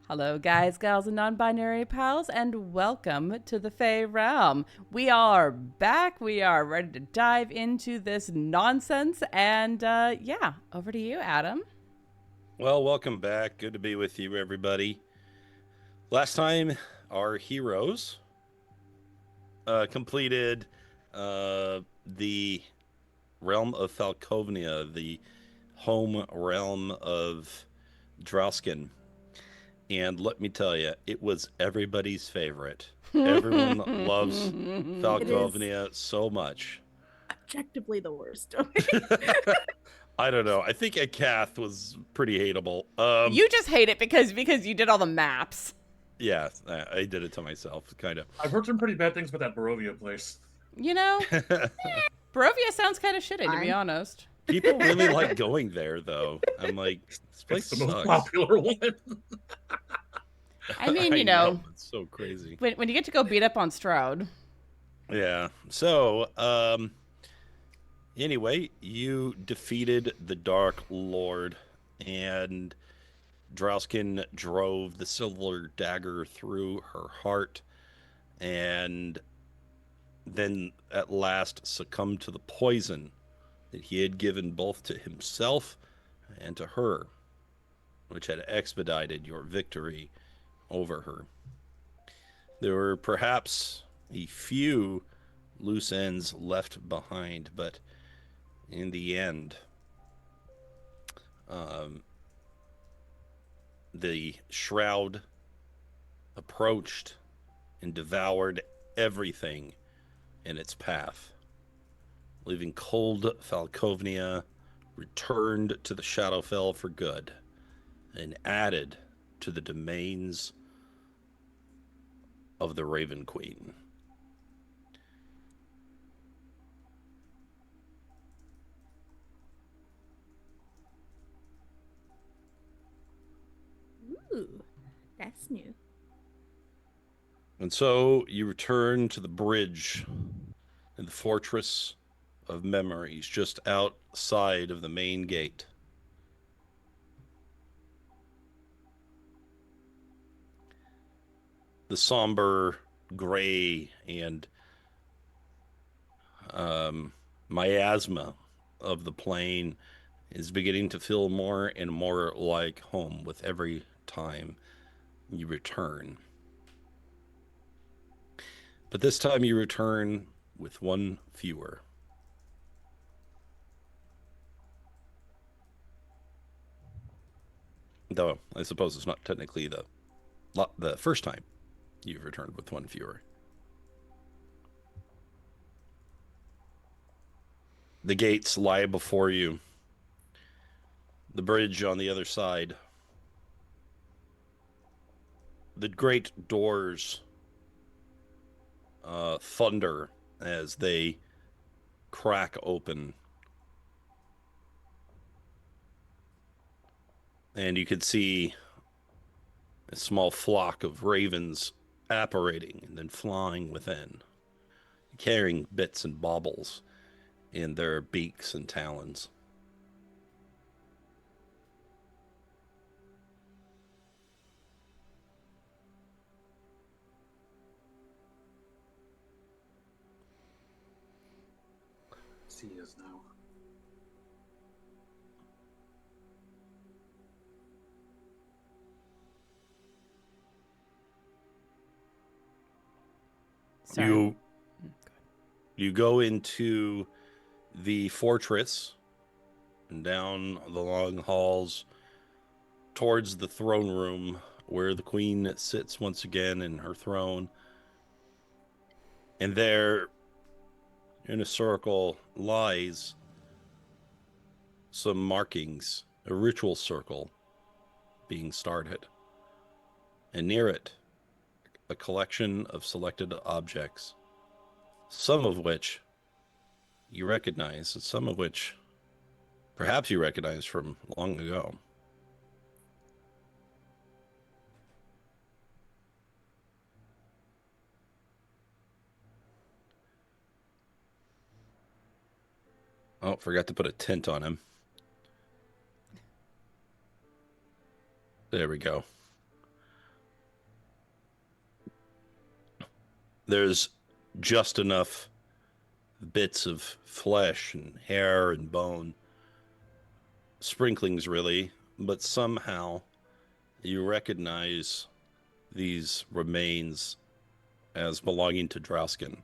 Hello, guys, gals, and non-binary pals, and welcome to the Fae Realm. We are back. We are ready to dive into this nonsense, and over to you, Adam. Well, welcome back. Good to be with you, everybody. Last time, our heroes completed the realm of Falkovnia, the home realm of Drausken. And let me tell you, it was everybody's favorite. Everyone loves It is Falkovnia so much. objectively the worst. I don't know. I think Akath was pretty hateable. You just hate it because you did all the maps. Yeah, I did it to myself, kind of. I've heard some pretty bad things about that Barovia place. You know, Barovia sounds kind of shitty, to be Fine. honest. People really like going there, though. I'm like, this place It's the most sucks. popular one. I mean, It's so crazy. when you get to go beat up on Stroud. Yeah. So, anyway, you defeated the Dark Lord, and Drausken drove the silver dagger through her heart, and then at last succumbed to the poison that he had given both to himself and to her, which had expedited your victory over her. There were perhaps a few loose ends left behind, but in the end, the shroud approached and devoured everything in its path, leaving cold Falkovnia returned to the Shadowfell for good and added to the domains of the Raven Queen. Ooh, that's new. And so you return to the bridge in the Fortress of Memories, just outside of the main gate. The somber gray and miasma of the plain is beginning to feel more and more like home with every time you return. But this time you return with one fewer. Though I suppose it's not technically the first time you've returned with one fewer. The gates lie before you. The bridge on the other side. The great doors thunder as they crack open. And you could see a small flock of ravens apparating and then flying within, carrying bits and baubles in their beaks and talons. See us now. Sorry. You go into the fortress and down the long halls towards the throne room where the queen sits once again in her throne. And there, in a circle, lies some markings, a ritual circle being started. And near it, a collection of selected objects, some of which you recognize, and some of which perhaps you recognize from long ago. Oh, forgot to put a tint on him. There we go. There's just enough bits of flesh and hair and bone, sprinklings really, but somehow you recognize these remains as belonging to Drausken.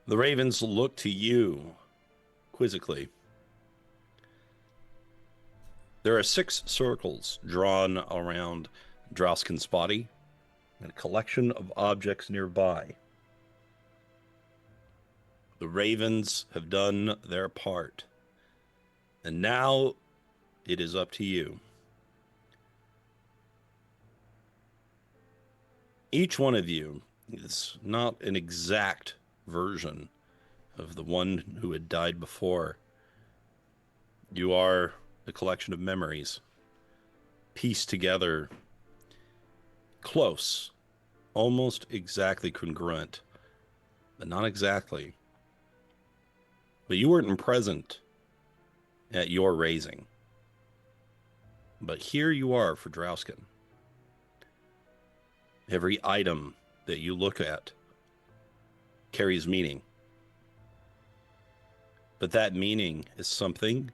The ravens look to you quizzically. There are 6 circles drawn around Drausken's body and a collection of objects nearby. The ravens have done their part, and now it is up to you. Each one of you is not an exact version of the one who had died before. You are a collection of memories, pieced together, close, almost exactly congruent, but not exactly. But you weren't present at your raising. But here you are for Drausken. Every item that you look at carries meaning. But that meaning is something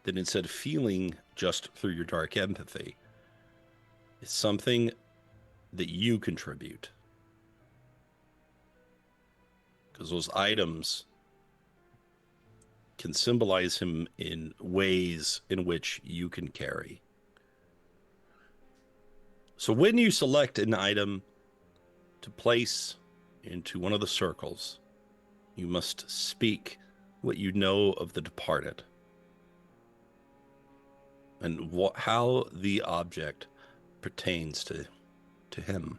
that, instead of feeling just through your dark empathy, is something that you contribute. Because those items can symbolize him in ways in which you can carry. So when you select an item to place into one of the circles, you must speak what you know of the departed and how the object pertains to him.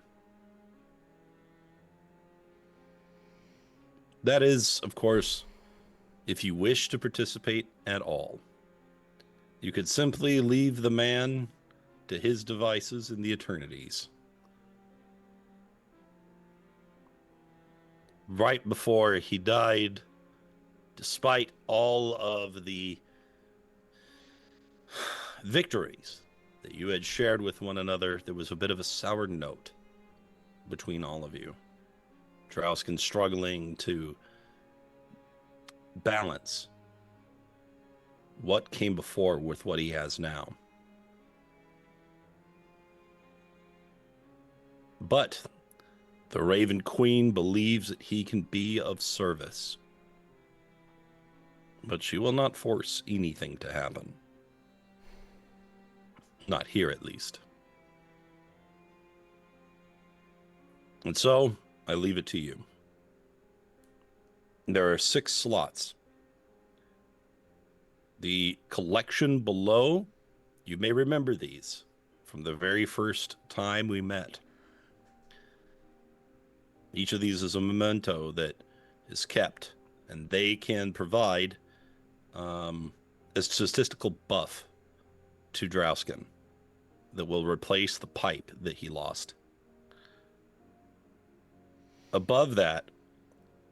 That is, of course, if you wish to participate at all. You could simply leave the man to his devices in the eternities. Right before he died, despite all of the victories that you had shared with one another, there was a bit of a sour note between all of you. Drausken struggling to balance what came before with what he has now. But the Raven Queen believes that he can be of service. But she will not force anything to happen. Not here, at least. And so, I leave it to you. There are 6 slots. The collection below, you may remember these from the very first time we met. Each of these is a memento that is kept, and they can provide a statistical buff to Drausken that will replace the pipe that he lost. Above that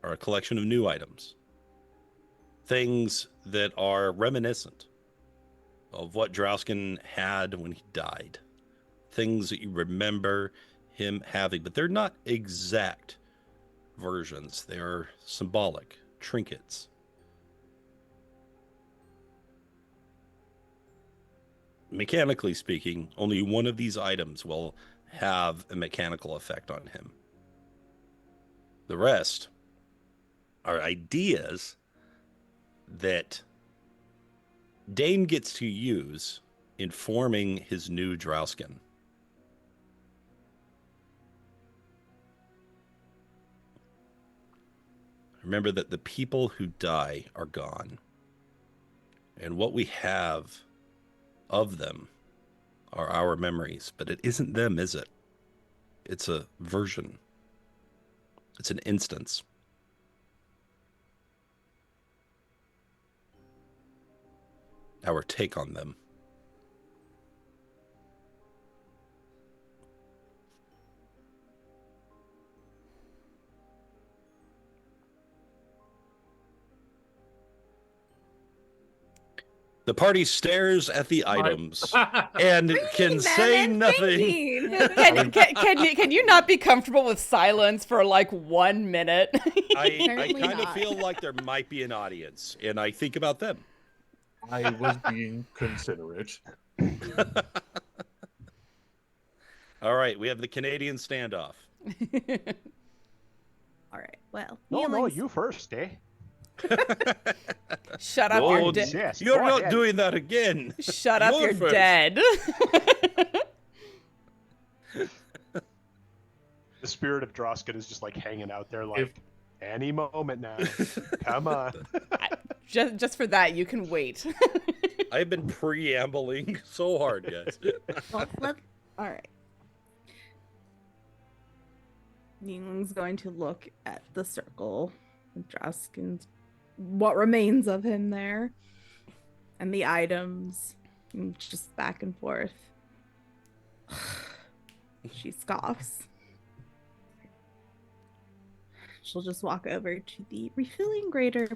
are a collection of new items, things that are reminiscent of what Drausken had when he died, things that you remember him having, but they're not exact versions. They are symbolic trinkets. Mechanically speaking, only one of these items will have a mechanical effect on him. The rest are ideas that Dane gets to use in forming his new Drausken. Remember that the people who die are gone. And what we have of them are our memories. But it isn't them, is it? It's a version. It's an instance. Our take on them. The party stares at the items and can Reading them say and nothing. thinking. Can you not be comfortable with silence for like 1 minute? I Apparently kind of not. feel like there might be an audience, and I think about them. I was being considerate. All right, we have the Canadian standoff. All right. Well, No, Yi-Ling's- you first, eh? Shut up, No, you're Yes, dead. yes, You're go not ahead. doing that again. Shut up, you're first. dead. The spirit of Drausken is just like hanging out there, like If- any moment now. Come on. just for that, you can wait. I've been preambling so hard, guys. Well, all right. Yi-Ling's going to look at the circle, Drausken's, what remains of him there, and the items, and just back and forth. She scoffs. She'll just walk over to the refilling greater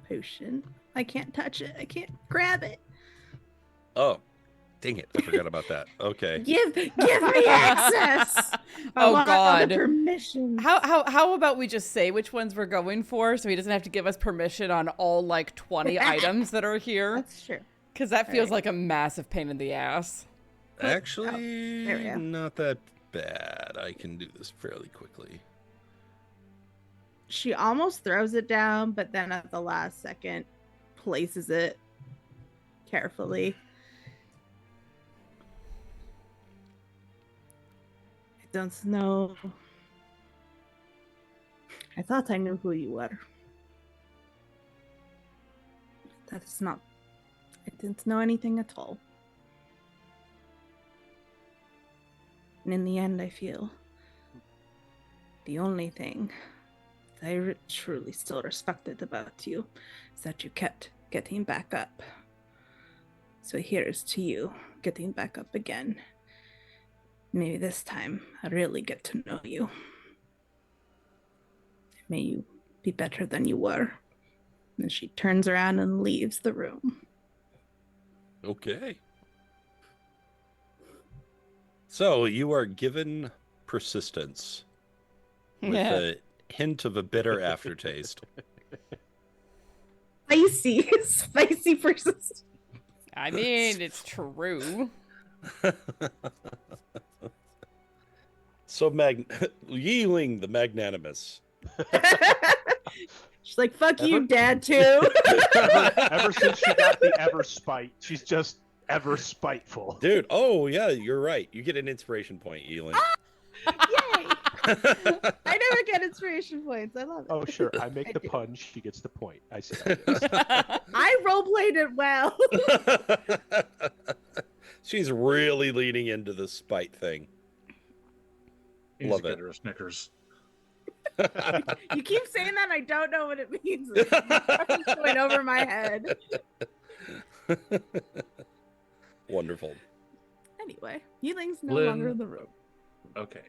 potion. I can't touch it. I can't grab it. Oh, dang it! I forgot about that. Okay. Give me access. I Oh, want God. the permission. How about we just say which ones we're going for, so he doesn't have to give us permission on all like 20 items that are here? That's true. Because that feels Alright. like a massive pain in the ass. Actually, there we go. not that bad. I can do this fairly quickly. She almost throws it down, but then at the last second places it carefully. I don't know. I thought I knew who you were. That is not. I didn't know anything at all. And in the end, I feel the only thing I truly still respected about you is that you kept getting back up. So here's to you getting back up again. Maybe this time I really get to know you. May you be better than you were. And she turns around and leaves the room. Okay. So you are given persistence with a hint of a bitter aftertaste. Spicy persistence. I mean, it's true. So Yi-Ling the magnanimous. She's like, fuck you, Dad, too. Ever since she got the ever spite, she's just ever spiteful. Dude, oh yeah, you're right. You get an inspiration point, Yi-Ling. Yay! I never get inspiration points. I love it. Oh, sure. I make the pun. She gets the point. I see how it is. I roleplayed it well. She's really leaning into the spite thing. Easy Love it. getter, Snickers. You keep saying that, I don't know what it means. It's going over my head. Wonderful. Anyway, Yi-Ling's no Lynn. longer in the room. Okay.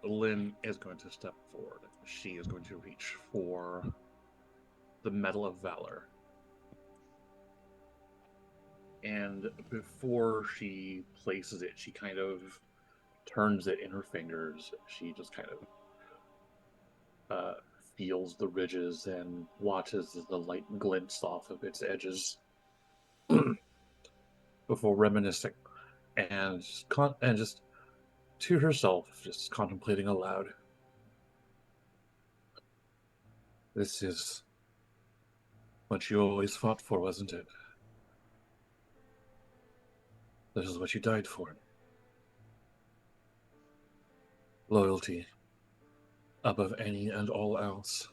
Lynn is going to step forward. She is going to reach for the Medal of Valor. And before she places it, she kind of turns it in her fingers. She just kind of feels the ridges and watches as the light glints off of its edges before reminiscing and just to herself, just contemplating aloud. This is what you always fought for, wasn't it? This is what you died for. Loyalty above any and all else.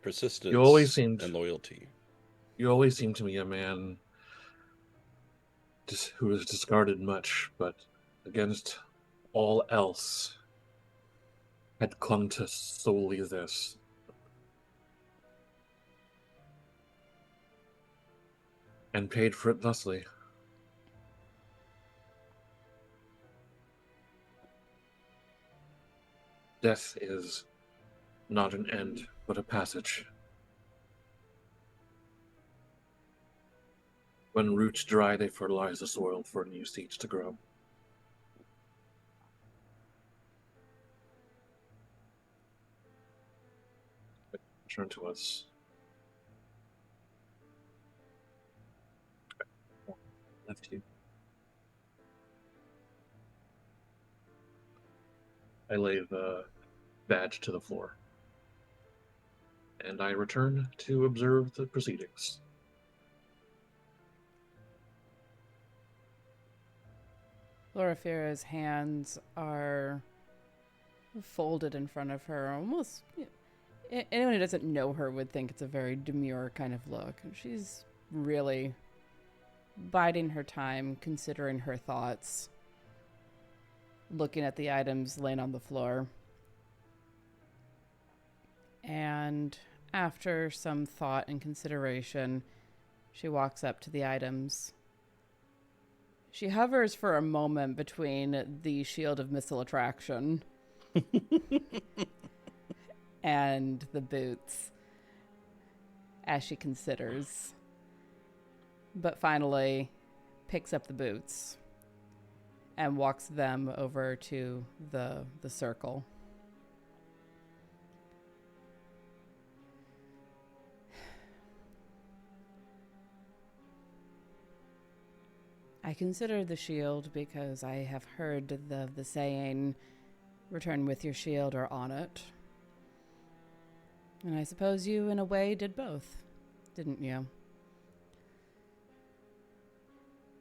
Persistence You always seemed- and loyalty. You always seem to me a man who has discarded much, but against all else had clung to solely this. And paid for it thusly. Death is not an end, but a passage. When roots dry, they fertilize the soil for new seeds to grow. Turn to us. Left you. I lay the badge to the floor. And I return to observe the proceedings. Loraphyra's hands are folded in front of her, almost. Anyone who doesn't know her would think it's a very demure kind of look. She's really biding her time, considering her thoughts, looking at the items laying on the floor. And after some thought and consideration, she walks up to the items. She hovers for a moment between the shield of missile attraction and the boots as she considers, but finally picks up the boots and walks them over to the circle. I consider the shield because I have heard the saying, return with your shield or on it. And I suppose you, in a way, did both, didn't you?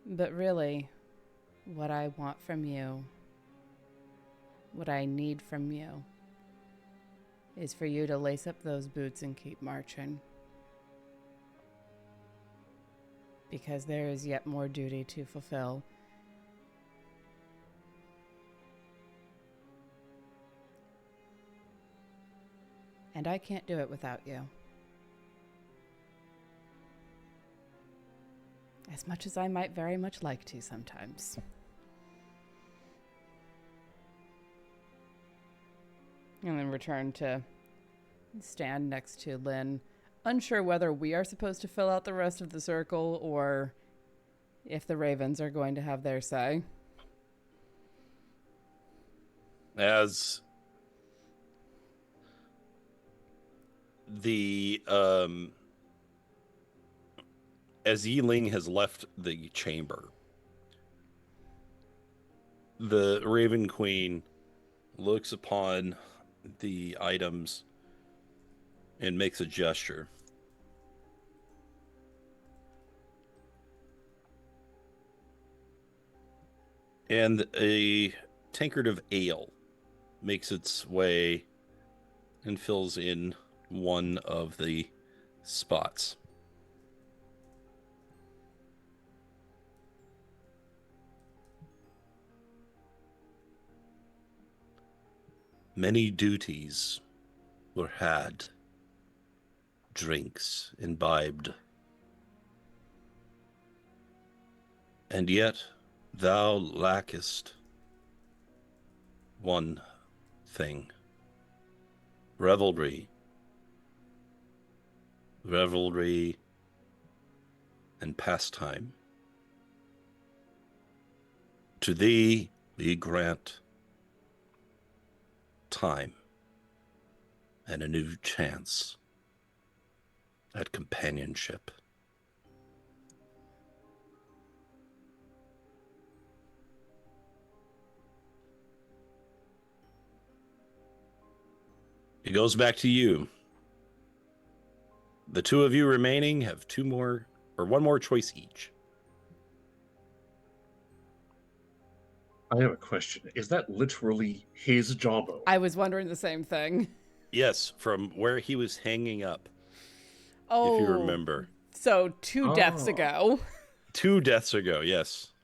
But really, what I want from you, what I need from you, is for you to lace up those boots and keep marching. Because there is yet more duty to fulfill. And I can't do it without you. As much as I might very much like to sometimes. And then return to stand next to Lynn, unsure whether we are supposed to fill out the rest of the circle or if the ravens are going to have their say. As Yi-Ling has left the chamber, the Raven Queen looks upon the items and makes a gesture. And a tankard of ale makes its way and fills in one of the spots. Many duties were had, drinks imbibed, and yet thou lackest one thing: revelry and pastime. To thee we grant time and a new chance at companionship. It goes back to you. The two of you remaining have one more choice each. I have a question. Is that literally his jawbone? I was wondering the same thing. Yes, from where he was hanging up, Oh, if you remember. So 2 deaths ago. 2 deaths ago, yes.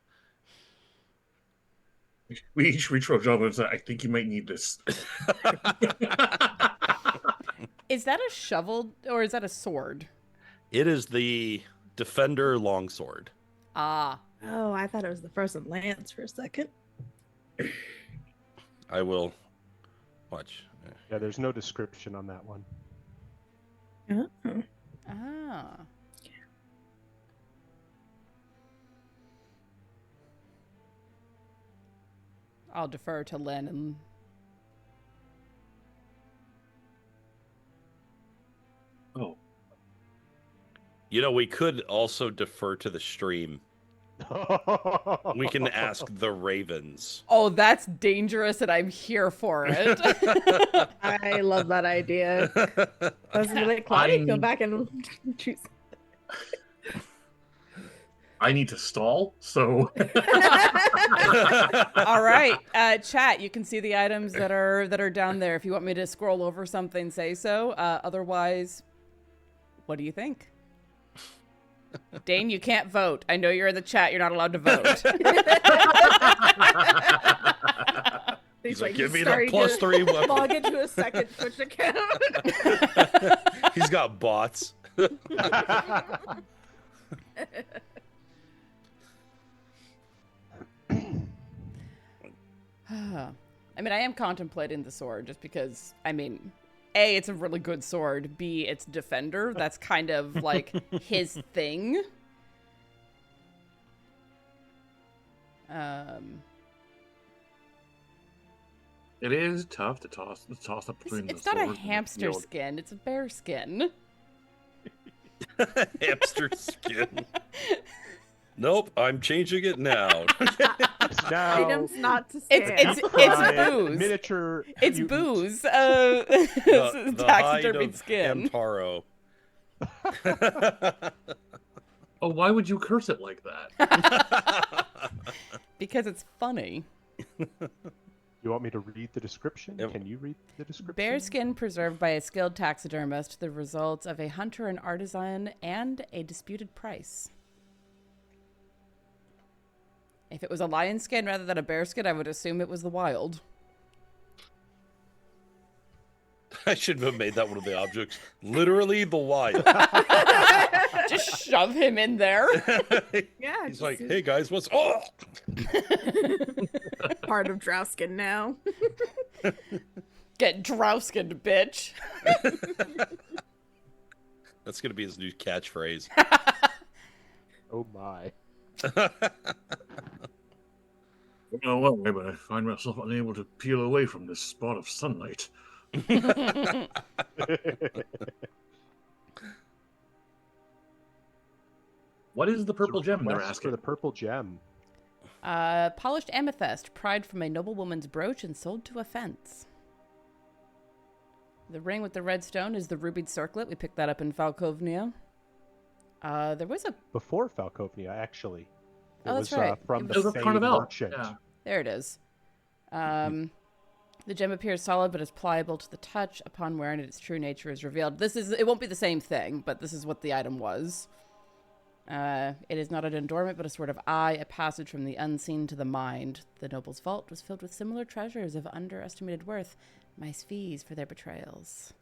We each reach for a jawbone and say, I think you might need this. Is that a shovel or is that a sword? It is the Defender longsword. Ah. Oh, I thought it was the frozen lance for a second. I will watch. Yeah, there's no description on that one. Oh. Ah. I'll defer to Lynn and Oh, We could also defer to the stream. We can ask the ravens. oh, that's dangerous, and I'm here for it. I love that idea. I was gonna be like, Claudia, go back and choose. I need to stall, so All right, chat. You can see the items that are down there. If you want me to scroll over something, say so. Otherwise, what do you think? Dane, you can't vote. I know you're in the chat. You're not allowed to vote. He's like, give me the +3 weapon. Log into a second Twitch account. He's got bots. I mean, I am contemplating the sword just because, I mean, A, it's a really good sword. B, it's defender. That's kind of like his thing. it is tough to toss up between It's the not a sword and the hamster shield. skin. It's a bear skin. Hamster skin. Nope, I'm changing it now. Now, Items not to stand. It's booze. Miniature. It's mutant. booze. the hide Taxidermied of skin. Hamtaro. Oh, why would you curse it like that? Because it's funny. You want me to read the description? Yep. Can you read the description? Bear skin preserved by a skilled taxidermist, the results of a hunter and artisan, and a disputed price. If it was a lion skin rather than a bear skin, I would assume it was the wild. I should have made that one of the objects. Literally the wild. Just shove him in there. Yeah, He's like, hey guys, what's... Oh! part of Drausken now. Get Drausken, bitch. That's going to be his new catchphrase. Oh my. Oh, well, but I find myself unable to peel away from this spot of sunlight. What is the purple gem they're Request asking? for the purple gem. Polished amethyst, pried from a noblewoman's brooch and sold to a fence. The ring with the red stone is the rubied circlet. We picked that up in Falkovnia. There was a... Before Falkovnia, actually. It Oh, was that's right. from It the was Fey Carnival. merchant. Yeah. There it is. The gem appears solid, but is pliable to the touch. Upon wearing it, its true nature is revealed. It won't be the same thing, but this is what the item was. It is not an endowment, but a sort of eye, a passage from the unseen to the mind. The noble's vault was filled with similar treasures of underestimated worth, mice fees for their betrayals.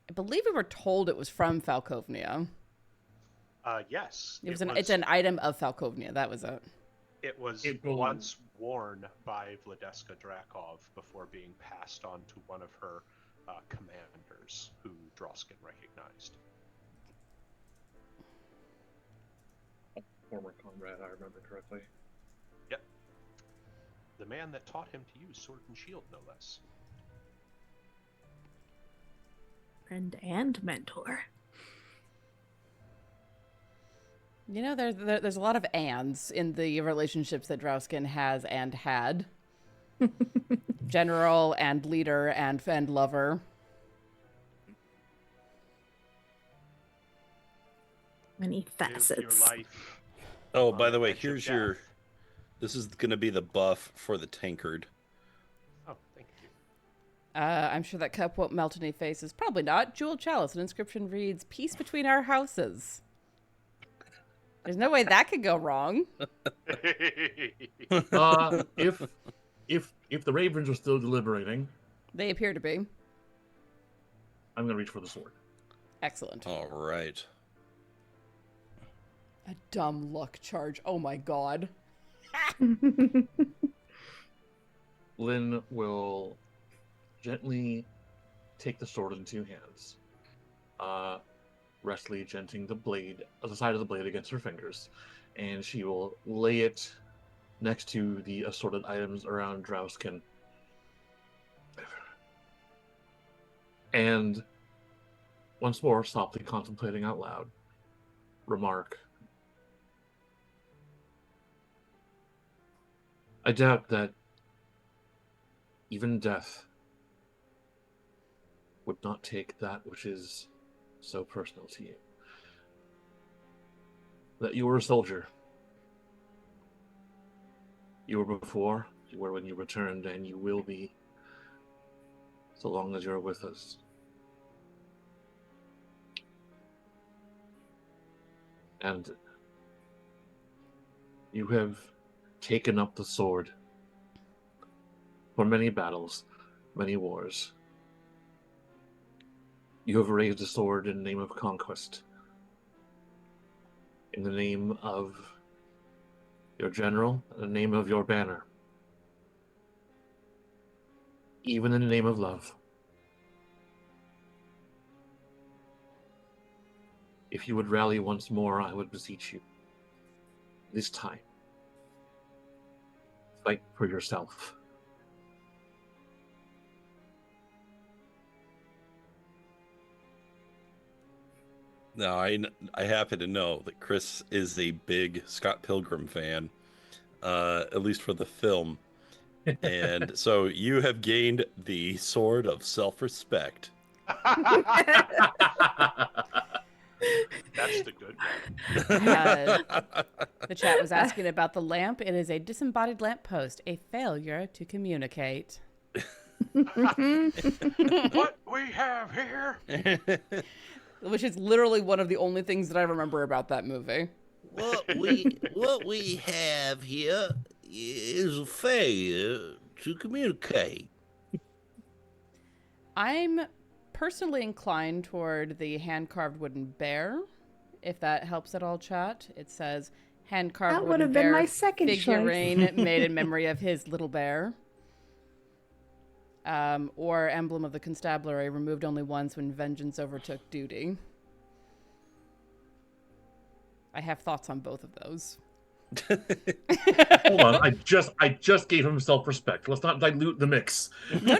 I believe we were told it was from Falkovnia. Yes. It's an item of Falkovnia. That was it. It was It belongs- once worn by Vladeska Drakov before being passed on to one of her commanders, who Drausken recognized. Former comrade, I remember correctly. Yep. The man that taught him to use sword and shield, no less. Friend and mentor. You know, there's a lot of ands in the relationships that Drausken has and had. General and leader and lover. Many Live facets. your life. Oh, on by the the way, edge of here's death. your... This is going to be the buff for the tankard. Oh, thank you. I'm sure that cup won't melt any faces. Probably not. Jeweled chalice. An inscription reads, "Peace between our houses." There's no way that could go wrong. If the ravens are still deliberating, They appear to be. I'm gonna reach for the sword. Excellent. All right. A dumb luck charge. Oh my god. Lynn will gently take the sword in two hands. restfully genting the side of the blade against her fingers, and she will lay it next to the assorted items around Drausken. And once more, softly contemplating out loud, remark, I doubt that even death would not take that which is so personal to you. That you were a soldier. You were before, you were when you returned, and you will be so long as you're with us. And you have taken up the sword for many battles, many wars. You have raised a sword in the name of conquest, in the name of your general, in the name of your banner, even in the name of love. If you would rally once more, I would beseech you. This time, fight for yourself. Now, I happen to know that Chris is a big Scott Pilgrim fan, at least for the film. And so you have gained the sword of self-respect. That's the good one. The chat was asking about the lamp. It is a disembodied lamppost, a failure to communicate. What we have here? Which is literally one of the only things that I remember about that movie. What we have here is a failure to communicate. I'm personally inclined toward the hand-carved wooden bear, if that helps at all, chat. It says hand-carved That would wooden have been bear my second figurine made in memory of his little bear. Or emblem of the constabulary, removed only once when vengeance overtook duty. I have thoughts on both of those. Hold on, I just gave him self-respect. Let's not dilute the mix. No.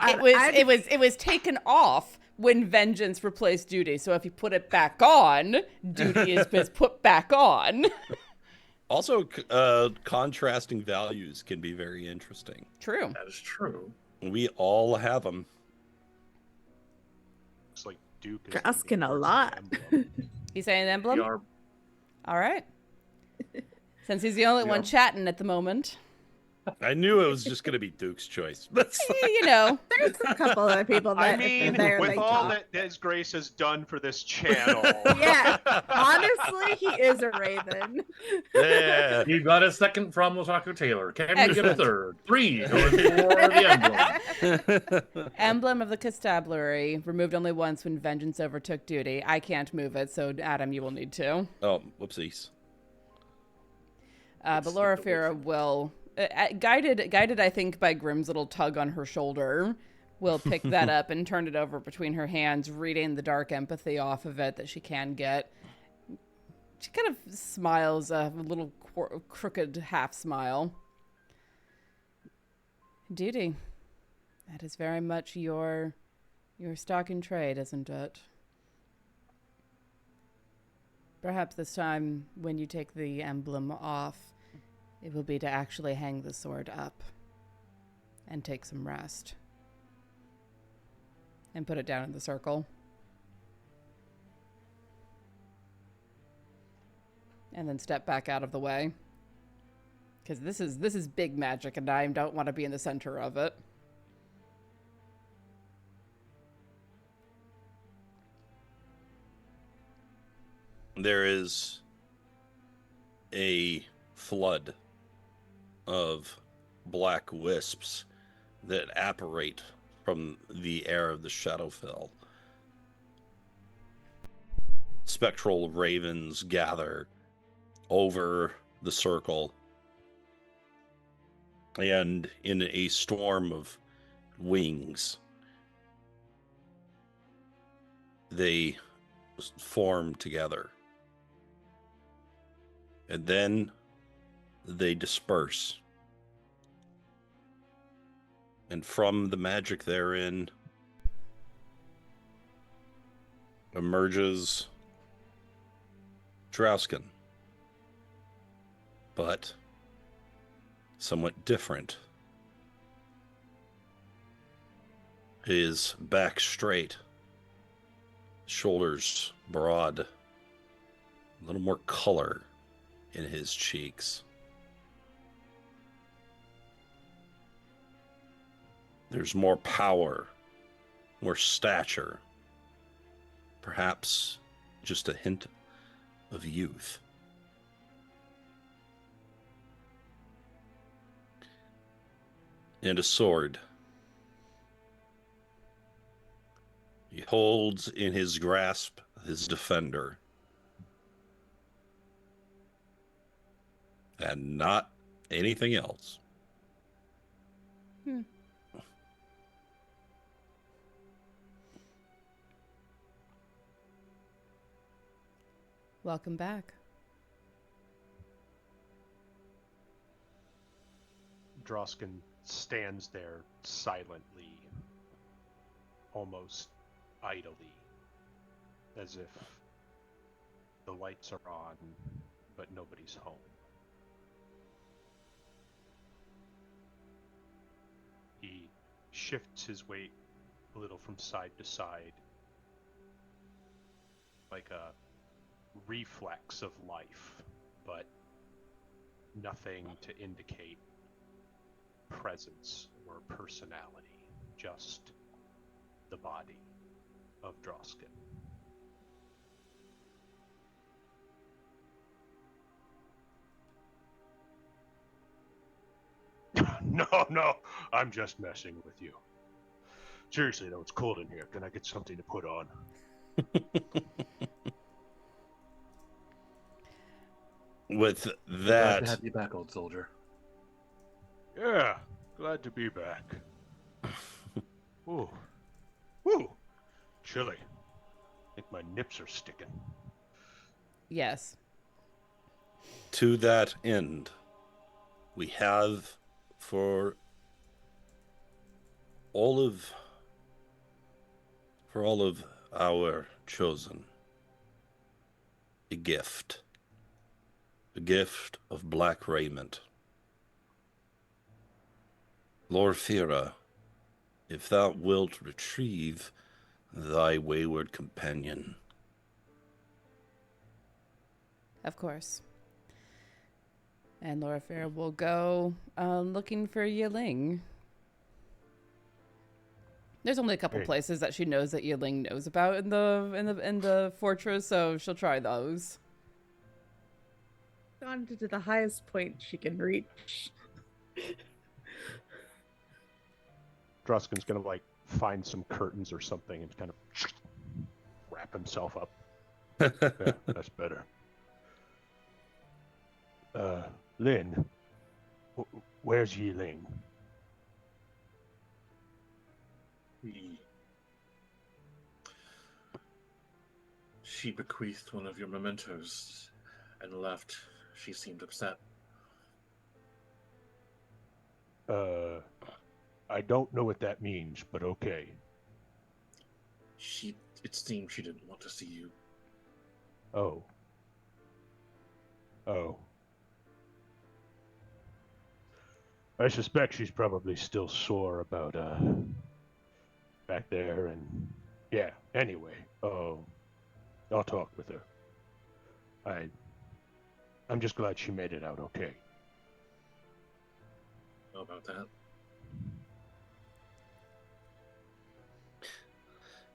It was taken off when vengeance replaced duty. So if you put it back on, duty is put back on. Also, contrasting values can be very interesting. True. That is true. We all have them. Looks like Duke is Drausken a leaning lot. towards an emblem. He's saying emblem? We are All right. Since he's the only one chatting at the moment. I knew it was just going to be Duke's choice. That's You know. There's a couple other people that I mean, there with they all talk. that His Grace has done for this channel. Yeah, honestly, he is a raven. yeah. You got a second from Otaku Taylor. Can we get a Excellent. third? 3 going for the emblem. Emblem of the constabulary, removed only once when vengeance overtook duty. I can't move it, so Adam, you will need to. Oh, whoopsies. But Loraphyra will, guided, I think, by Grimm's little tug on her shoulder, will pick that up and turn it over between her hands, reading the dark empathy off of it that she can get. She kind of smiles, a little crooked half smile. Duty. That is very much your stock in trade, isn't it? Perhaps this time, when you take the emblem off, it will be to actually hang the sword up and take some rest. And put it down in the circle. And then step back out of the way. Because this is big magic and I don't want to be in the center of it. There is a flood of black wisps that apparate from the air of the Shadowfell. Spectral ravens gather over the circle, and in a storm of wings, they form together. And then they disperse. And from the magic therein emerges Drausken, but somewhat different. His back straight, shoulders broad, a little more color in his cheeks. There's more power, more stature, perhaps just a hint of youth. And a sword. He holds in his grasp his defender. And not anything else. Welcome back. Drausken stands there silently, almost idly, as if the lights are on, but nobody's home. He shifts his weight a little from side to side, like a reflex of life, but nothing to indicate presence or personality, just the body of Drausken. No, I'm just messing with you. Seriously though, it's cold in here. Can I get something to put on? With Glad that, to have you back, old soldier. Yeah, glad to be back. Ooh. Ooh. Chilly. I think my nips are sticking. Yes. to that end, we have for all of our chosen a gift of black raiment. Loraphyra, if thou wilt retrieve thy wayward companion. Of course. And Loraphyra will go looking for Yi-Ling. There's only a couple Hey. places that she knows that Yi-Ling knows about in the fortress, so she'll try those. Gone to the highest point she can reach. Drausken's gonna like find some curtains or something and kind of wrap himself up. Yeah, that's better. Lynn, where's Yi-Ling? She bequeathed one of your mementos and left. She seemed upset. I don't know what that means, but okay. It seemed she didn't want to see you. Oh. I suspect she's probably still sore about, back there, and yeah, anyway, I'll talk with her. I'm just glad she made it out okay. How about that?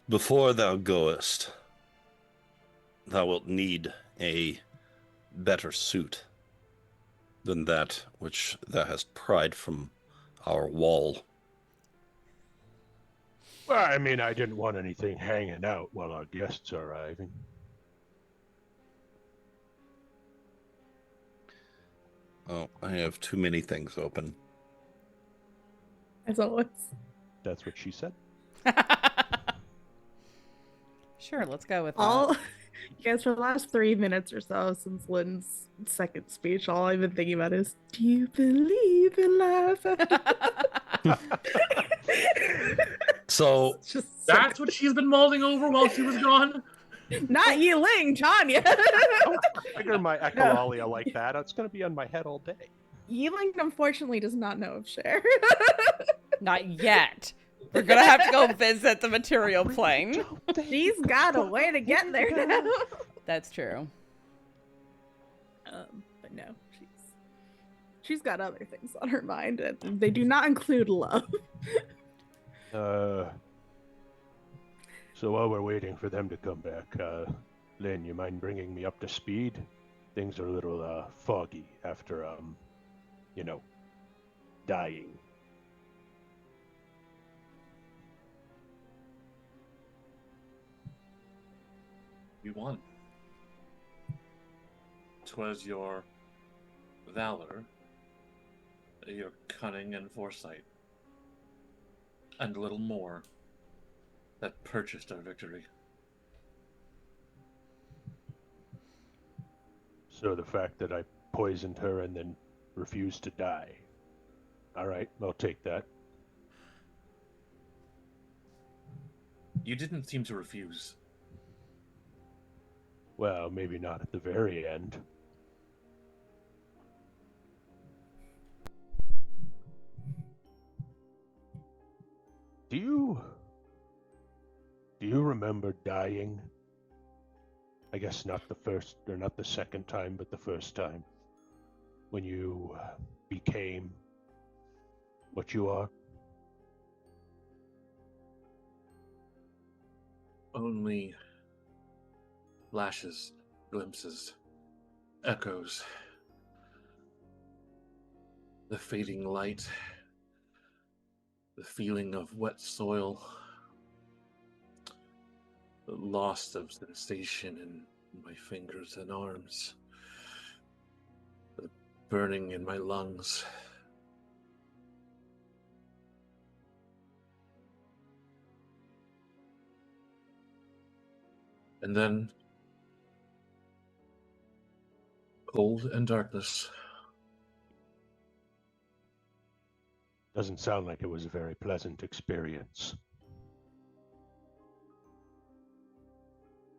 Before thou goest, thou wilt need a better suit than that which thou hast pried from our wall. Well, I mean, I didn't want anything hanging out while our guests are arriving. Oh, I have too many things open. As always. That's what she said. Sure, let's go with All you guys for the last 3 minutes or so since Lynn's second speech, all I've been thinking about is, do you believe in life after that. So It's just That's what she's been mulling over while she was gone? not Yi-Ling, Tanya. Don't trigger my echolalia like that. It's going to be on my head all day. Yi-Ling unfortunately does not know of Cher. Not yet. We're gonna have to go visit the material plane. She's got a way to get there now. That's true. But no, she's got other things on her mind, and they do not include love. So while we're waiting for them to come back, Lynn, you mind bringing me up to speed? Things are a little foggy after dying. You won. 'Twas your valor, your cunning and foresight, and a little more that purchased our victory. So the fact that I poisoned her and then refused to die. All right, I'll take that. You didn't seem to refuse. Well, maybe not at the very end. Do you remember dying? I guess not the first, or not the second time, but the first time. When you became what you are? Only flashes, glimpses, echoes. The fading light, the feeling of wet soil, the loss of sensation in my fingers and arms, the burning in my lungs. And then cold and darkness. Doesn't sound like it was a very pleasant experience.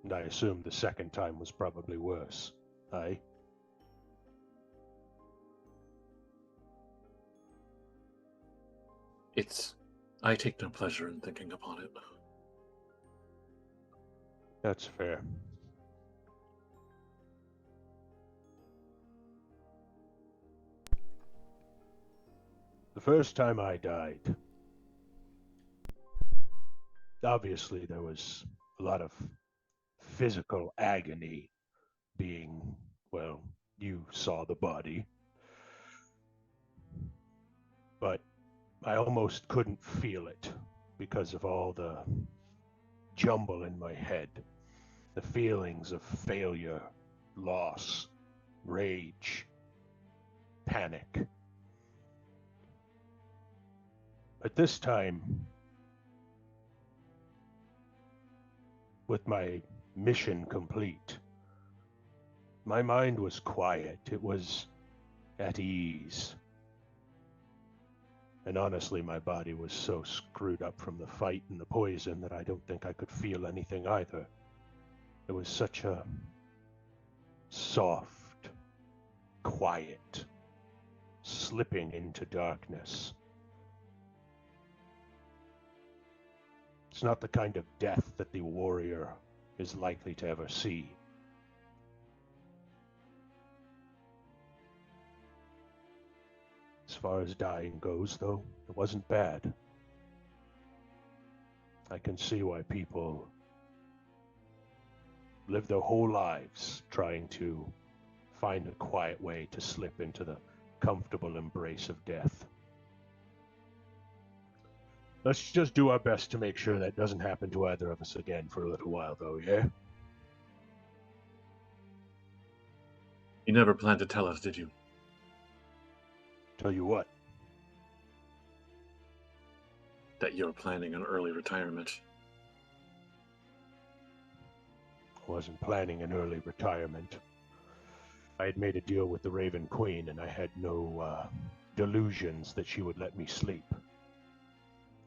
And I assume the second time was probably worse. Aye? I take no pleasure in thinking upon it. That's fair. The first time I died, obviously there was a lot of physical agony being, well, you saw the body. But I almost couldn't feel it because of all the jumble in my head. The feelings of failure, loss, rage, panic. But this time, with my mission complete, my mind was quiet. It was at ease. And honestly, my body was so screwed up from the fight and the poison that I don't think I could feel anything either. It was such a soft, quiet, slipping into darkness. It's not the kind of death that the warrior is likely to ever see. As far as dying goes, though, it wasn't bad. I can see why people live their whole lives trying to find a quiet way to slip into the comfortable embrace of death. Let's just do our best to make sure that doesn't happen to either of us again for a little while, though, yeah? You never planned to tell us, did you? Tell you what, That you're planning an early retirement. wasn't planning an early retirement. I had made a deal with the Raven Queen, and I had no delusions that she would let me sleep.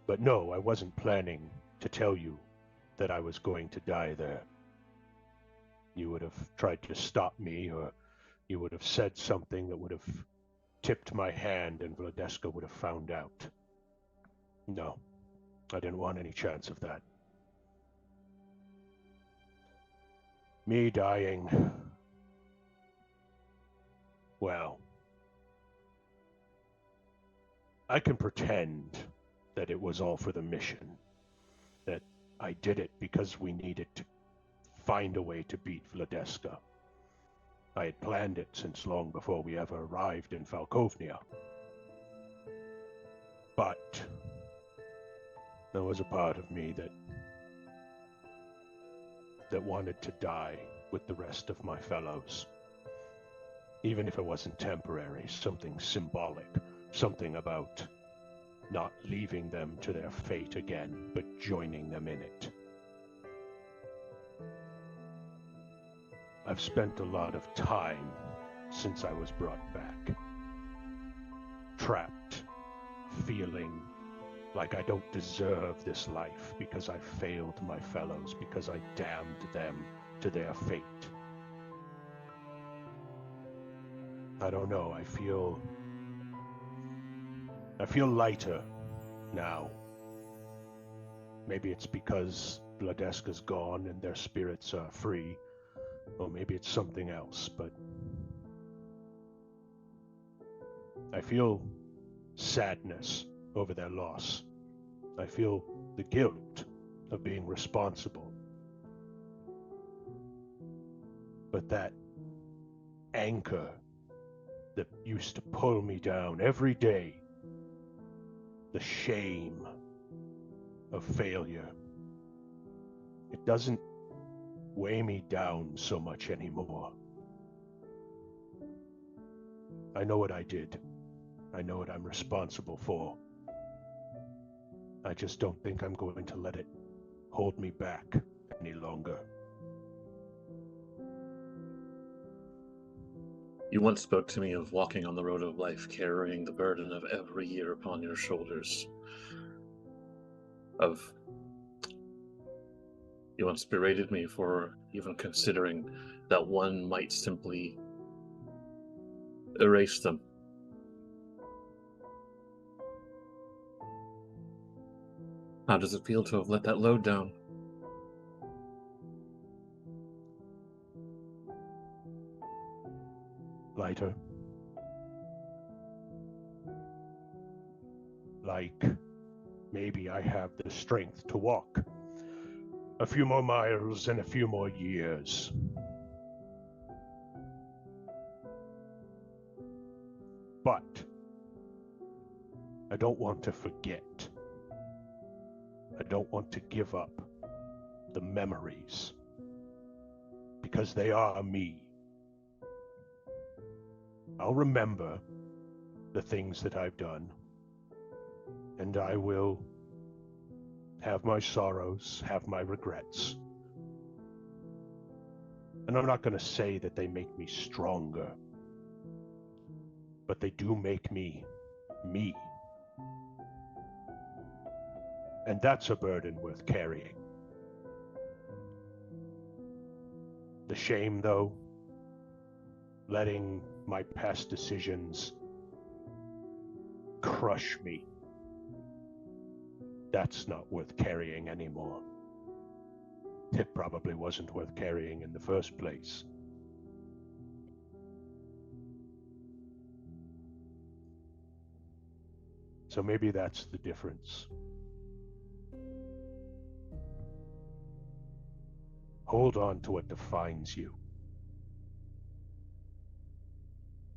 But no, I wasn't planning to tell you that I was going to die there. You would have tried to stop me, or you would have said something that would have tipped my hand, and Vladeska would have found out. No, I didn't want any chance of that. Me dying... Well, I can pretend that it was all for the mission, that I did it because we needed to find a way to beat Vladeska. I had planned it since long before we ever arrived in Falkovnia. But there was a part of me that wanted to die with the rest of my fellows. Even if it wasn't temporary, something symbolic, something about not leaving them to their fate again, but joining them in it. I've spent a lot of time since I was brought back, trapped, feeling like I don't deserve this life because I failed my fellows, because I damned them to their fate. I don't know, I feel lighter now. Maybe it's because Vladeska's gone and their spirits are free, or maybe it's something else, but I feel sadness over their loss. I feel the guilt of being responsible. But that anchor that used to pull me down every day, the shame of failure, it doesn't weigh me down so much anymore. I know what I did. I know what I'm responsible for. I just don't think I'm going to let it hold me back any longer. You once spoke to me of walking on the road of life, carrying the burden of every year upon your shoulders. You once berated me for even considering that one might simply erase them. How does it feel to have let that load down? Lighter. Like maybe I have the strength to walk a few more miles and a few more years. But I don't want to forget. I don't want to give up the memories, because they are me. I'll remember the things that I've done, and I will have my sorrows, have my regrets. And I'm not going to say that they make me stronger, but they do make me me. And that's a burden worth carrying. The shame, though, letting my past decisions crush me, that's not worth carrying anymore. It probably wasn't worth carrying in the first place. So maybe that's the difference. Hold on to what defines you.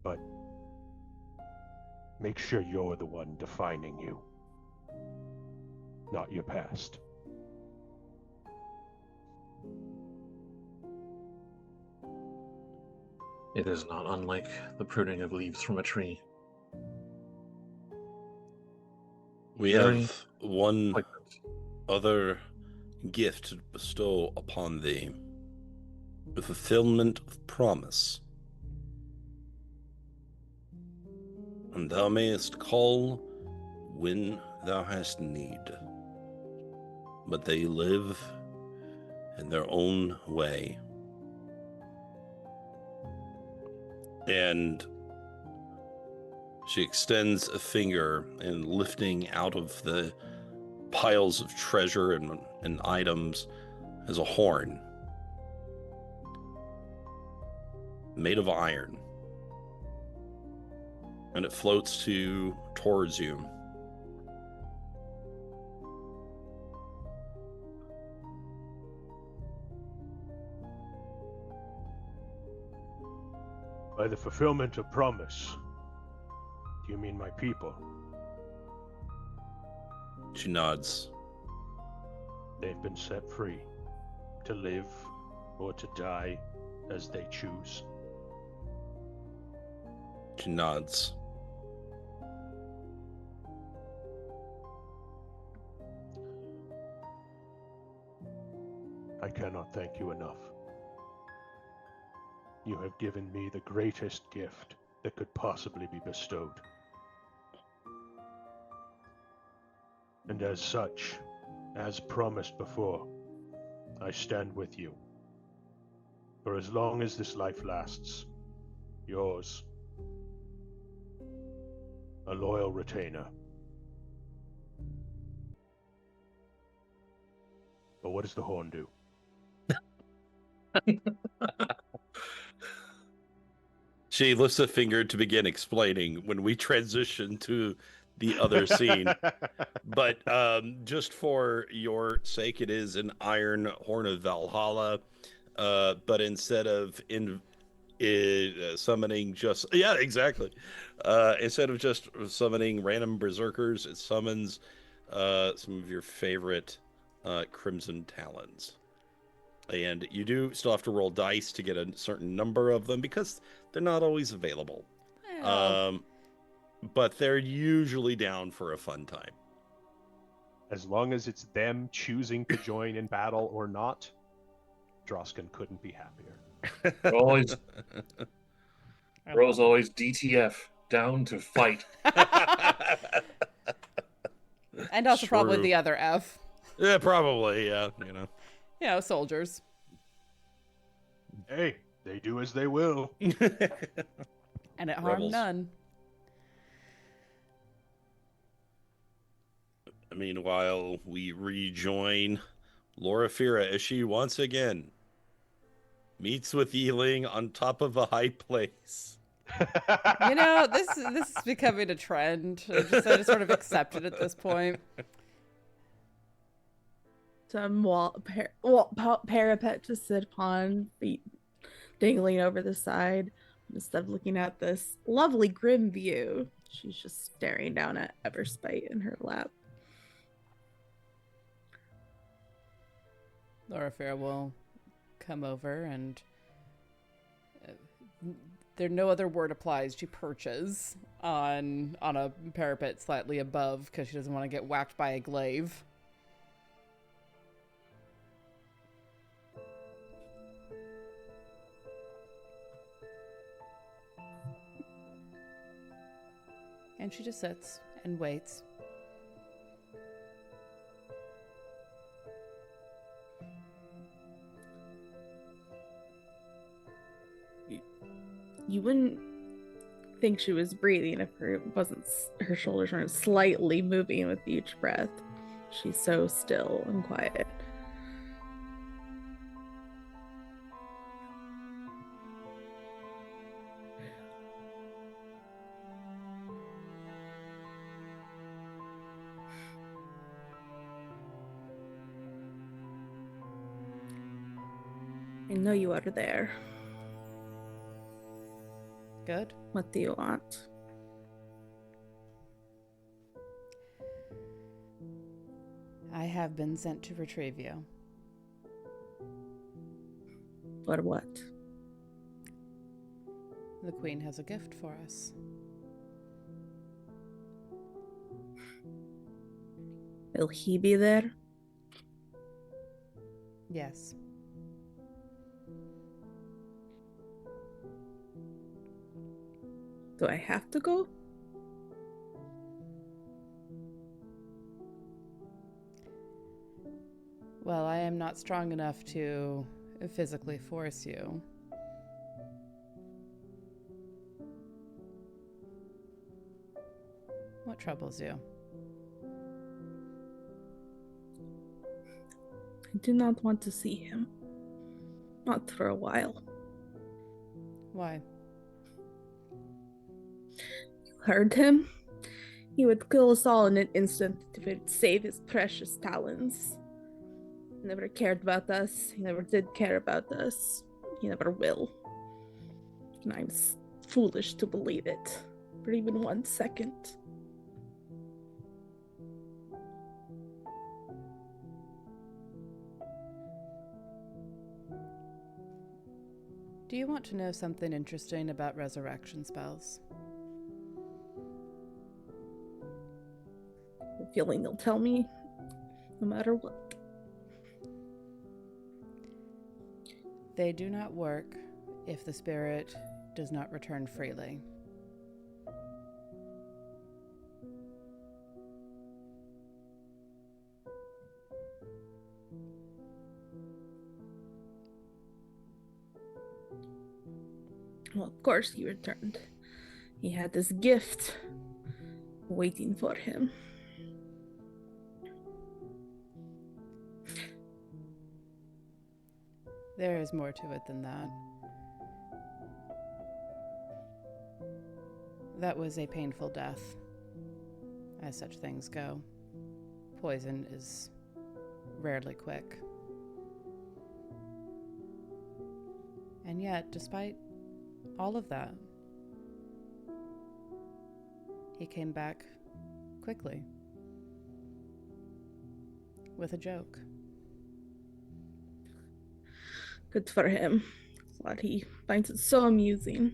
But make sure you're the one defining you, not your past. It is not unlike the pruning of leaves from a tree. We have one other gift to bestow upon thee. the fulfillment of promise. And thou mayest call when thou hast need. But they live in their own way. And she extends a finger, and lifting out of the piles of treasure and items is a horn made of iron. And it floats towards you. By the fulfillment of promise, do you mean my people? She nods. They've been set free to live or to die as they choose. She nods. I cannot thank you enough. You have given me the greatest gift that could possibly be bestowed. And as such, as promised before, I stand with you. For as long as this life lasts, yours, a loyal retainer. But what does the horn do? She lifts a finger to begin explaining when we transition to the other scene. But just for your sake, it is an iron horn of Valhalla. But instead of summoning just... Yeah, exactly. Instead of just summoning random berserkers, it summons some of your favorite Crimson Talons. And you do still have to roll dice to get a certain number of them because they're not always available. But they're usually down for a fun time. As long as it's them choosing to join in battle or not, Drausken couldn't be happier. Bro's always DTF, down to fight. And also probably True. the other F. Yeah, probably, yeah, you know. You know, soldiers. Hey, they do as they will. And it harmed Rebels. none. Meanwhile, we rejoin Loraphyra as she once again meets with Yi-Ling on top of a high place. You know, this is becoming a trend. I just sort of accept it at this point. Some parapet to sit upon, feet dangling over the side. Instead of looking at this lovely grim view, she's just staring down at Everspite in her lap. Loraphyra will come over and there no other word applies. She perches on a parapet slightly above because she doesn't want to get whacked by a glaive. And she just sits and waits. You wouldn't think she was breathing if her shoulders weren't slightly moving with each breath. She's so still and quiet. I know you are there. Good. What do you want? I have been sent to retrieve you. For what? The Queen has a gift for us. Will he be there? Yes. Do I have to go? Well, I am not strong enough to physically force you. What troubles you? I do not want to see him. Not for a while. Why? You heard him? He would kill us all in an instant if it would save his precious talons. He never cared about us. He never did care about us. He never will. And I'm foolish to believe it for even 1 second. Do you want to know something interesting about resurrection spells? The feeling they'll tell me no matter what. They do not work if the spirit does not return freely. Well, of course he returned. He had this gift waiting for him. There is more to it than that. That was a painful death, as such things go. Poison is rarely quick. And yet, despite all of that, he came back quickly with a joke. Good for him. Glad he finds it so amusing.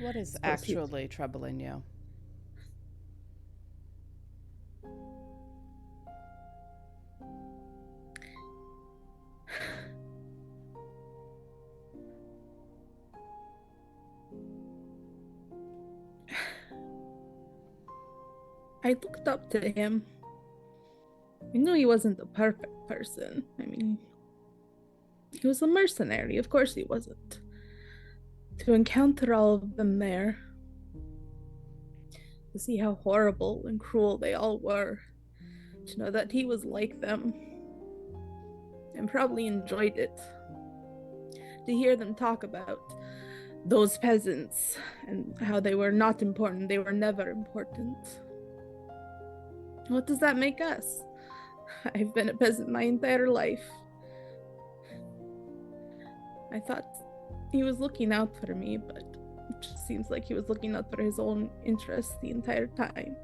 What is Suppose he- actually troubling you? I looked up to him. I knew he wasn't the perfect person. I mean, he was a mercenary. Of course he wasn't. To encounter all of them there, to see how horrible and cruel they all were, to know that he was like them, and probably enjoyed it. To hear them talk about those peasants and how they were not important, they were never important. What does that make us? I've been a peasant my entire life. I thought he was looking out for me, but it just seems like he was looking out for his own interests the entire time.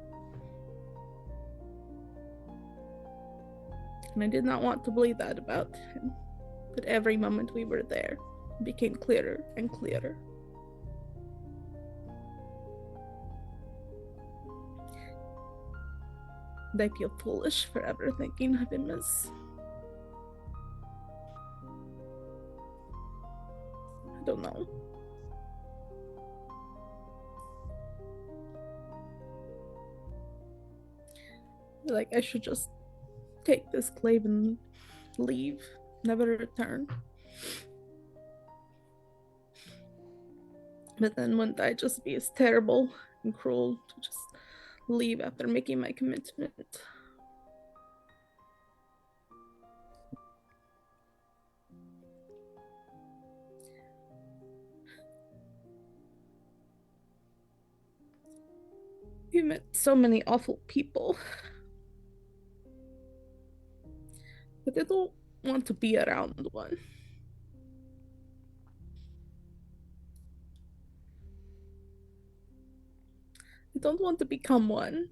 And I did not want to believe that about him. But every moment we were there, it became clearer and clearer. And I feel foolish for ever thinking of him as... I don't know. Like, I should just take this clave and leave, never return. But then wouldn't I just be as terrible and cruel to just leave after making my commitment? We met so many awful people, but I don't want to be around one. I don't want to become one.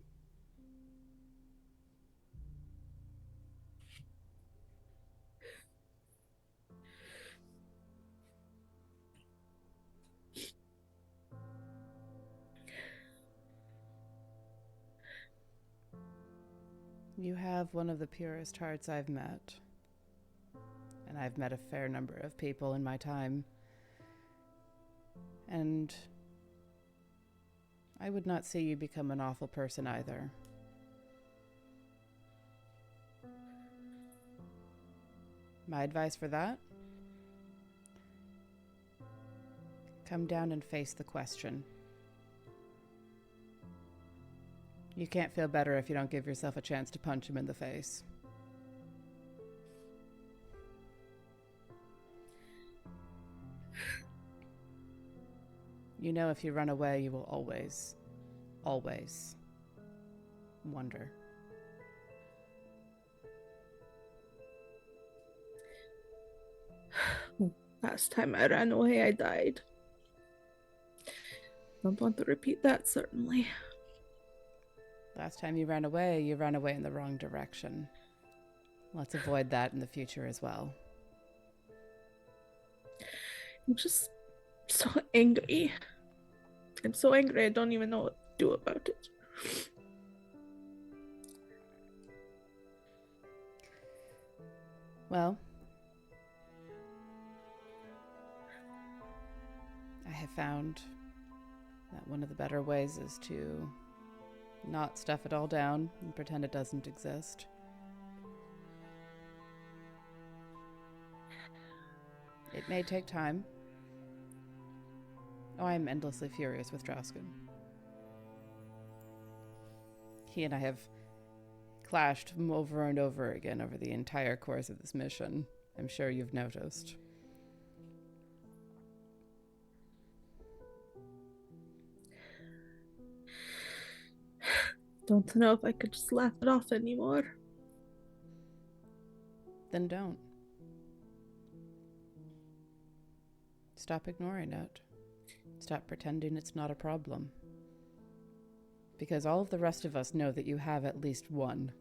You have one of the purest hearts I've met. And I've met a fair number of people in my time And I would not see you become an awful person either. My advice for that? Come down and face the question. You can't feel better if you don't give yourself a chance to punch him in the face. You know, if you run away, you will always, always wonder. Last time I ran away, I died. Don't want to repeat that, certainly. Last time you ran away in the wrong direction. Let's avoid that in the future as well. I'm just so angry. I'm so angry I don't even know what to do about it. Well, I have found that one of the better ways is to not stuff it all down and pretend it doesn't exist. It may take time. Oh, I'm endlessly furious with Drausken. He and I have clashed over and over again over the entire course of this mission. I'm sure you've noticed. Don't know if I could just laugh it off anymore. Then don't. Stop ignoring it. Stop pretending it's not a problem. Because all of the rest of us know that you have at least one.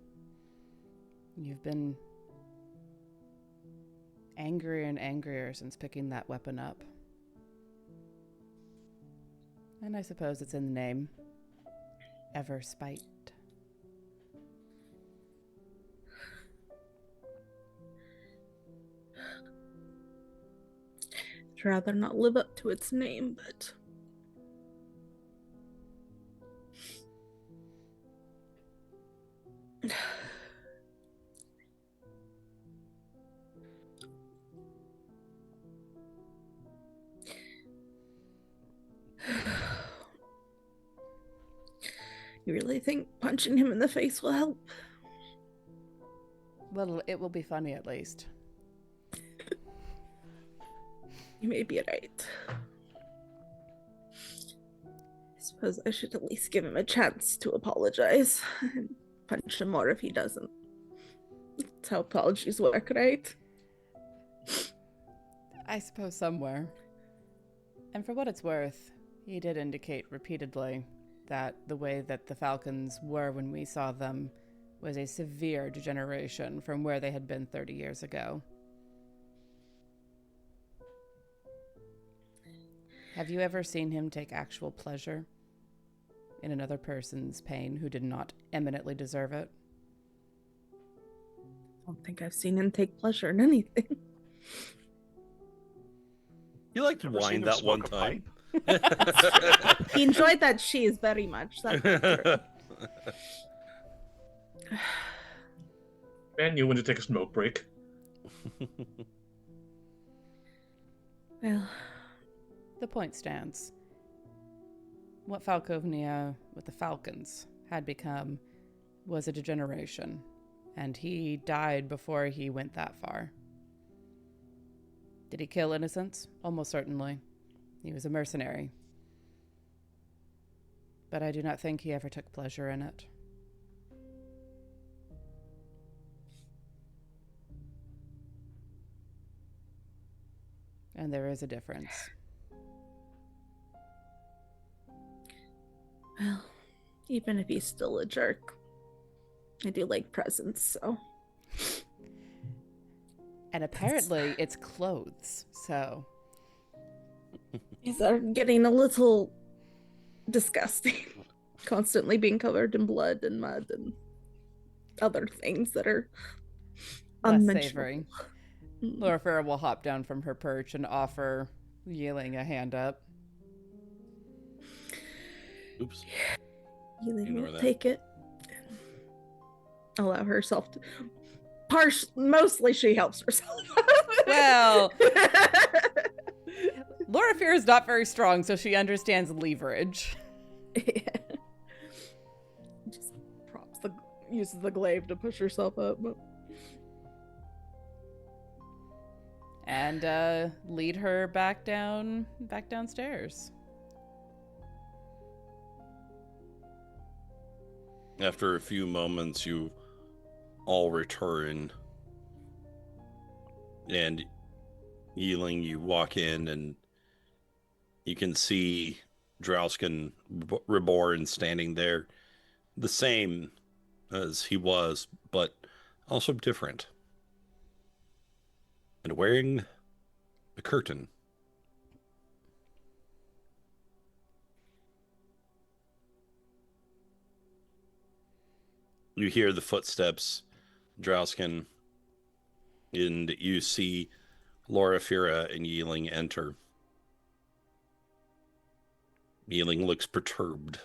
You've been angrier and angrier since picking that weapon up. And I suppose it's in the name. Ever spite. I'd rather not live up to its name, but... You really think punching him in the face will help? Well, it will be funny at least. You may be right. I suppose I should at least give him a chance to apologize and punch him more if he doesn't. That's how apologies work, right? I suppose somewhere. And for what it's worth, he did indicate repeatedly that the way that the Falcons were when we saw them was a severe degeneration from where they had been 30 years ago. Have you ever seen him take actual pleasure in another person's pain who did not eminently deserve it? I don't think I've seen him take pleasure in anything. You liked to Ever seen whine him that smoke one a time. He enjoyed that cheese very much. That's true. And you went to take a smoke break. Well, The point stands. What Falkovnia, what the Falcons had become, was a degeneration, and he died before he went that far. Did he kill innocents? Almost certainly. He was a mercenary. But I do not think he ever took pleasure in it. And there is a difference. well, even if he's still a jerk, I do like presents, so... And apparently it's clothes, so... These are getting a little disgusting. Constantly being covered in blood and mud and other things that are less unmentionable. savory. Mm. Loraphyra will hop down from her perch and offer Yi-Ling a hand up. Oops. Yi-Ling Ignore will that. take it. Allow herself to. Mostly she helps herself. Well, Loraphyra is not very strong, so she understands leverage. Yeah. Just uses the glaive to push herself up. And lead her back downstairs. After a few moments, you all return. And Yi-Ling, you walk in and you can see Drausken Reborn standing there, the same as he was, but also different. And wearing a curtain. You hear the footsteps, Drausken, and you see Loraphyra and Yi-Ling enter. Yi-Ling looks perturbed.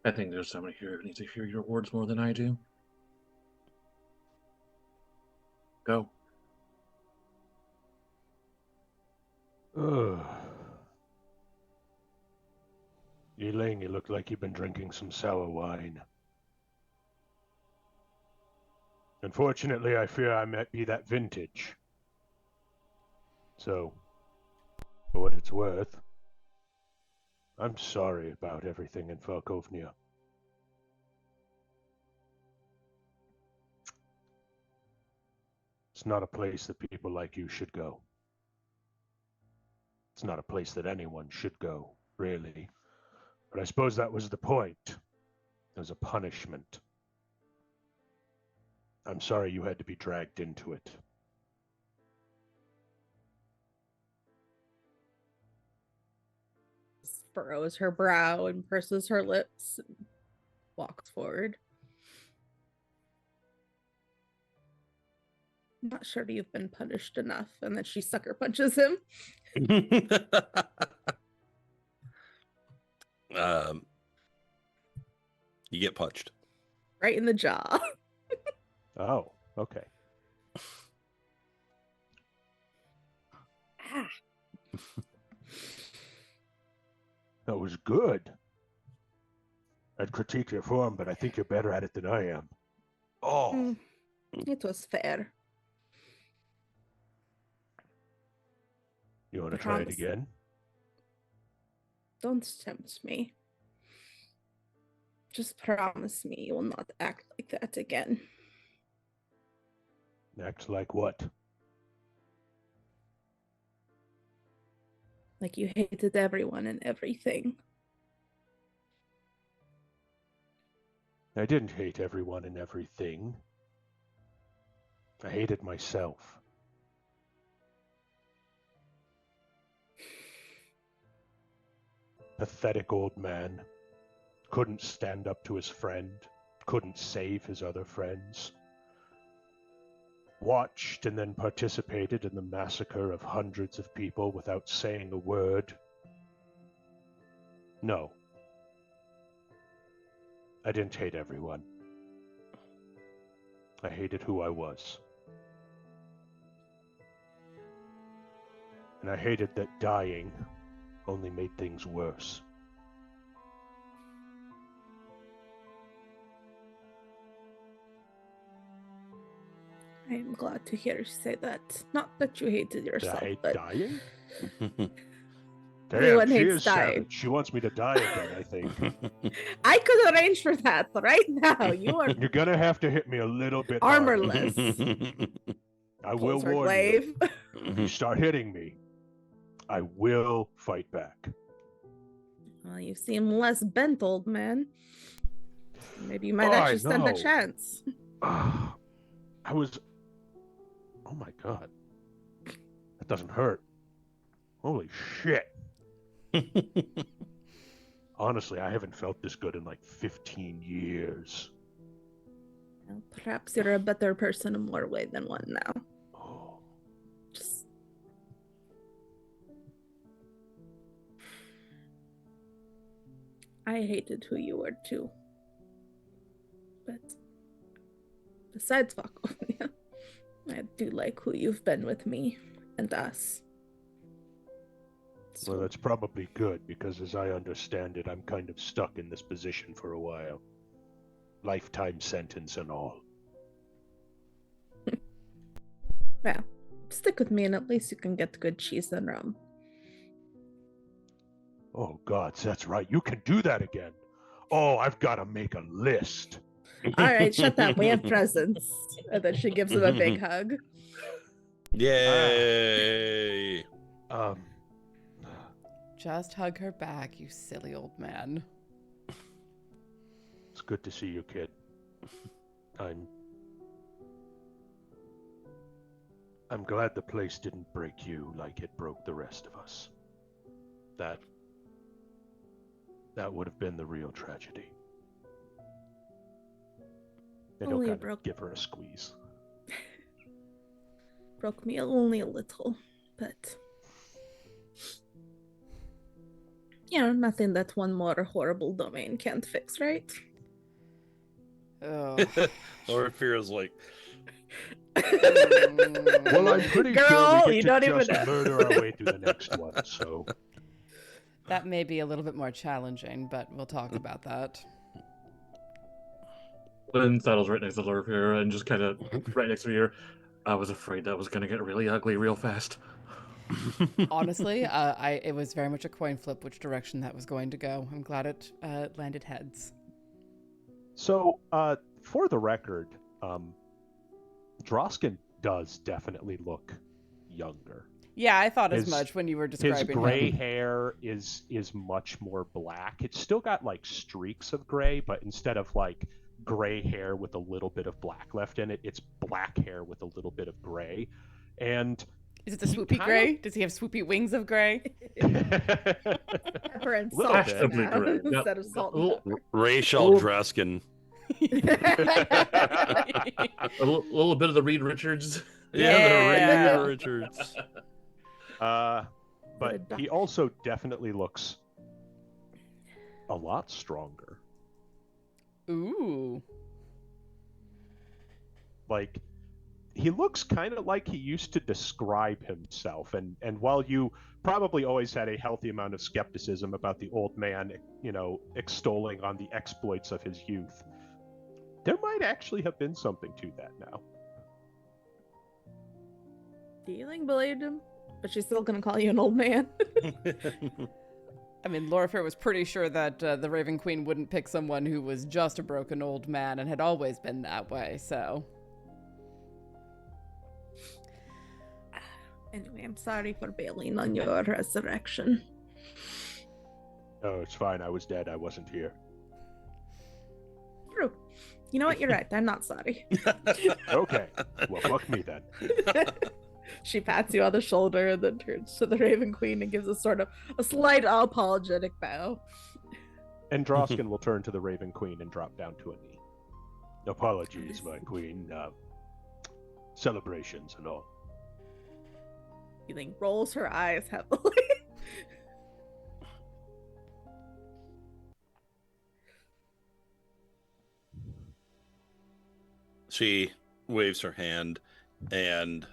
I think there's somebody here who needs to hear your words more than I do. Go. Yi-Ling, you look like you've been drinking some sour wine. Unfortunately, I fear I might be that vintage. So, for what it's worth, I'm sorry about everything in Falkovnia. It's not a place that people like you should go. It's not a place that anyone should go, really. But I suppose that was the point. As a punishment. I'm sorry you had to be dragged into it. Furrows her brow and purses her lips and walks forward. I'm not sure you've been punished enough. And then she sucker punches him. You get punched. Right in the jaw. Oh, okay. Ah. That was good. I'd critique your form, but I think you're better at it than I am. Oh. It was fair. You want to try it Promise. again? Don't tempt me. Just promise me you will not act like that again. Act like what? Like you hated everyone and everything. I didn't hate everyone and everything. I hated myself. Pathetic old man. Couldn't stand up to his friend. Couldn't save his other friends. Watched and then participated in the massacre of hundreds of people without saying a word. No. I didn't hate everyone. I hated who I was. And I hated that dying only made things worse. I am glad to hear you say that. Not that you hated Did yourself, I hate but dying? Everyone Damn, she hates is dying. savage. She wants me to die again, I think. I could arrange for that right now. You are You're gonna have to hit me a little bit harder. armorless. I will Pulls her warn you. glaive. If you start hitting me, I will fight back. Well, you seem less bent, old man. Maybe you might Oh, I actually stand a know. chance. I was... Oh my god. That doesn't hurt. Holy shit. Honestly, I haven't felt this good in like 15 years. Well, perhaps you're a better person in more way than one now. Oh. Just I hated who you were too. But besides Falkovnia, I do like who you've been with me and us. Well, that's probably good, because as I understand it, I'm kind of stuck in this position for a while. Lifetime sentence and all. Well, stick with me and at least you can get good cheese and rum. Oh, gods, that's right. You can do that again. Oh, I've got to make a list. All right, shut up. We have presents. And then she gives him a big hug. Yay! Just hug her back, you silly old man. It's good to see you, kid. I'm glad the place didn't break you like it broke the rest of us. That would have been the real tragedy. And he'll Only kind broke- of give her a squeeze. Broke me only a little, but nothing that one more horrible domain can't fix, right? Oh. Loraphyra's like, Well, I'm pretty Girl, sure we you get don't to even just know. murder our way through the next one, so... That may be a little bit more challenging, but we'll talk about that. Lynn settles right next to Loraphyra and just kind of right next to her. I was afraid that was going to get really ugly real fast. Honestly, it was very much a coin flip which direction that was going to go. I'm glad it landed heads. So, for the record, Drausken does definitely look younger. Yeah, I thought as His- much when you were His describing gray him. hair is much more black. It's still got like streaks of gray, but instead of like gray hair with a little bit of black left in it, it's black hair with a little bit of gray. And Is it the he swoopy kind gray? Does he have swoopy wings of gray? Pepper and Little salt bit. Fashionably now, gray. Yep. instead of salt and Little- pepper. Drausken. A little bit of the Reed Richards. Yeah. The Ray Richards. but he also definitely looks a lot stronger. Ooh. Like, he looks kind of like he used to describe himself, and while you probably always had a healthy amount of skepticism about the old man, extolling on the exploits of his youth, there might actually have been something to that now. Yi-Ling believed him, but she's still gonna call you an old man. I mean, Loraphyra was pretty sure that the Raven Queen wouldn't pick someone who was just a broken old man and had always been that way, so... Anyway, I'm sorry for bailing on your resurrection. Oh, it's fine. I was dead. I wasn't here. True. You know what? You're right. I'm not sorry. Okay. Well, fuck me then. She pats you on the shoulder and then turns to the Raven Queen and gives a sort of a slight apologetic bow. And Drausken will turn to the Raven Queen and drop down to a knee. Apologies, my queen. Celebrations and all. Yi-Ling rolls her eyes heavily. She waves her hand, and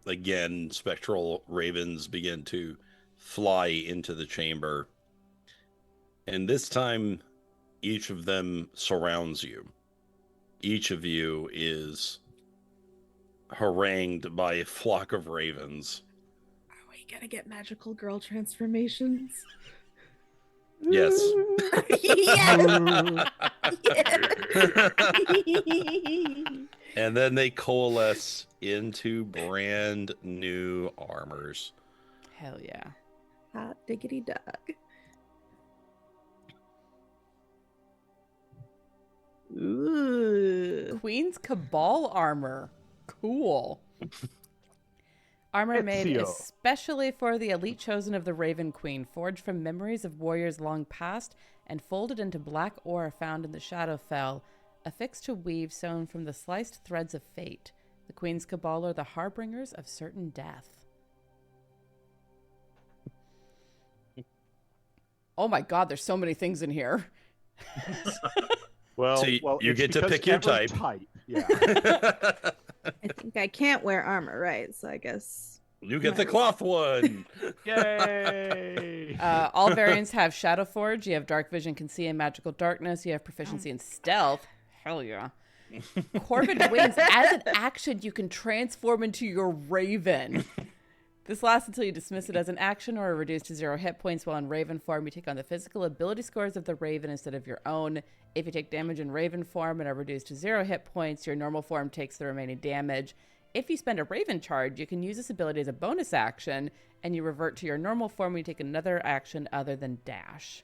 again, spectral ravens begin to fly into the chamber. And this time, each of them surrounds you. Each of you is harangued by a flock of ravens. Are we gonna get magical girl transformations? Yes. Yes! And then they coalesce into brand new armors. Hell yeah. Hot diggity dog. Ooh. Queen's Cabal armor. Cool. Armor made Ezio. especially for the elite chosen of the Raven Queen, forged from memories of warriors long past and folded into black ore found in the Shadowfell, affixed to weave sewn from the sliced threads of fate. The Queen's Cabal are the harbingers of certain death. Oh my god, there's so many things in here. Well, So you it's get to because pick your every type. Yeah. I think I can't wear armor, right? So I guess. You get the cloth one. Yay! All variants have Shadow Forge. You have Dark Vision, can see in magical darkness. You have proficiency in stealth. Hell yeah. Corvid Wings. As an action, you can transform into your raven. This lasts until you dismiss it as an action or are reduced to 0 hit points. While in raven form, you take on the physical ability scores of the raven instead of your own. If you take damage in raven form and are reduced to 0 hit points, your normal form takes the remaining damage. If you spend a raven charge, you can use this ability as a bonus action, and you revert to your normal form when you take another action other than dash.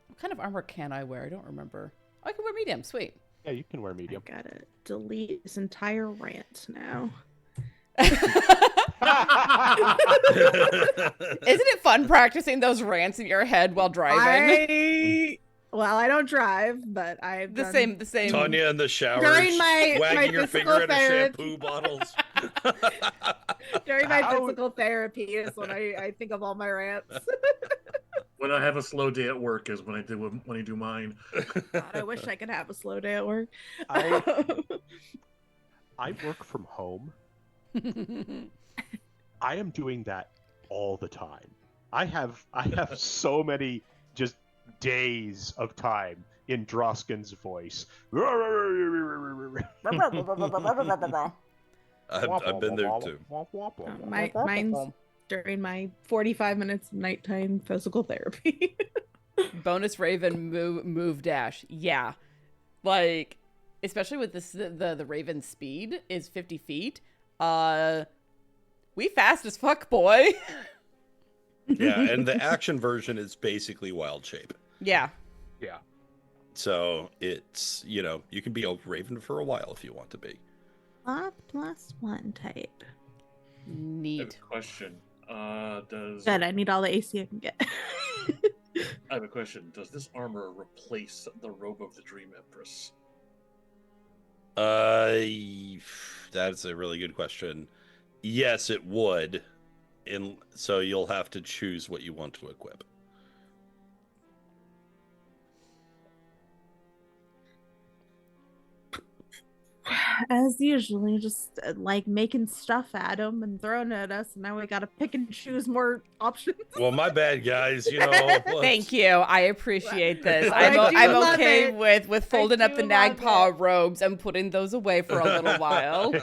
What kind of armor can I wear? I don't remember. Oh, I can wear medium. Sweet. Yeah, you can wear medium. I gotta delete this entire rant now. Isn't it fun practicing those rants in your head while driving? Well, I don't drive, but I've The done... same. Tanya in the shower, During my wagging her physical finger at a therapy. shampoo bottles. During my How- physical therapy is when I think of all my rants. When I have a slow day at work is when I do mine. God, I wish I could have a slow day at work. I work from home. I am doing that all the time. I have so many just days of time in Drausken's voice. I've been there too. Mine's during my 45 minutes of nighttime physical therapy. Bonus raven move dash. Yeah. Like, especially with this, the raven speed is 50 feet. We fast as fuck, boy. Yeah, and the action version is basically wild shape. Yeah. Yeah. So it's, you can be a raven for a while if you want to be. +1 type. I have Neat. a question. Good, I need all the AC I can get. I have a question. Does this armor replace the robe of the Dream Empress? That's a really good question. Yes, it would. So you'll have to choose what you want to equip. As usually, just like making stuff at them and throwing it at us, and now we gotta pick and choose more options. Well, my bad, guys. Thank you. I appreciate this. I do I'm love okay it. with folding up do the love Nagpaw it. robes and putting those away for a little while.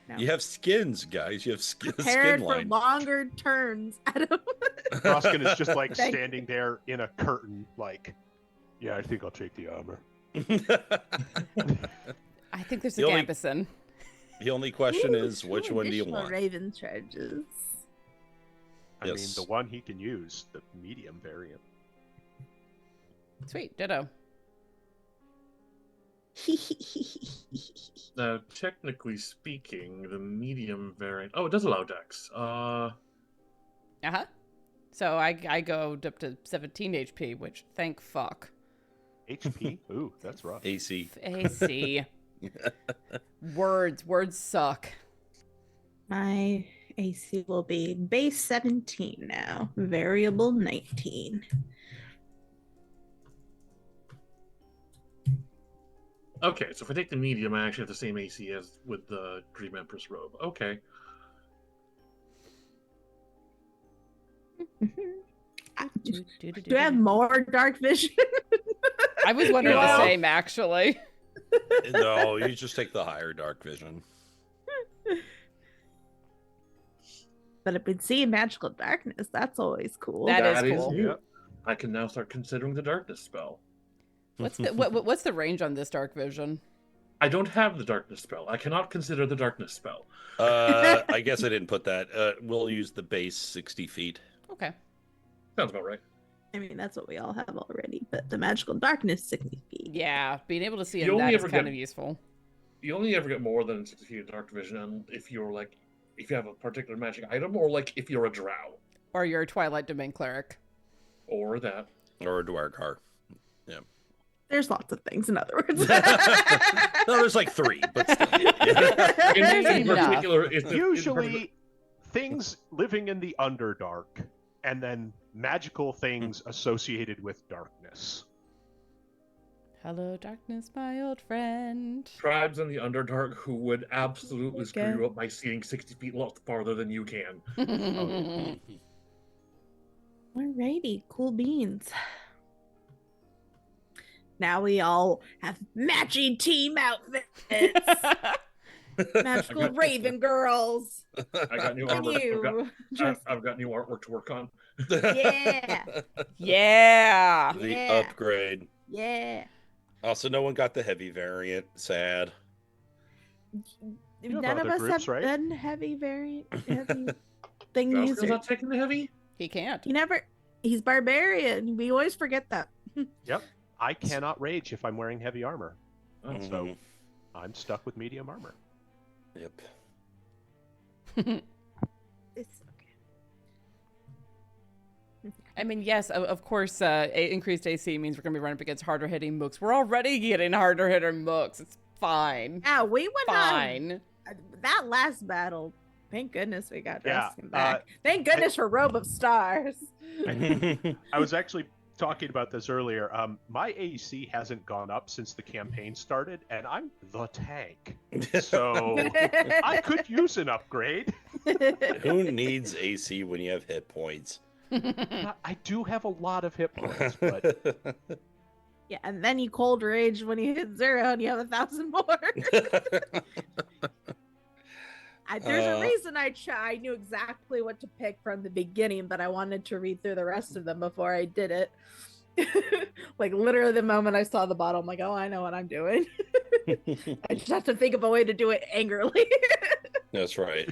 No. You have skins, guys. You have skin Prepared for line. longer turns at them. Drausken is just like Thank standing there in a curtain, like, yeah, I think I'll take the armor. I think there's a The only- Gambeson. The only question is, which one do you Additional want? Raven charges. I mean, Yes. the one he can use, the medium variant. Sweet, ditto. Now, technically speaking, the medium variant... Oh, it does allow dex. Uh-huh. So I go up to 17 HP, which thank fuck. HP? Ooh, that's rough. AC. AC. Words suck. My AC will be base 17 now, variable 19. Okay, so if I take the medium, I actually have the same AC as with the Dream Empress robe. Okay. Do I have more dark vision? I was wondering the Well- same, actually. No, you just take the higher dark vision. But I've been seeing magical darkness. That's always cool. That is That is cool. new. Yep. I can now start considering the darkness spell. What's the range on this dark vision? I don't have the darkness spell. I cannot consider the darkness spell. I guess I didn't put that. We'll use the base 60 feet. Okay. Sounds about right. I mean, that's what we all have already. But the magical darkness 60 feet. Yeah, being able to see You in only that is ever kind get- of useful. You only ever get more than 60 feet of dark vision and if you're like, if you have a particular magic item, or like if you're a drow, Or your Twilight Domain cleric. or that. Or a Dwargar. There's lots of things, in other words. No, there's like 3, but still. In There's enough. particular, Usually, things living in the Underdark, and then magical things associated with darkness. Hello, darkness, my old friend. Tribes in the Underdark who would absolutely Okay. screw you up by seeing 60 feet farther than you can. Alrighty, cool beans. Now we all have matching team outfits. Magical Raven girls. I got new And armor. you. I've got new artwork to work on. Yeah. Yeah. The Yeah. upgrade. Yeah. Also, no one got the heavy variant. Sad. You have None of other us groups, have right? done heavy thing Drausken's user. not taking the heavy? He can't. He's barbarian. We always forget that. Yep. I cannot rage if I'm wearing heavy armor. Oh, So Mhm. I'm stuck with medium armor. Yep. It's okay. I mean, yes, of course, increased AC means we're going to be running up against harder hitting mooks. We're already getting harder hitting mooks. It's fine. Yeah, we went Fine. on that last battle. Thank goodness we got Yeah, Drausken back. Thank goodness for Robe of Stars. I was actually talking about this earlier. My AC hasn't gone up since the campaign started, and I'm the tank. So I could use an upgrade. Who needs AC when you have hit points? I do have a lot of hit points, but Yeah, and then you cold rage when you hit 0 and you have 1,000 more. There's a reason I knew exactly what to pick from the beginning, but I wanted to read through the rest of them before I did it. Like literally the moment I saw the bottle, I'm like, oh, I know what I'm doing. I just have to think of a way to do it angrily. That's right.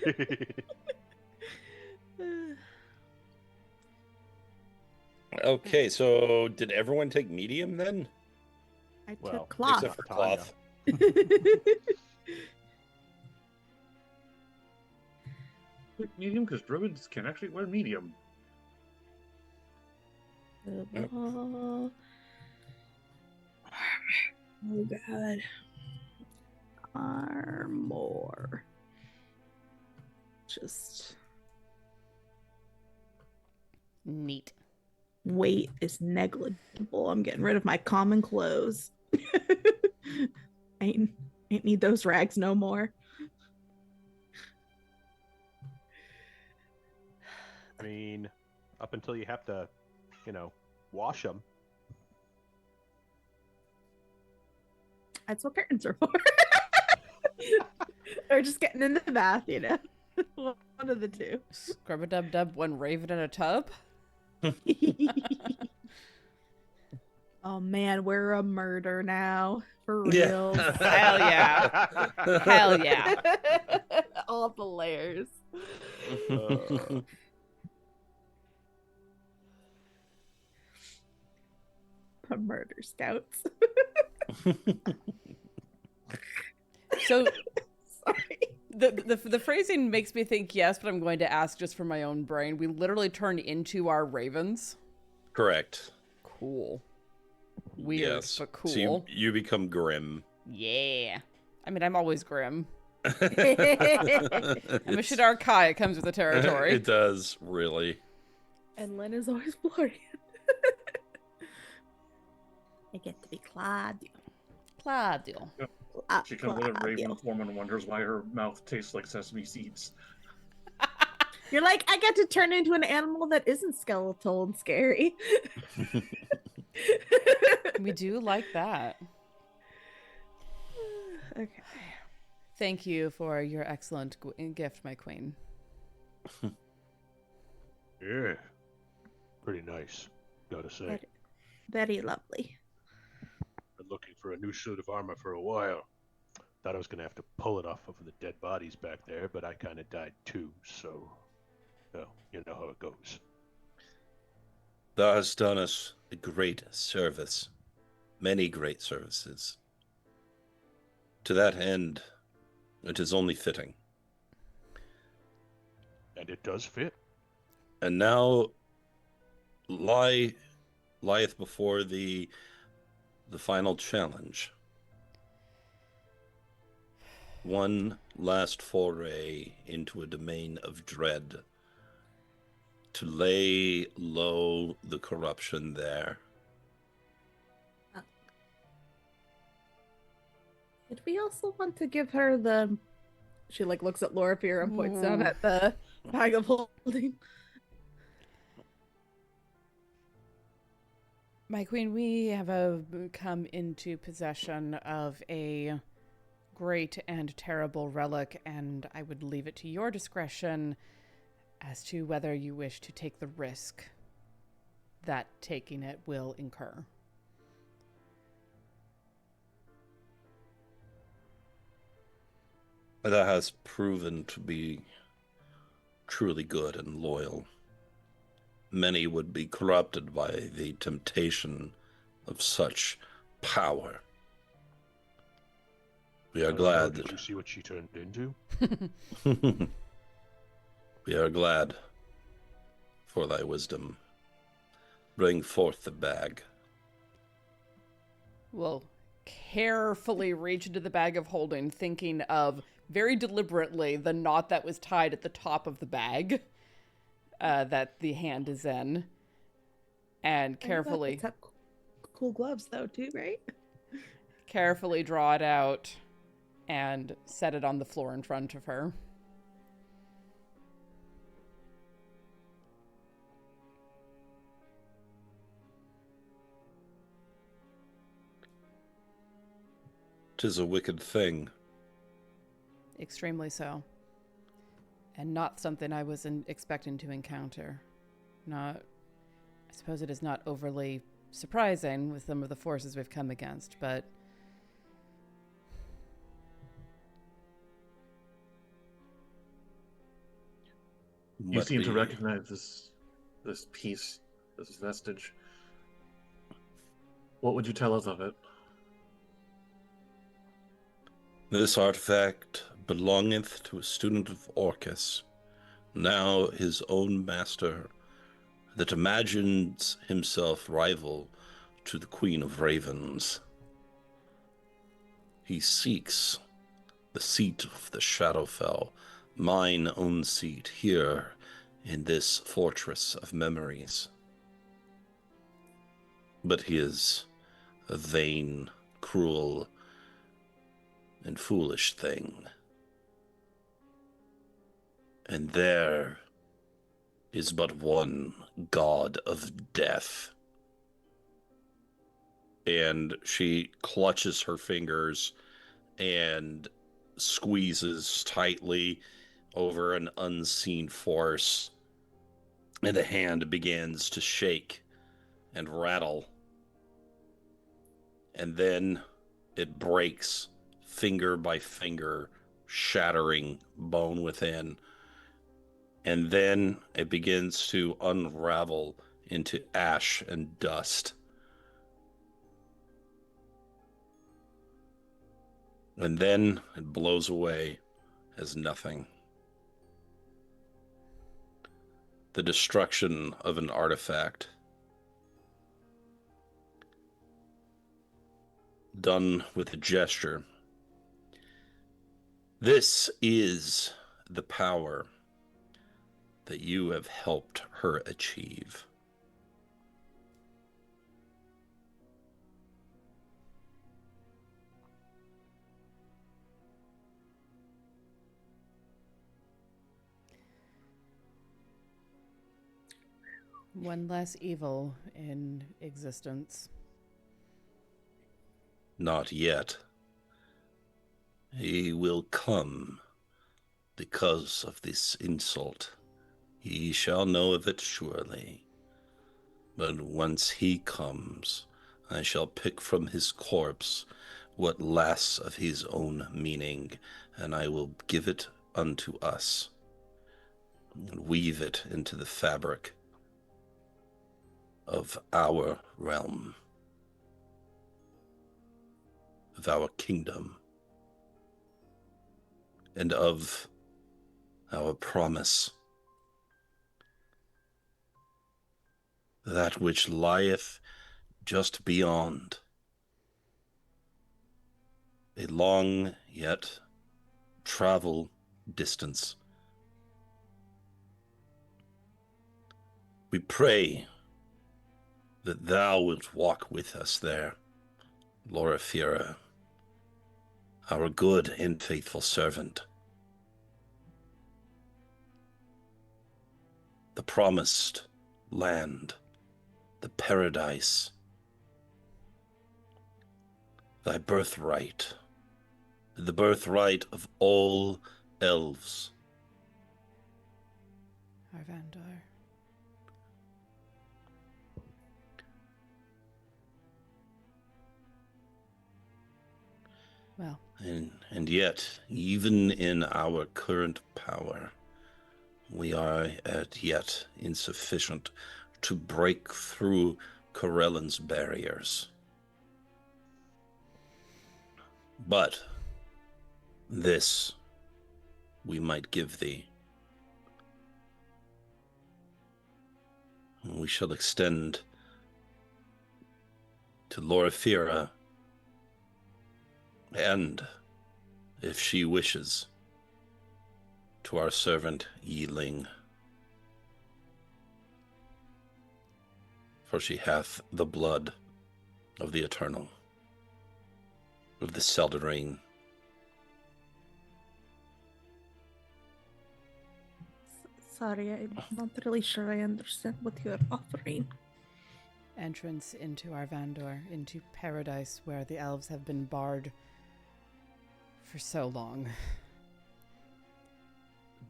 Okay, so did everyone take medium then? I Well, took cloth. Except for Tania. cloth. Medium, because druids can actually wear medium. Oh god. Armor. Just Neat. weight is negligible. I'm getting rid of my common clothes. ain't need those rags no more. I mean, up until you have to, wash them. That's what curtains are for. Or just getting in the bath, One of the two. Scrub a dub dub, one raven in a tub. Oh man, we're a murder now. For Yeah. real. Hell yeah. Hell yeah. All the layers. Murder scouts. So Sorry. the phrasing makes me think yes, but I'm going to ask just for my own brain. We literally turn into our ravens. Correct. Cool. Weird, Yes. but cool. So you become grim. Yeah. I mean, I'm always grim. I'm a It's- Shadar Kai. It comes with the territory. It does, really. And Lynn is always Florian. I get to be Claudio. Claudio. She comes in a raven form and wonders why her mouth tastes like sesame seeds. You're like, I get to turn into an animal that isn't skeletal and scary. We do like that. Okay. Thank you for your excellent gift, my queen. Yeah. Pretty nice, gotta say. Very, very lovely. Been looking for a new suit of armor for a while. Thought I was gonna have to pull it off of the dead bodies back there, but I kinda died too, so... Well, you know how it goes. Thou hast done us a great service. Many great services. To that end, it is only fitting. And it does fit. And now lieth before the final challenge. one last foray into a domain of dread to lay low the corruption there. Did we also want to give her the... She like looks at Loraphyra and points down Ooh. at the bag of holding. My queen, we have come into possession of a great and terrible relic, and I would leave it to your discretion as to whether you wish to take the risk that taking it will incur. That has proven to be truly good and loyal. Many would be corrupted by the temptation of such power. We are glad Did you see what she turned into? We are glad for thy wisdom. Bring forth the bag. We'll carefully reach into the bag of holding, thinking of very deliberately the knot that was tied at the top of the bag that the hand is in, and carefully Have cool gloves though too, right? carefully draw it out and set it on the floor in front of her. "'Tis a wicked thing. Extremely so. And not something I was expecting to encounter. I suppose it is not overly surprising with some of the forces we've come against, but You seem to recognize this piece, this vestige. What would you tell us of it? This artifact belongeth to a student of Orcus, now his own master, that imagines himself rival to the Queen of Ravens. He seeks the seat of the Shadowfell, mine own seat here in this fortress of memories. But he is a vain, cruel, and foolish thing. And there is but one god of death. And she clutches her fingers and squeezes tightly over an unseen force, and the hand begins to shake and rattle. And then it breaks finger by finger, shattering bone within. And then it begins to unravel into ash and dust. And then it blows away as nothing. The destruction of an artifact done with a gesture. This is the power that you have helped her achieve. one less evil in existence. Not yet. He will come because of this insult. He shall know of it surely. But once he comes, I shall pick from his corpse what lasts of his own meaning, and I will give it unto us, and weave it into the fabric of our realm, of our kingdom, and of our promise. That which lieth just beyond. A long yet travel distance. We pray that thou wilt walk with us there, Loraphyra, our good and faithful servant. The promised land, the paradise, thy birthright, the birthright of all elves. Arvandor. Well. And yet, even in our current power, we are as yet insufficient to break through Corellan's barriers. But this we might give thee. We shall extend to Loraphyra, and, if she wishes, to our servant Yi-Ling. For she hath the blood of the Eternal, of the Seldarine. Sorry, I'm not really sure I understand what you're offering. Entrance into Arvandor, into paradise where the elves have been barred for so long.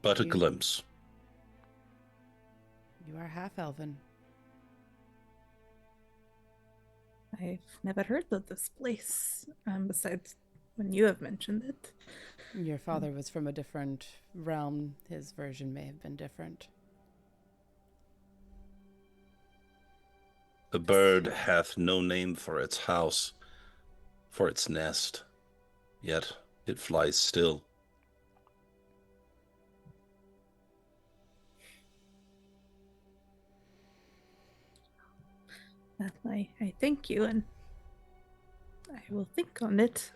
But a glimpse. You are half-elven. I've never heard of this place, besides when you have mentioned it. Your father was from a different realm. His version may have been different. The bird hath no name for its house, for its nest, yet it flies still. Well, I thank you, and I will think on it.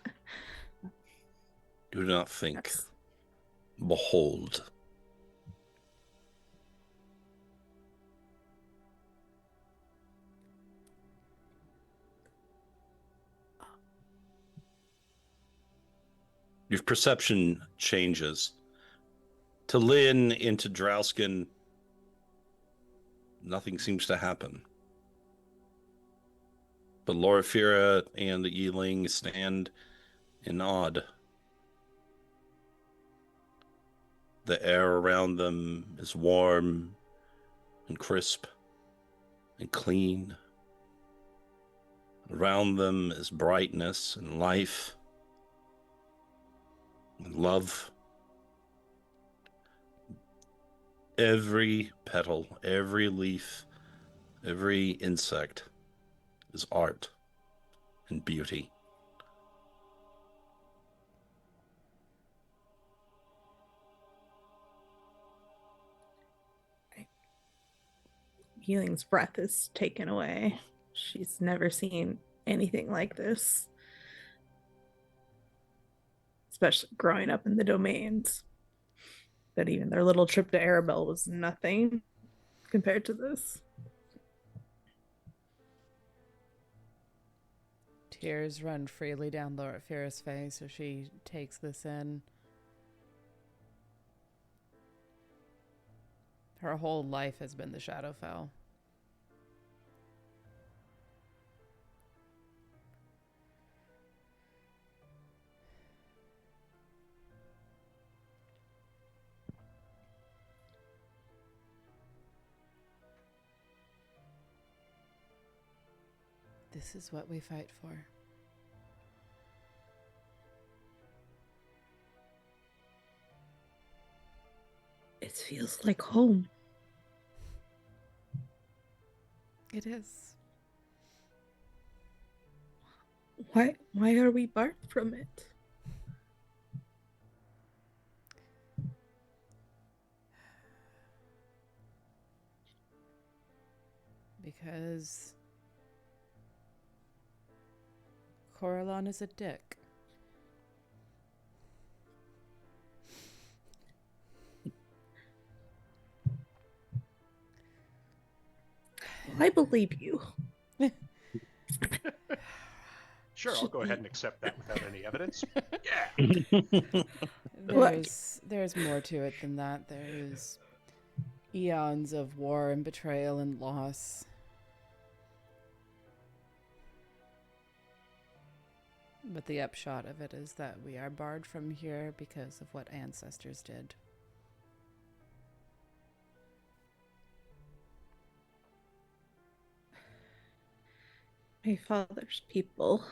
Do not think. Yes. Behold. Your perception changes. To Lynn into Drausken, nothing seems to happen. But Loraphyra and Yi-Ling stand in awe. The air around them is warm and crisp and clean. Around them is brightness and life and love. Every petal, every leaf, every insect is art and beauty. Yi-Ling's breath is taken away. She's never seen anything like this. Especially growing up in the domains. But even their little trip to Arabelle was nothing compared to this. Tears run freely down Loraphyra's face as she takes this in. Her whole life has been the Shadowfell. This is what we fight for. It feels like home. It is. Why are we barred from it? Because Corellon is a dick. I believe you. Sure, I'll go ahead and accept that without any evidence. Yeah. There's more to it than that. There's eons of war and betrayal and loss. But the upshot of it is that we are barred from here because of what ancestors did. My father's people,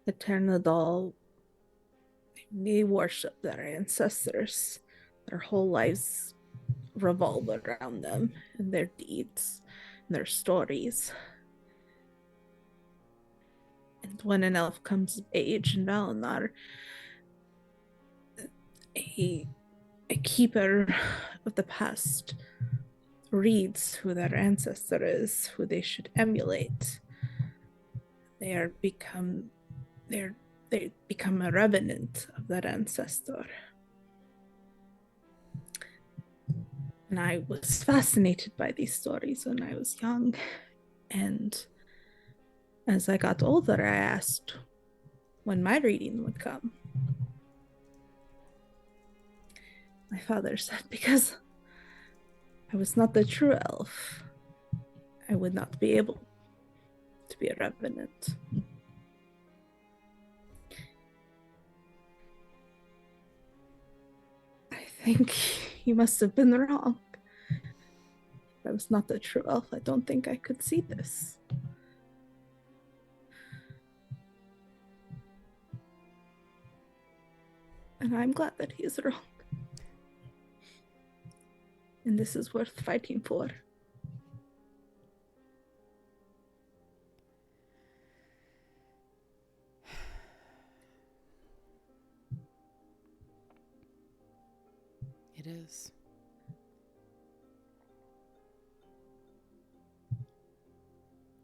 the Ternadal, they worship their ancestors. Their whole lives revolve around them and their deeds and their stories. And when an elf comes of age in Valinor, a keeper of the past reads who their ancestor is, who they should emulate. They become a revenant of that ancestor. And I was fascinated by these stories when I was young. And as I got older, I asked when my reading would come. My father said, because I was not the true elf, I would not be able to be a revenant. I think he must have been wrong. If I was not the true elf, I don't think I could see this. And I'm glad that he is wrong. And this is worth fighting for. It is.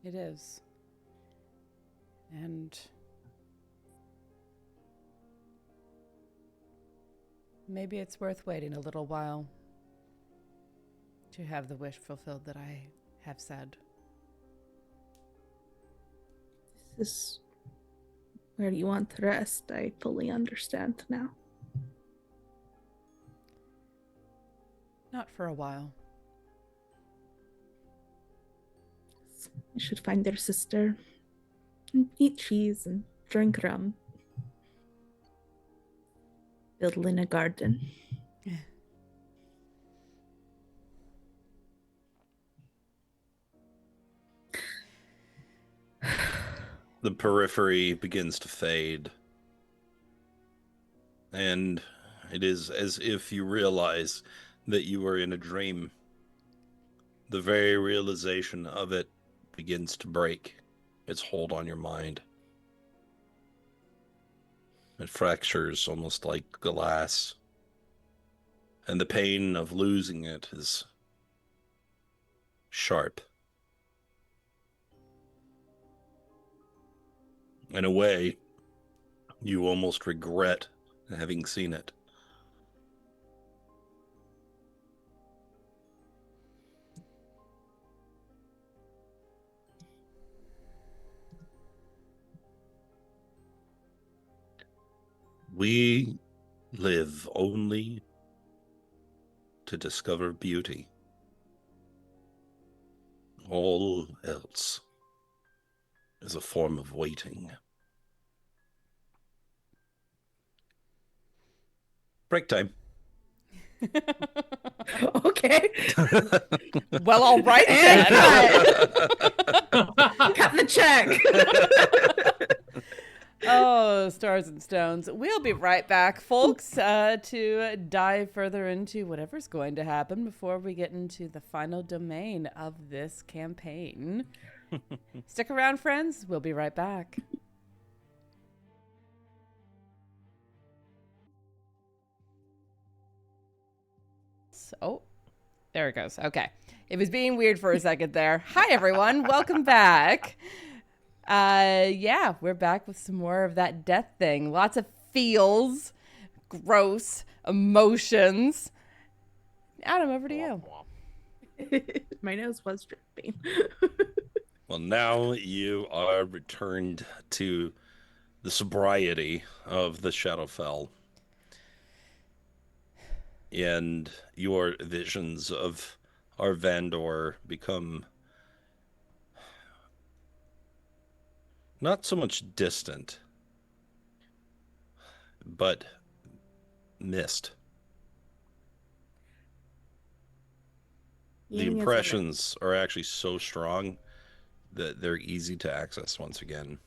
It is. And maybe it's worth waiting a little while to have the wish fulfilled that I have said. This is where you want to rest. I fully understand now. Not for a while. You should find their sister and eat cheese and drink rum. Build in a garden. The periphery begins to fade. And it is as if you realize that you are in a dream. The very realization of it begins to break its hold on your mind. It fractures almost like glass. And the pain of losing it is sharp. In a way, you almost regret having seen it. We live only to discover beauty. All else is a form of waiting. Break time. Okay. Well, all right then. Cut the check. Oh, stars and stones. We'll be right back, folks, to dive further into whatever's going to happen before we get into the final domain of this campaign. Stick around, friends. We'll be right back. Oh, there it goes. Okay. It was being weird for a second there. Hi, everyone. Welcome back. Yeah, we're back with some more of that death thing. Lots of feels, gross emotions. Adam, over to you. My nose was dripping. Well, now you are returned to the sobriety of the Shadowfell, and your visions of our Vandor become not so much distant, but missed. The Yi-Ling is gonna impressions are actually so strong that they're easy to access once again.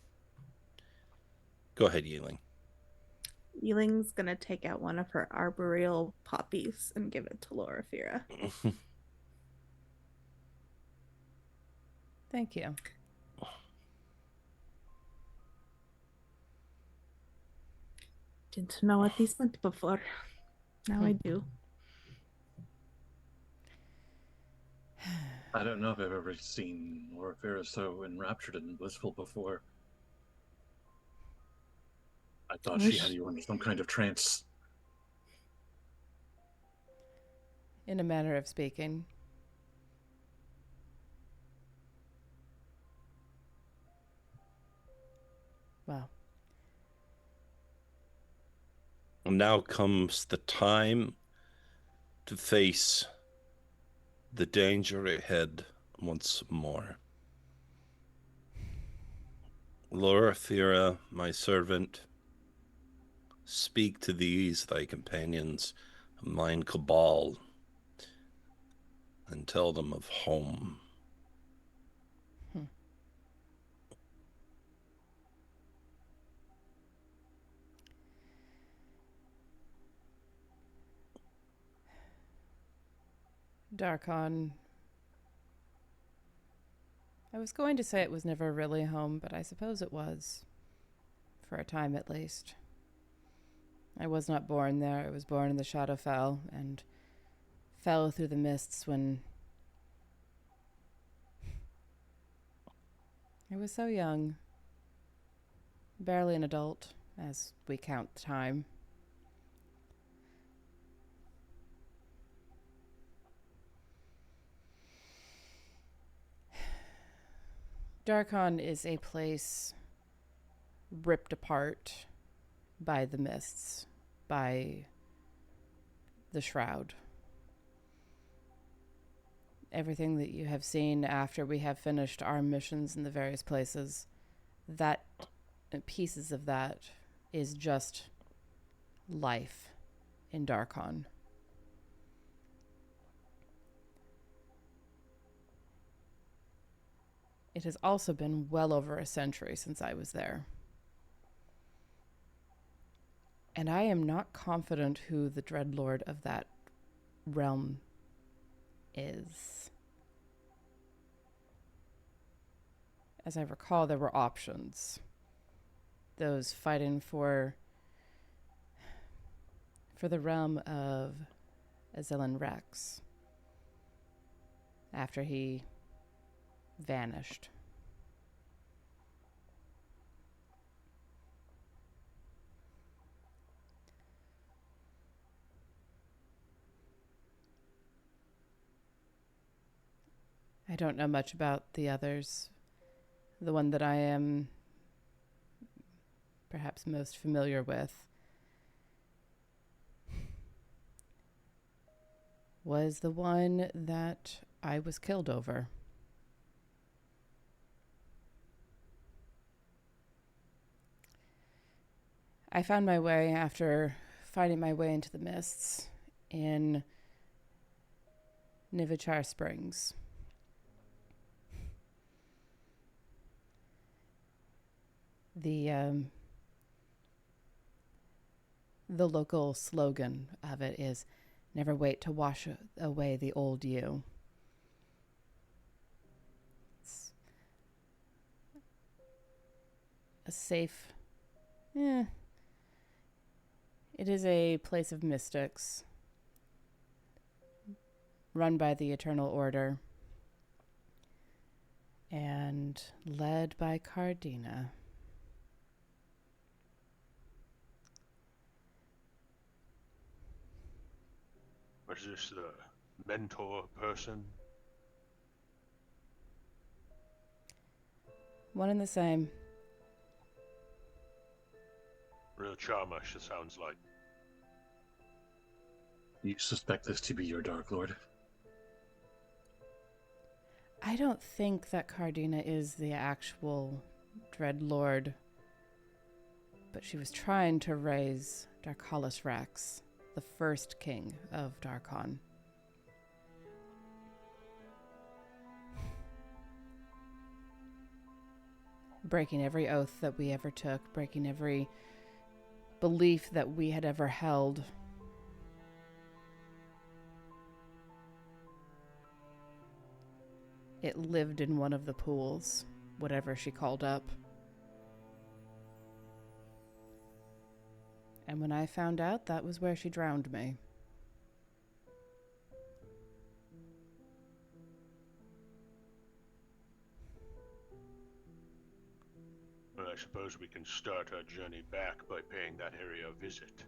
Go ahead, Yi-Ling. Yi-Ling's gonna take out one of her arboreal poppies and give it to Loraphyra. Thank you. Didn't know what these meant before. Now I do. I don't know if I've ever seen Loraphyra so enraptured and blissful before. I thought she had you in some kind of trance. In a manner of speaking. Well. Now comes the time to face the danger ahead once more. Loraphyra, my servant, speak to these thy companions of mine cabal, and tell them of home. Darkon. I was going to say it was never really home, but I suppose it was. For a time at least. I was not born there. I was born in the Shadowfell and fell through the mists when I was so young. Barely an adult, as we count the time. Darkon is a place ripped apart by the mists, by the shroud. Everything that you have seen after we have finished our missions in the various places, that pieces of that is just life in Darkon. It has also been well over a century since I was there. And I am not confident who the Dreadlord of that realm is. As I recall, there were options. Those fighting for the realm of Azilin Rex after he vanished. I don't know much about the others. The one that I am perhaps most familiar with was the one that I was killed over. I found my way after fighting my way into the mists in Nivichar Springs. The local slogan of it is, "Never wait to wash away the old you." It's a safe... It is a place of mystics, run by the Eternal Order, and led by Cardina. Was this the mentor person One and the same. Real charmer, she sounds like. You suspect this to be your Dark Lord? I don't think that Cardina is the actual Dreadlord, but she was trying to raise Darkalis Rex, the first king of Darkon. Breaking every oath that we ever took, breaking every belief that we had ever held. It lived in one of the pools, whatever she called up. And when I found out, that was where she drowned me. Well, I suppose we can start our journey back by paying that area a visit.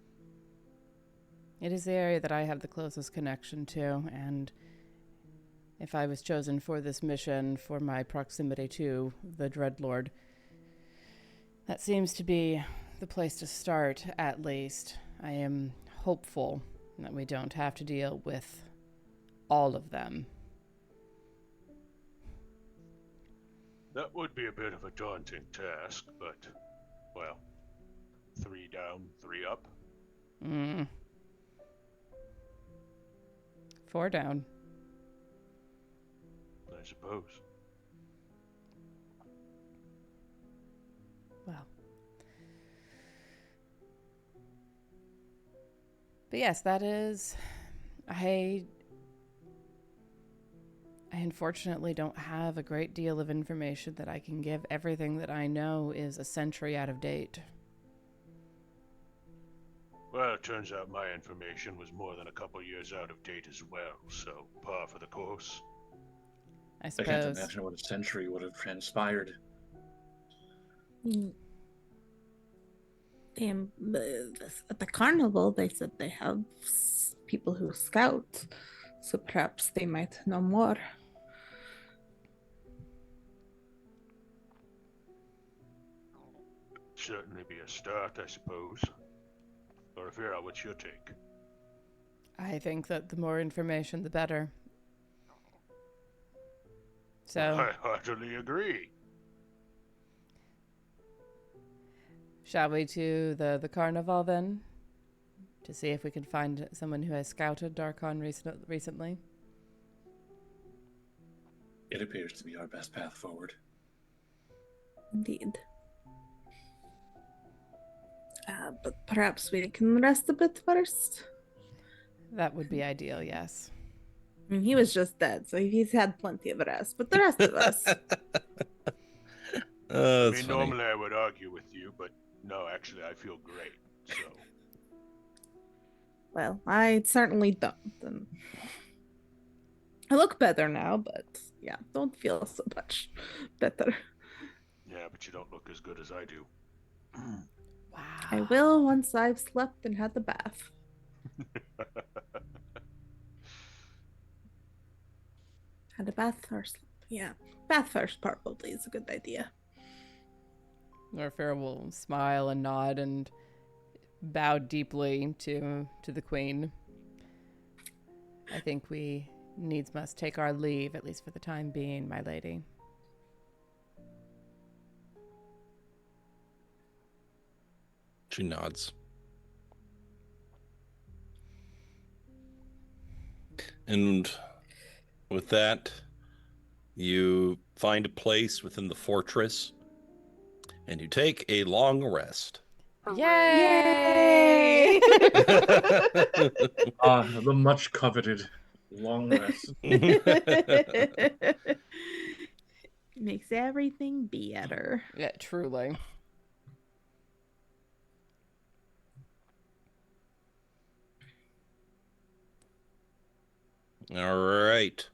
It is the area that I have the closest connection to, and if I was chosen for this mission for my proximity to the Dreadlord, that seems to be the place to start, at least. I am hopeful that we don't have to deal with all of them. That would be a bit of a daunting task, but, well, 3 down, 3 up. 4 down. I suppose. Well. But yes, that is... I unfortunately don't have a great deal of information that I can give. Everything that I know is a century out of date. Well, it turns out my information was more than a couple years out of date as well, so par for the course. I I suppose. can't imagine what a century would have transpired. At the carnival, they said they have people who scout, so perhaps they might know more. Certainly be a start, I suppose. Loraphyra, what's your take? I think that the more information, the better. So, I heartily agree. shall we to the carnival then? To see if we can find someone who has scouted Darkon recently? It appears to be our best path forward. Indeed. But perhaps we can rest a bit first. That would be ideal, yes. I mean, he was just dead, so he's had plenty of rest. But the rest of us, I That's mean, funny. normally I would argue with you, but no, actually, I feel great, so... well, I certainly don't. And I look better now, but yeah, don't feel so much better. Yeah, but you don't look as good as I do. Wow. I will once I've slept and had the bath. Had a bath first. Yeah, bath first probably is a good idea. Loraphyra will smile and nod and bow deeply to the queen. I think we needs must take our leave, at least for the time being, my lady. She nods. And with that, you find a place within the fortress and you take a long rest. Yay! The much coveted long rest. Makes everything better. Yeah, truly. All right.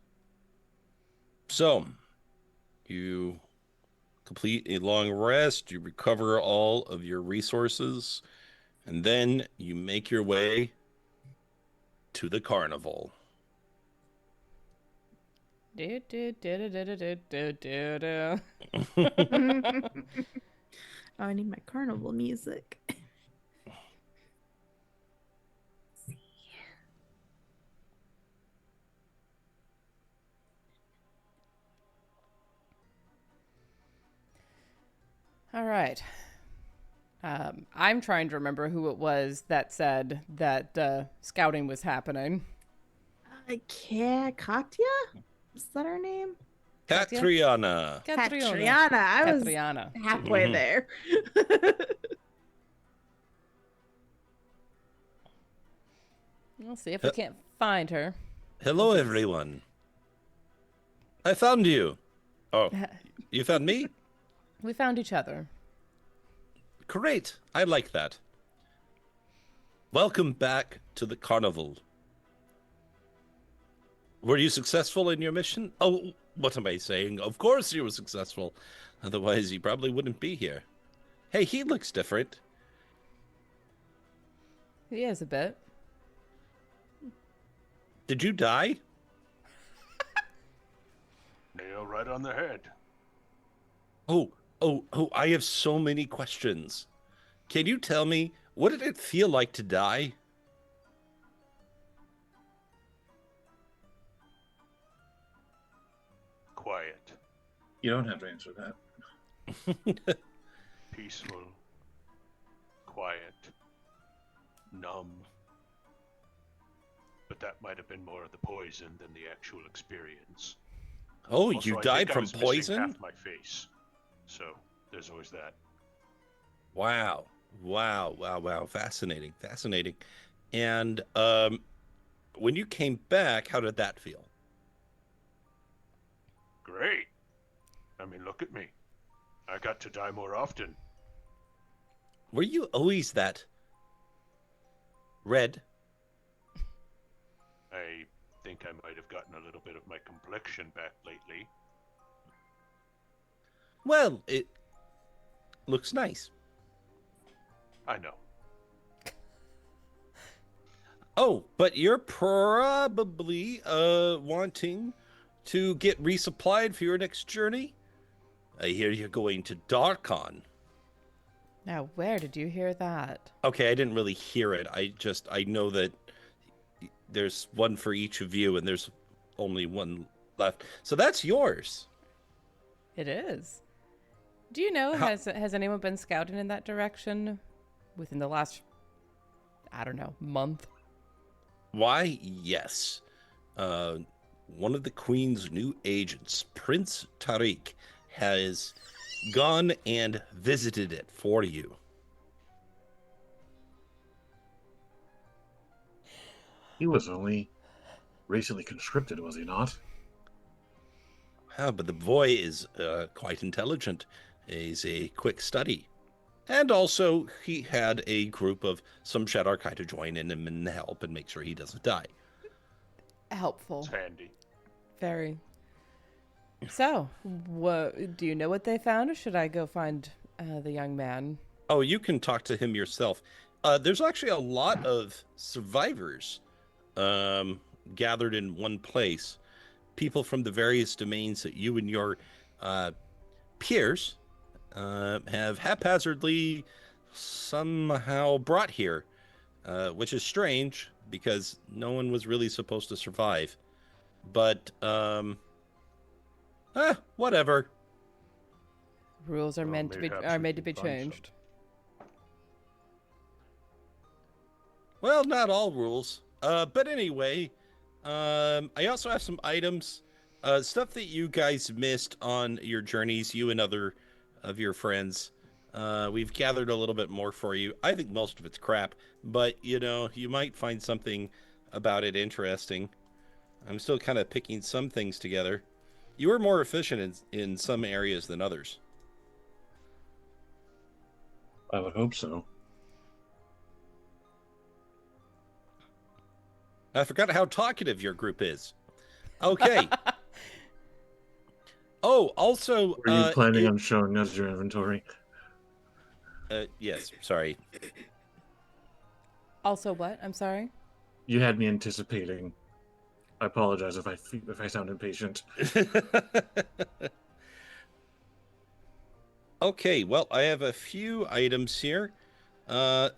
So, you complete a long rest, you recover all of your resources, and then you make your way to the carnival. Do, do, do, do, do, do, do, do, do. Oh, I need my carnival music. All right. I'm trying to remember who it was that said that scouting was happening. Katya? Is that her name? Catriona. Catriona. I was Catriona. halfway Mhm. there. We'll see if we can't find her. Hello, everyone. I found you. Oh, you found me? We found each other. Great. I like that. Welcome back to the carnival. Were you successful in your mission? Oh, what am I saying? Of course you were successful. Otherwise, you probably wouldn't be here. Hey, he looks different. He is a bit. Did you die? Nail right on the head. Oh, I have so many questions. Can you tell me, what did it feel like to die? Quiet. You don't have to answer that. Peaceful. Quiet. Numb. But that might have been more of the poison than the actual experience. Oh, Also, you I died think I from was missing poison? half my face. So, there's always that. Wow. Fascinating. And when you came back, how did that feel? Great. I mean, look at me. I got to die more often. Were you always that red? I think I might have gotten a little bit of my complexion back lately. Well, it looks nice. I know. Oh, but you're probably wanting to get resupplied for your next journey? I hear you're going to Darkon. Now, where did you hear that? Okay, I didn't really hear it. I know that there's one for each of you and there's only one left. So that's yours. It is. Do you know, has anyone been scouting in that direction within the last, I don't know, month? Why, yes. One of the Queen's new agents, Prince Tariq, has gone and visited it for you. He was only recently conscripted, was he not? But the boy is quite intelligent. He's a quick study. And also, he had a group of some Shadarkai to join in him and help and make sure he doesn't die. Helpful. It's handy. Very. So, do you know what they found, or should I go find the young man? Oh, you can talk to him yourself. There's actually a lot of survivors gathered in one place. People from the various domains that you and your peers have haphazardly somehow brought here, which is strange because no one was really supposed to survive. But, whatever. Rules are Well, meant to be mayhaps are we made to can be find some. changed. Well, not all rules. But anyway, I also have some items, stuff that you guys missed on your journeys, you and other of your friends. We've gathered a little bit more for you. I think most of it's crap, but you know, you might find something about it interesting. I'm still kind of picking some things together. You were more efficient in some areas than others. I would hope so. I forgot how talkative your group is. Okay. Oh, also, Were you planning on showing us your inventory? yes, sorry. Also, what? I'm sorry. You had me anticipating I apologize if I sound impatient. Okay, well, I have a few items here,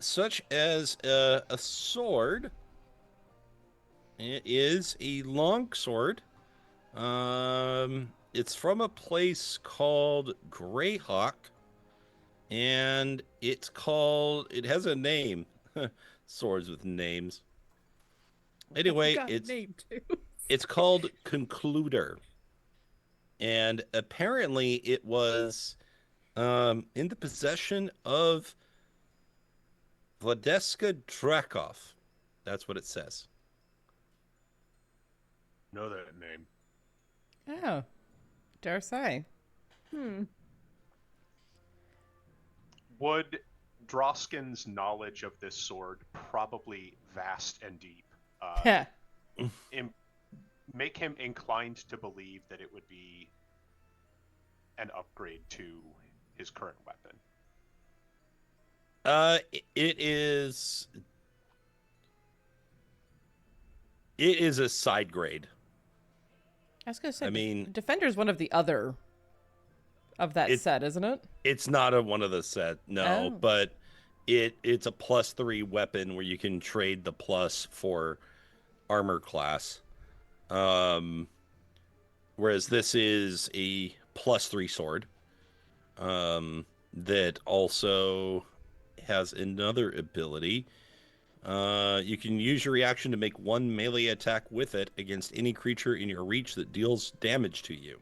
such as a sword. It is a long sword. It's from a place called Greyhawk, and it has a name. Swords with names. Anyway, it's called Concluder. And apparently it was in the possession of Vladeska Drakov. That's what it says. Know that name. Oh, dare say. Would Drausken's knowledge of this sword, probably vast and deep, make him inclined to believe that it would be an upgrade to his current weapon? It is a side grade. I was gonna say. I mean, Defender's one of the other of that set, isn't it? It's not one of the set, no, Oh. but it's a +3 weapon where you can trade the plus for armor class. Whereas this is a +3 sword. That also has another ability. You can use your reaction to make one melee attack with it against any creature in your reach that deals damage to you.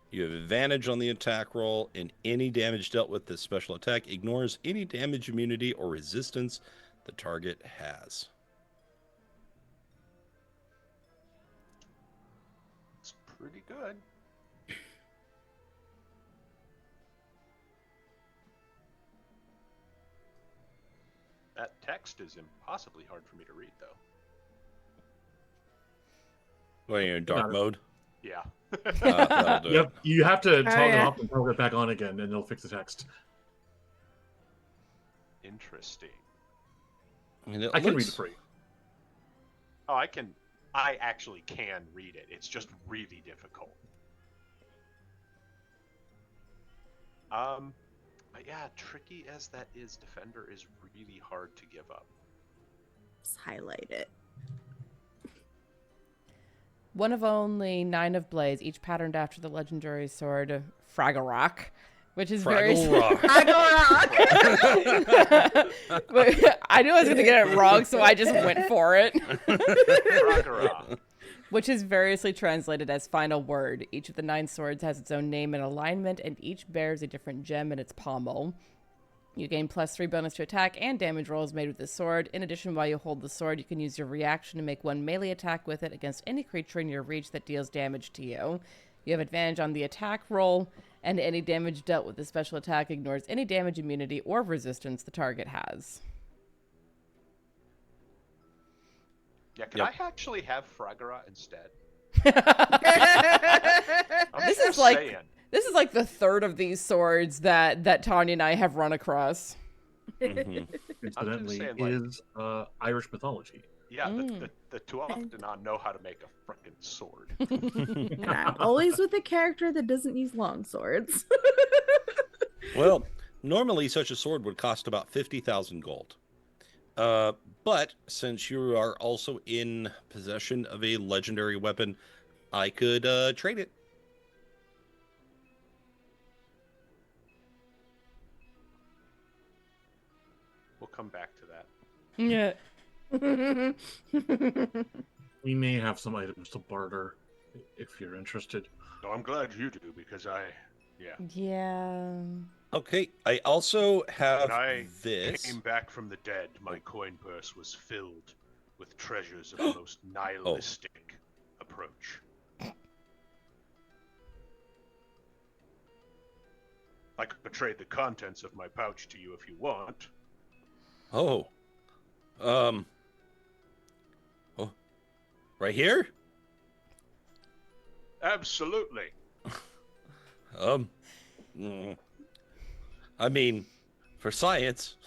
You have advantage on the attack roll, and any damage dealt with this special attack ignores any damage immunity or resistance the target has. It's pretty good. That text is impossibly hard for me to read, though. Well, you're in dark mode. Yeah. That'll do it. Yep, you have to toggle it yeah. off and toggle it back on again, and it'll fix the text. Interesting. And it I can read looks- it for you. Oh, I actually can read it. It's just really difficult. But yeah, tricky as that is, Defender is really hard to give up. Just highlight it. One of only 9 of blades, each patterned after the legendary sword Fraggle which is very. Fraggle Rock. But I knew I was going to get it wrong, so I just went for it. Ragara. Which is variously translated as final word. Each of the 9 swords has its own name and alignment, and each bears a different gem in its pommel. You gain +3 bonus to attack and damage rolls made with this sword. In addition, while you hold the sword, you can use your reaction to make one melee attack with it against any creature in your reach that deals damage to you. You have advantage on the attack roll, and any damage dealt with the special attack ignores any damage immunity or resistance the target has. Yeah, can Yep. I actually have Fragara instead? I'm This just is like- saying. This is like the third of these swords that Tanya and I have run across. Mhm. Incidentally, saying, like- is Irish mythology. Yeah, Mm. the Tuatha do not know how to make a frickin' sword. And I'm always with a character that doesn't use long swords. Well, normally such a sword would cost about 50,000 gold. But since you are also in possession of a legendary weapon, I could trade it. We'll come back to that. Yeah. We may have some items to barter if you're interested. No, I'm glad you do because yeah. Yeah. Okay, I also have When I this. came back from the dead, my coin purse was filled with treasures of the most nihilistic approach. I could trade the contents of my pouch to you if you want. Oh. Oh. Right here? Absolutely. I mean, for science.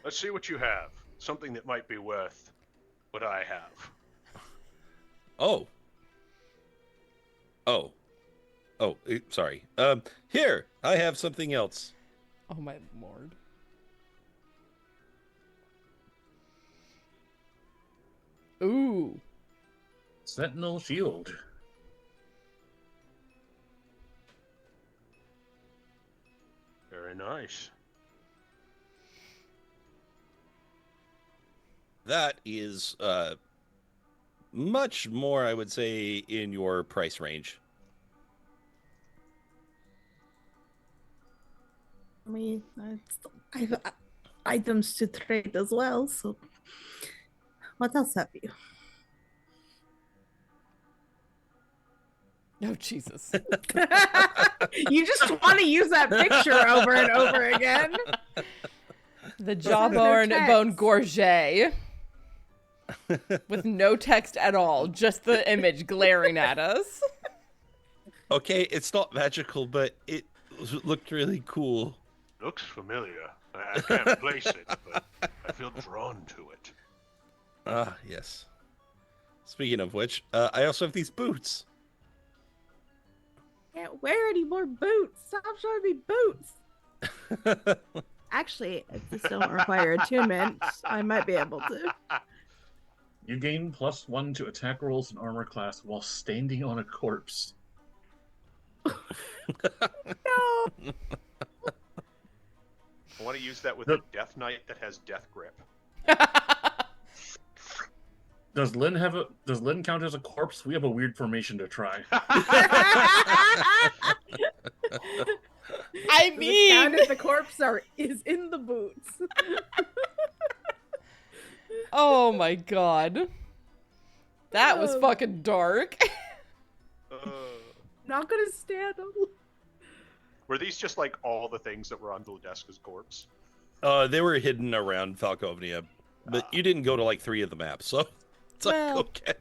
Let's see what you have. something that might be worth what I have. Oh. Oh. Oh, sorry. Here, I have something else. Oh my lord. Ooh. Sentinel shield. Very nice. That is much more, I would say, in your price range. I mean, I have items to trade as well, so what else have you? Oh, Jesus. You just want to use that picture over and over again. The jawbone text. bone gorget. With no text at all, just the image glaring at us. Okay, it's not magical, but it looked really cool. Looks familiar. I can't place it, but I feel drawn to it. Ah, yes. Speaking of which, I also have these boots. Can't wear any more boots. Stop showing me boots. Actually, if this don't require attunement, I might be able to. You gain +1 to attack rolls and armor class while standing on a corpse. No. I want to use that with The- a Death Knight that has Death Grip. Does Lynn count as a corpse? We have a weird formation to try. I Does it mean, count if the corpse is in the boots? oh my god. That was fucking dark. Not gonna stand them. Were these just like all the things that were on Vladesca's corpse? They were hidden around Falkovnia, but you didn't go to like 3 of the maps, so it's Well. like,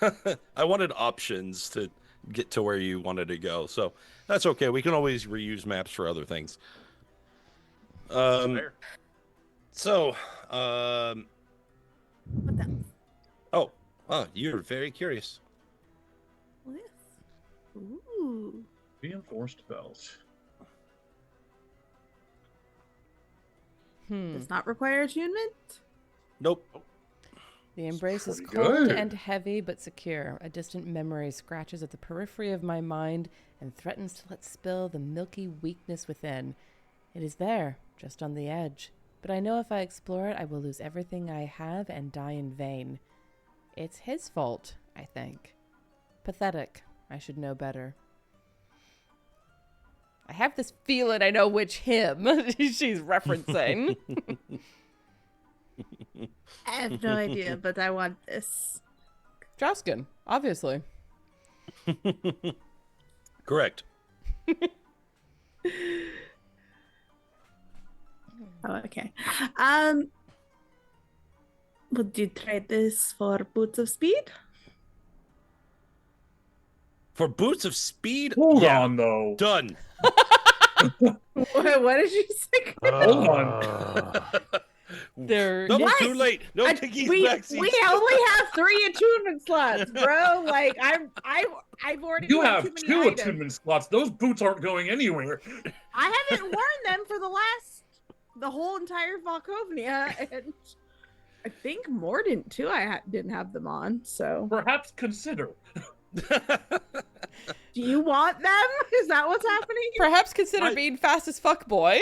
okay. I wanted options to get to where you wanted to go, so that's okay. We can always reuse maps for other things. Fair. So, What else? oh, you're very curious. This. Ooh. Reinforced belt. Does not require attunement. Nope. The embrace is Pretty cold good. and heavy but secure. A distant memory scratches at the periphery of my mind and threatens to let spill the milky weakness within. It is there, just on the edge. But I know if I explore it, I will lose everything I have and die in vain. It's his fault, I think. Pathetic. I should know better. I have this feeling I know which him she's referencing. I have no idea, but I want this. Drausken, obviously. Correct. Oh, okay. Would you trade this for boots of speed? For boots of speed? Hold yeah, on, though. done. What did you say? Hold on. They're Nope, What? too late. No piggies we backseats. only have 3 attunement slots, bro. Like I've already You worn have too many 2 items. attunement slots. Those boots aren't going anywhere. I haven't worn them for the whole entire Falkovnia, and I think Mordant too. Didn't have them on. So, Perhaps consider. do you want them? Is that what's happening? perhaps consider being fast as fuck, boy.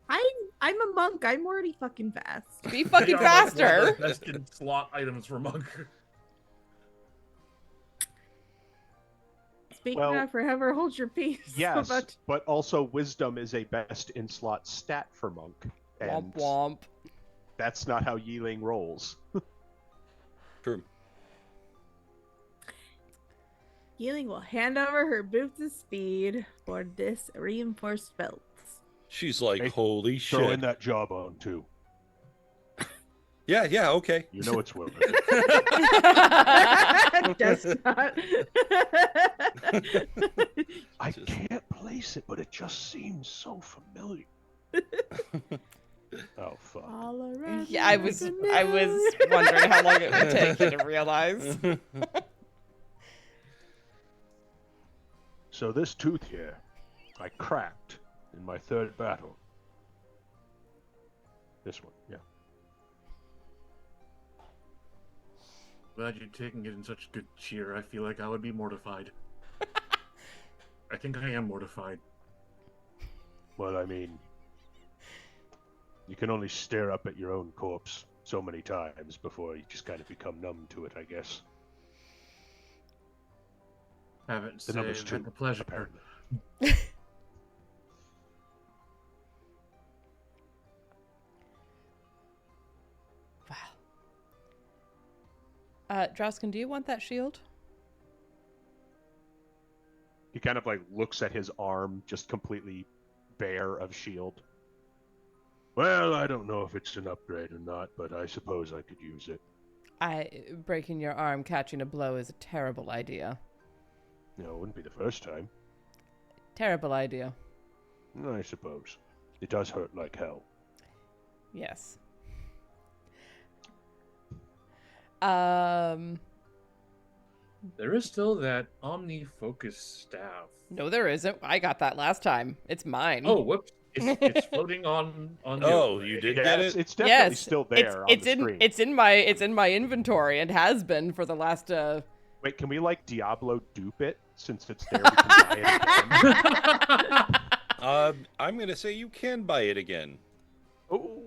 I'm a monk. I'm already fucking fast. Be They fucking are like one of faster. the vested slot items for monk. Speaking Well, of, forever hold your peace. Yes, But but also wisdom is a best in slot stat for monk, and Womp womp. that's not how Yi-Ling rolls. True. Yi-Ling will hand over her boots of speed for this reinforced belt. She's like, Hey, holy Throw in shit. that jawbone too. Yeah, okay. You know it's worth it. Does not. I can't place it, but it just seems so familiar. Oh fuck. All around Yeah, I me was like a wondering how long it would take you to realize. So this tooth here, I cracked in my third battle. This one, yeah. Glad you're taking it in such good cheer. I feel like I would be mortified. I think I am mortified. Well, I mean, you can only stare up at your own corpse so many times before you just kind of become numb to it, I guess. Haven't The number's saved. two, Had the pleasure. apparently. Wow. Drausken, do you want that shield? He kind of like looks at his arm, just completely bare of shield. Well, I don't know if it's an upgrade or not, but I suppose I could use it. Breaking your arm catching a blow is a terrible idea. No, it wouldn't be the first time. Terrible idea. I suppose. It does hurt like hell. Yes. There is still that Omni-Focus staff. No, there isn't. I got that last time. It's mine. Oh, whoops. It's floating on Oh, the you overlay. did get it? It's definitely yes, still there on the screen. It's in my inventory and has been for the last. Wait, can we like Diablo dupe it since it's there? We can buy it again. I'm gonna say you can buy it again. Oh,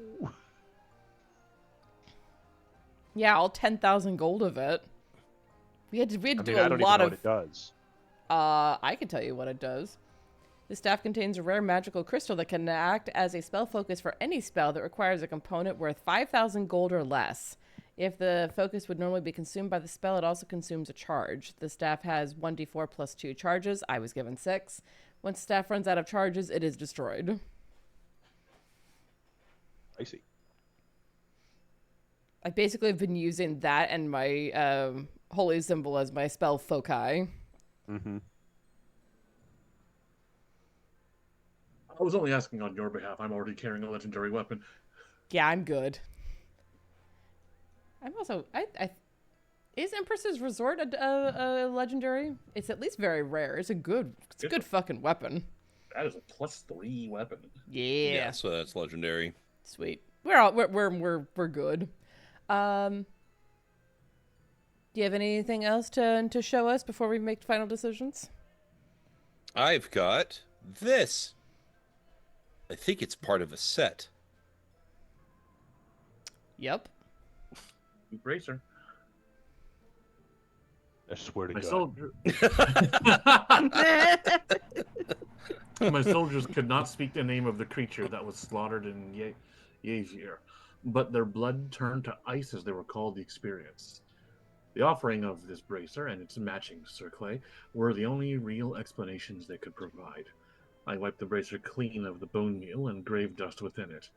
Yeah, all 10,000 gold of it. We had to I do mean, I a don't lot even know of. what it does. I can tell you what it does. The staff contains a rare magical crystal that can act as a spell focus for any spell that requires a component worth 5,000 gold or less. If the focus would normally be consumed by the spell, it also consumes a charge. The staff has 1d4 plus 2 charges. I was given 6. Once the staff runs out of charges, it is destroyed. I see. I basically have been using that and my holy symbol as my spell foci. Mm-hmm. I was only asking on your behalf. I'm already carrying a legendary weapon. Yeah, I'm good. I'm also... Is Empress's Resort a legendary? It's at least very rare. It's a good fucking weapon. That is a +3 weapon. Yeah. So that's legendary. Sweet. We're good. Do you have anything else to show us before we make final decisions? I've got this. I think it's part of a set. Yep. Bracer. I swear to My God. soldier. My soldiers could not speak the name of the creature that was slaughtered in Yezier, but their blood turned to ice as they recalled the experience. The offering of this bracer and its matching circlet were the only real explanations they could provide. I wiped the bracer clean of the bone meal and grave dust within it.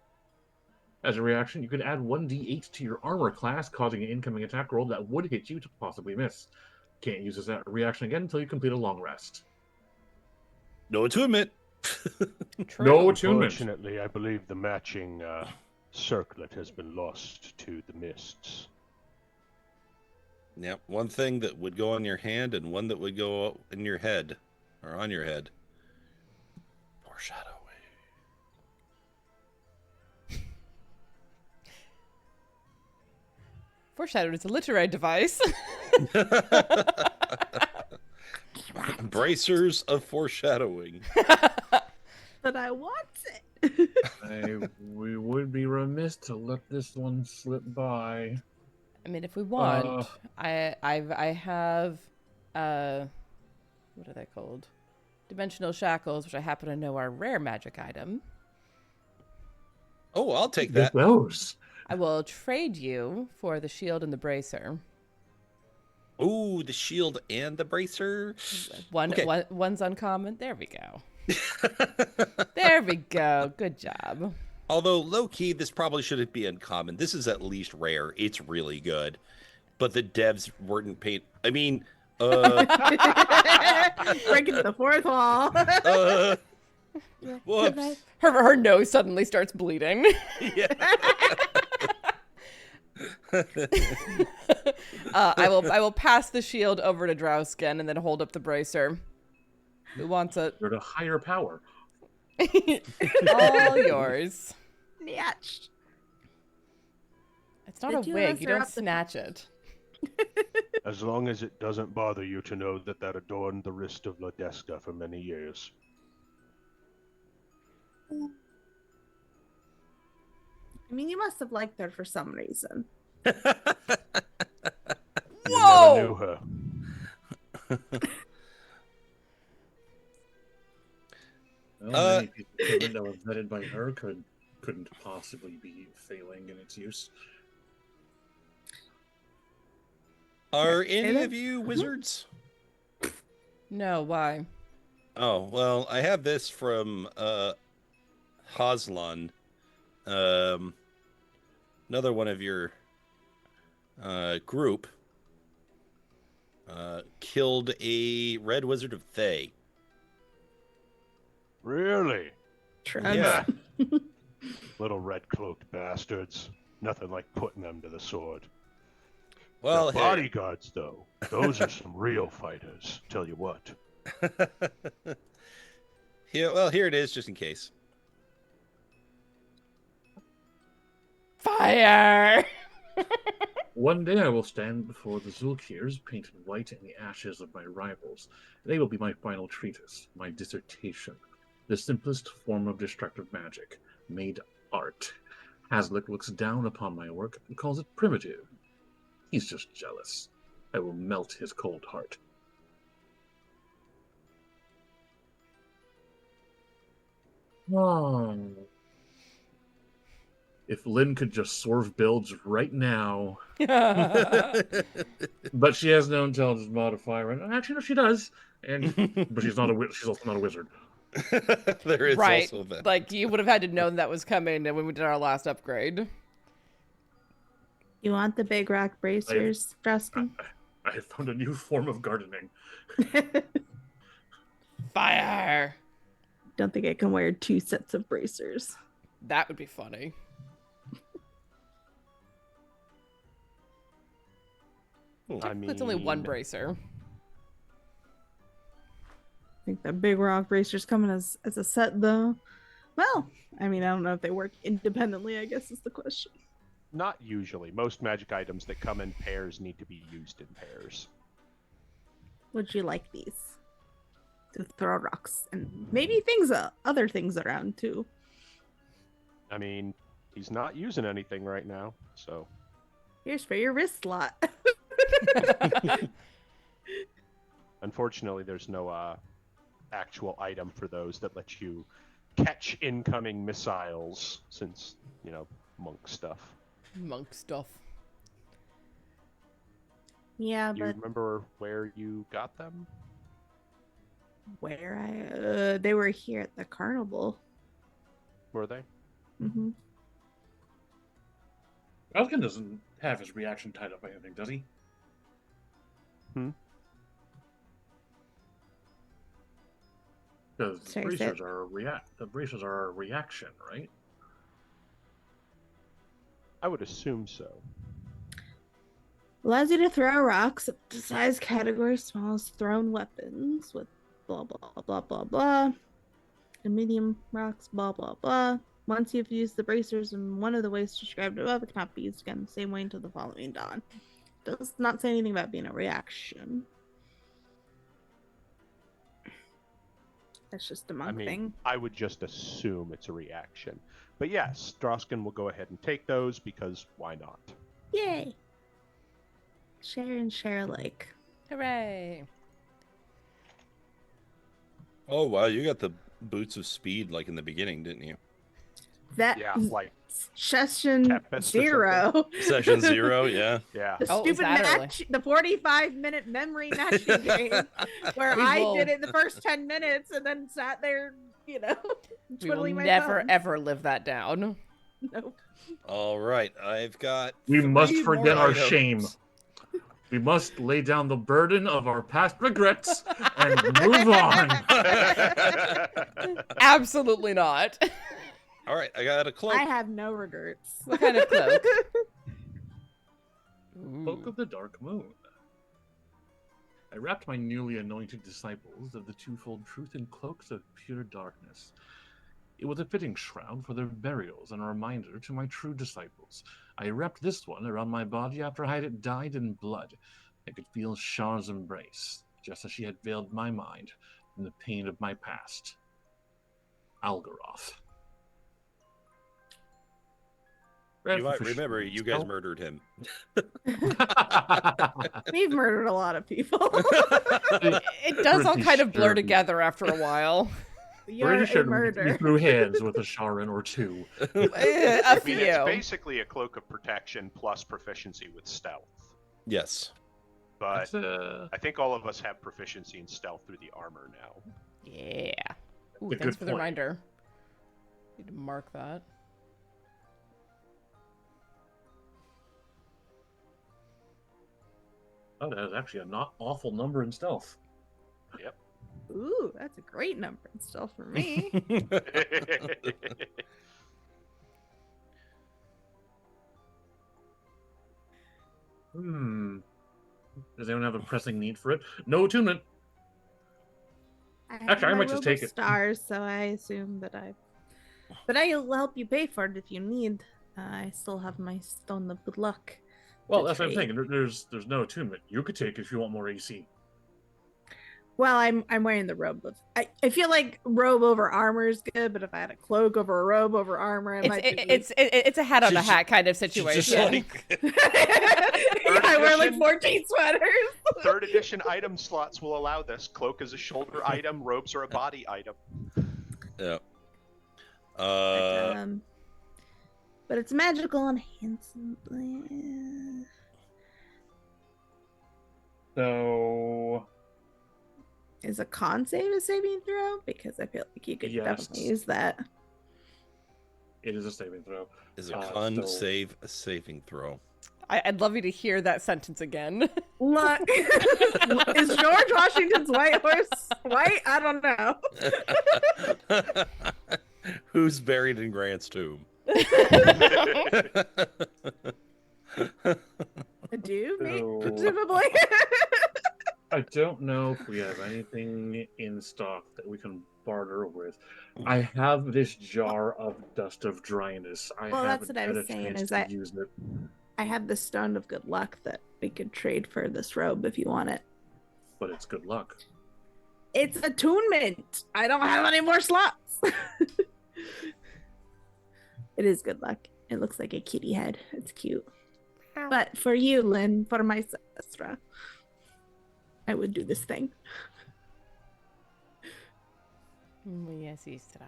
As a reaction, you could add 1d8 to your armor class, causing an incoming attack roll that would hit you to possibly miss. Can't use this reaction again until you complete a long rest. No attunement. True. No attunement. Unfortunately, I believe the matching circlet has been lost to the mists. Yep, one thing that would go on your hand and one that would go in your head, or on your head. Foreshadowing. Foreshadowed is a literary device. Bracers of foreshadowing. But I want it. We would be remiss to let this one slip by. I mean, if we want, I have, what are they called? Dimensional shackles, which I happen to know are a rare magic item. Oh, I'll take Get that. those. I will trade you for the shield and the bracer. Ooh, the shield and the bracer. One's uncommon. There we go. There we go. Good job. Although, low-key, this probably shouldn't be uncommon. This is at least rare. It's really good. But the devs weren't paid... I mean, Breaking the fourth wall. Whoops. Her nose suddenly starts bleeding. Yeah. I will pass the shield over to Drausken and then hold up the bracer. Who wants it? You're the higher power. All yours. Snatched. It's not The a two of wig. us You are don't up the- snatch it. As long as it doesn't bother you to know that adorned the wrist of Lodeska for many years. I mean, you must have liked her for some reason. You Whoa! never knew her. Well, many people equipment that was vetted by her couldn't possibly be failing in its use. Are any of you wizards? No, why? Oh, well, I have this from Haslan. Another one of your group killed a red wizard of Thay. Really? True. Yeah. Little red-cloaked bastards. Nothing like putting them to the sword. Well, The bodyguards, though, those are some real fighters. Tell you what. here it is, just in case. Fire! One day I will stand before the Zulkirs, painted white in the ashes of my rivals. They will be my final treatise, my dissertation. The simplest form of destructive magic, made art. Hazlitt looks down upon my work and calls it primitive. He's just jealous. I will melt his cold heart. Oh. If Lynn could just swerve builds right now. But she has no intelligence modifier. And actually, no, she does. But she's also not a wizard. There is Right. also that. Like, you would have had to know that was coming when we did our last upgrade. You want the big rock bracers, Drausken? I have found a new form of gardening. Fire! Don't think I can wear 2 sets of bracers. That would be funny. I mean, That's only one bracer. I think the big rock bracers coming as a set, though. Well, I mean, I don't know if they work independently, I guess is the question. Not usually. Most magic items that come in pairs need to be used in pairs. Would you like these? To throw rocks and maybe other things around, too. I mean, he's not using anything right now, so... Here's for your wrist slot. Unfortunately, there's no actual item for those that let you catch incoming missiles, since, monk stuff. Monk stuff. Yeah, Do you but remember where you got them? where they were here at the carnival. Were they? Mm-hmm. Drausken doesn't have his reaction tied up by anything, does he? Because the Sorry, bracers are a reaction, right? I would assume so. Allows you to throw rocks up to size category small as thrown weapons with blah blah blah blah blah. And medium rocks, blah blah blah. Once you've used the bracers in one of the ways described above, it cannot be used again the same way until the following dawn. Does not say anything about being a reaction. That's just a monk thing. I would just assume it's a reaction. But yes, Drausken will go ahead and take those because why not? Yay! Share and share alike. Hooray! Oh, wow, you got the boots of speed like in the beginning, didn't you? That Yeah, like session Tempest or 0. Session 0, yeah. yeah. The Oh, is stupid that match, the 45-minute memory matching game, where We I will- did it the first 10 minutes and then sat there, We will twiddling my never, thumbs. ever live that down. Nope. All right, I've got. We must 3 more forget our items. shame. We must lay down the burden of our past regrets and move on. Absolutely not. All right, I got a cloak. I have no regrets. What kind of cloak? Cloak of the Dark Moon. I wrapped my newly anointed disciples of the twofold truth in cloaks of pure darkness. It was a fitting shroud for their burials and a reminder to my true disciples. I wrapped this one around my body after I had died in blood. I could feel Char's embrace, just as she had veiled my mind from the pain of my past. Algaroth. You might remember you guys murdered him. We've murdered a lot of people. It does all Pretty kind of blur sure. together after a while. You're Pretty sure a we murder. threw hands with a Sharon or two. A I mean, few. it's basically a cloak of protection plus proficiency with stealth. Yes. But That's, I think all of us have proficiency in stealth through the armor now. Yeah. Ooh, Good thanks for the point. reminder. Need to mark that. Oh, that is actually a not awful number in stealth. Ooh, that's a great number still for me. Does anyone have a pressing need for it? No attunement. Have Actually, I my might just robe take of it. Stars, so I assume that But I'll help you pay for it if you need. I still have my Stone of Good Luck. Well, to that's what I'm trade. thinking. There's no attunement. You could take it if you want more AC. Well, I'm wearing the robe of. I feel like robe over armor is good, but if I had a cloak over a robe over armor, it might be. It's a hat on a She's hat kind of She's situation. just like, Yeah, I wear like edition. 14 sweaters. Third edition item slots will allow this. Cloak is a shoulder item, robes are a body item. yeah. But it's magical and handsome. So Is a con save a saving throw? Because I feel like you could Yes. definitely use that. it is a saving throw. Is a con so- save a saving throw? I'd love you to hear that sentence again. Look, is George Washington's white horse white? I don't know. Who's buried in Grant's tomb? A do, So- presumably. I don't know if we have anything in stock that we can barter with. I have this jar of Dust of Dryness. Well, that's haven't what I had was a saying, chance is to that- use it. I have the Stone of Good Luck that we could trade for this robe if you want it. But it's good luck. It's attunement. I don't have any more slots. It is good luck. It looks like a kitty head. It's cute. But for you, Lynn, for my sister, I would do this thing. Muy sister.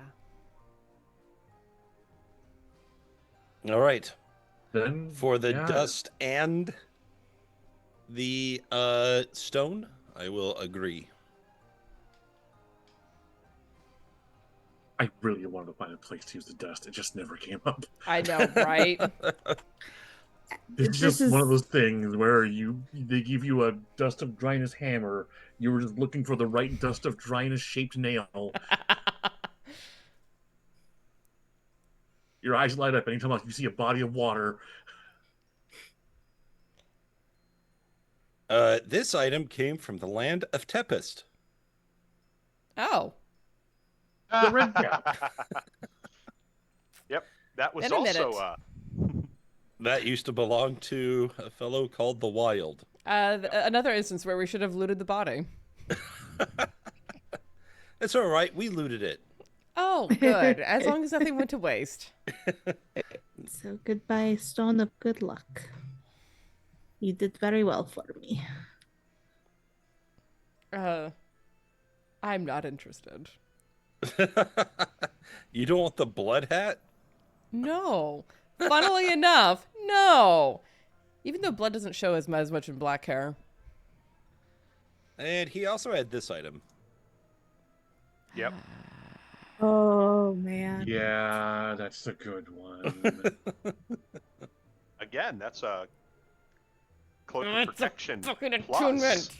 All right. Then For the yeah, dust and the stone, I will agree. I really wanted to find a place to use the dust. It just never came up. I know, right? It's This just is- one of those things where they give you a Dust of Dryness hammer. You were just looking for the right Dust of Dryness shaped nail. Your eyes light up anytime you see a body of water. This item came from the land of Tempest. Oh, The red cap. Yep, that was In a also minute. That used to belong to a fellow called the Wild. another instance where we should have looted the body. It's all right. We looted it. Oh, good. As long as nothing went to waste. So goodbye, Stone of Good Luck. You did very well for me. I'm not interested. You don't want the blood hat? No. Funnily enough, no. Even though blood doesn't show as much in black hair. And he also had this item. Yep. Oh man. Yeah, that's a good one. Again, that's a Cloak of It's a protection. fucking plus. attunement.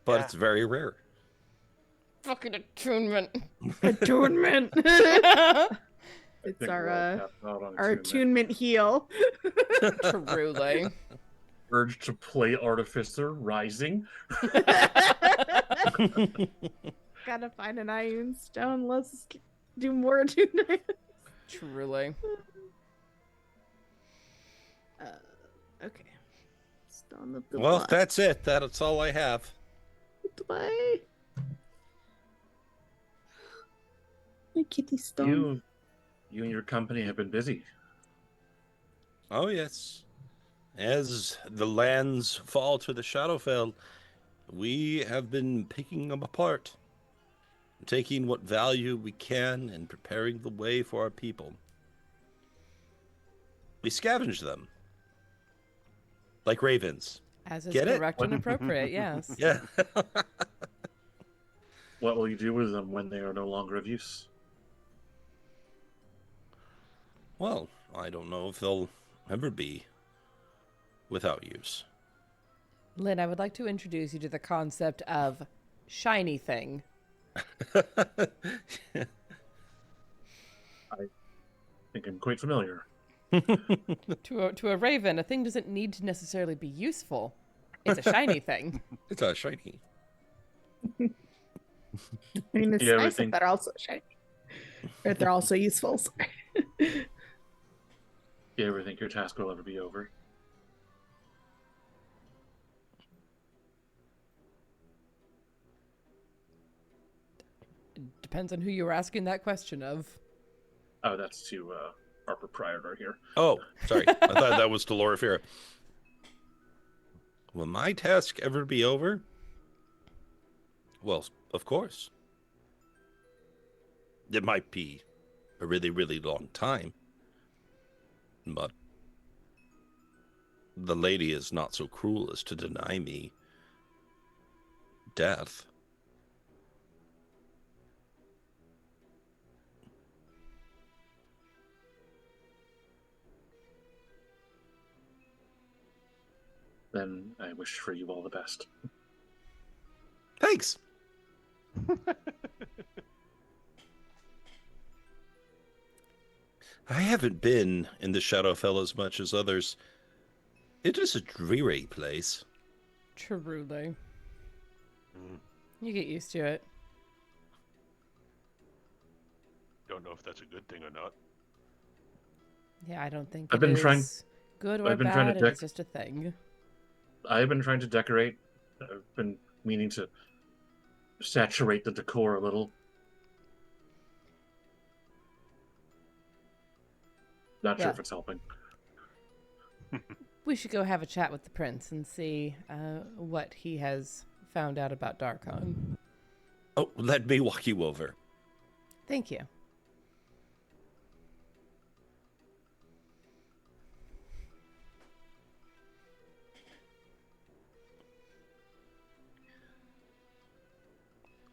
But Yeah. it's very rare. Fucking attunement. Attunement. I It's think our we're all tapped out on our attunement. attunement heal. Truly. Urge to play Artificer rising. Gotta find an iron stone. Let's do more attunement. Truly. Okay. Stone of the Well, blood. that's it. That's all I have. Bye. My kitty stone. You and your company have been busy. Oh, yes. As the lands fall to the Shadowfell, we have been picking them apart, taking what value we can and preparing the way for our people. We scavenge them, like ravens. As is Get it? correct and appropriate, yes. Yeah. What will you do with them when they are no longer of use? Well, I don't know if they'll ever be without use. Lynn, I would like to introduce you to the concept of shiny thing. I think I'm quite familiar. To a raven, a thing doesn't need to necessarily be useful. It's a shiny thing. It's a shiny. I mean, it's You ever nice think- if they're also shiny. Or if they're also useful. Sorry. You ever think your task will ever be over? Depends on who you were asking that question of. Oh, that's to our proprietor here. Oh, sorry. I thought that was to Loraphyra. Will my task ever be over? Well, of course. It might be a really, really long time. But the lady is not so cruel as to deny me death. Then I wish for you all the best. Thanks. I haven't been in the Shadowfell as much as others. It is a dreary place. Truly. You get used to it. Don't know if that's a good thing or not. Yeah, I don't think I've it been trying- is good or I've been trying bad. to It's just a thing. I've been trying to decorate. I've been meaning to saturate the decor a little. Not sure Yeah. if it's helping. We should go have a chat with the prince and see what he has found out about Darkon. Oh, let me walk you over. Thank you.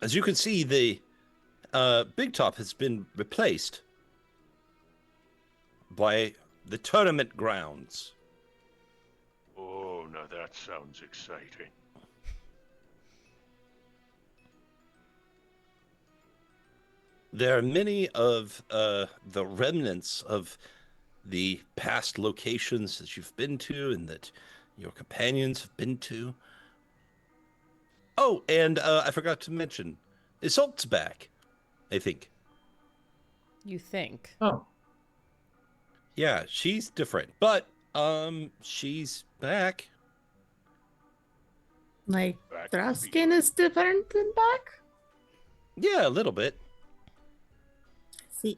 As you can see, the big top has been replaced by the tournament grounds. Oh, now that sounds exciting. There are many of the remnants of the past locations that you've been to and that your companions have been to. Oh, and I forgot to mention, Isolt's back, I think. You think? Oh, Yeah, she's different, but she's back. Like, Back to Drausken is different than back? Yeah, a little bit. See.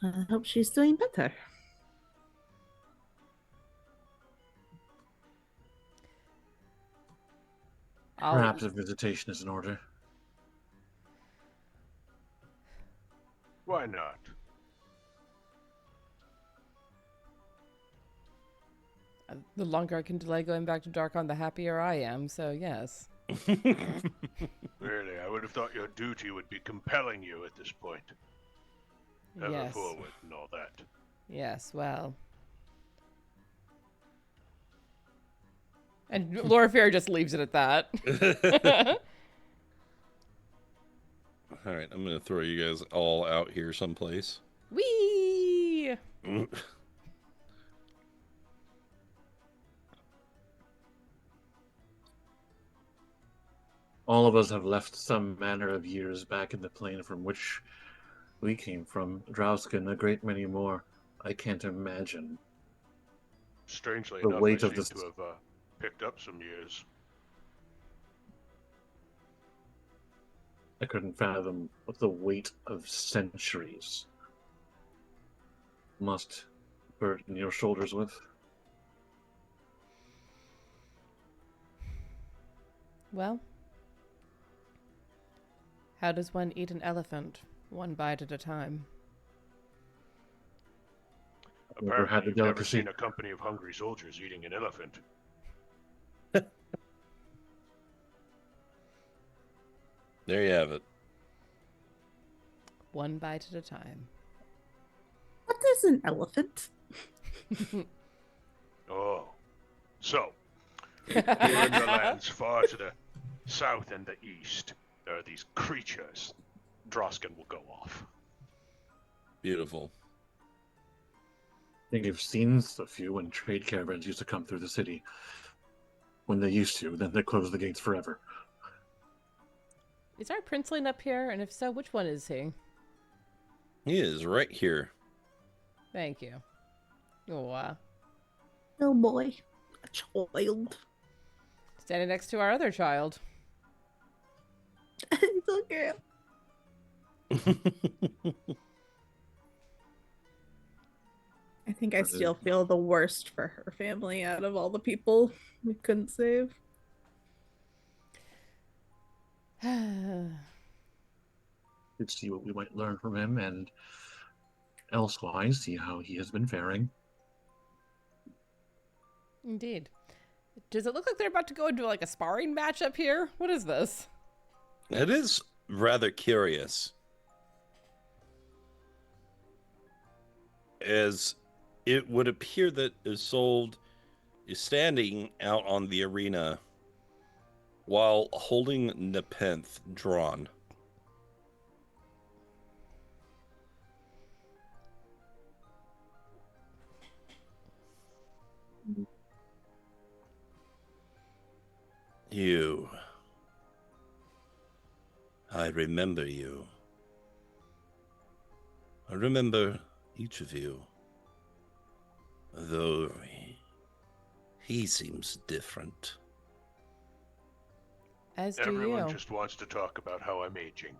I hope she's doing better. perhaps a visitation is in order. Why not? The longer I can delay going back to Darkon, the happier I am. So yes. Really, I would have thought your duty would be compelling you at this point. Ever Yes. forward and all that. Yes. Well. And Loraphyra just leaves it at that. All right, I'm gonna throw you guys all out here someplace. Whee! All of us have left some manner of years back in the plane from which we came from. Drausken, a great many more. I can't imagine. Strangely The enough, weight I of seem this- to have picked up some years. I couldn't fathom what the weight of centuries must burden your shoulders with. Well, how does one eat an elephant? One bite at a time. Never had Apparently, the you've never delicacy. seen a company of hungry soldiers eating an elephant. There you have it. One bite at a time. What is an elephant? Oh. So, here in the lands far to the south and the east, there are these creatures. Drausken will go off. Beautiful. I think you've seen a few when trade caravans used to come through the city. When they used to, then they closed the gates forever. Is our princeling up here? And if so, which one is he? He is right here. Thank you. Oh, Oh boy, a child. standing next to our other child. It's okay. I think I still feel the worst for her family out of all the people we couldn't save. Could see what we might learn from him, and elsewise see how he has been faring. Indeed. Does it look like they're about to go into like a sparring match up here? What is this? It is rather curious. As it would appear that Isolde is standing out on the arena while holding Nepenthe drawn. You. I remember you. I remember each of you. Though he seems different. As do Everyone you. just wants to talk about how I'm aging.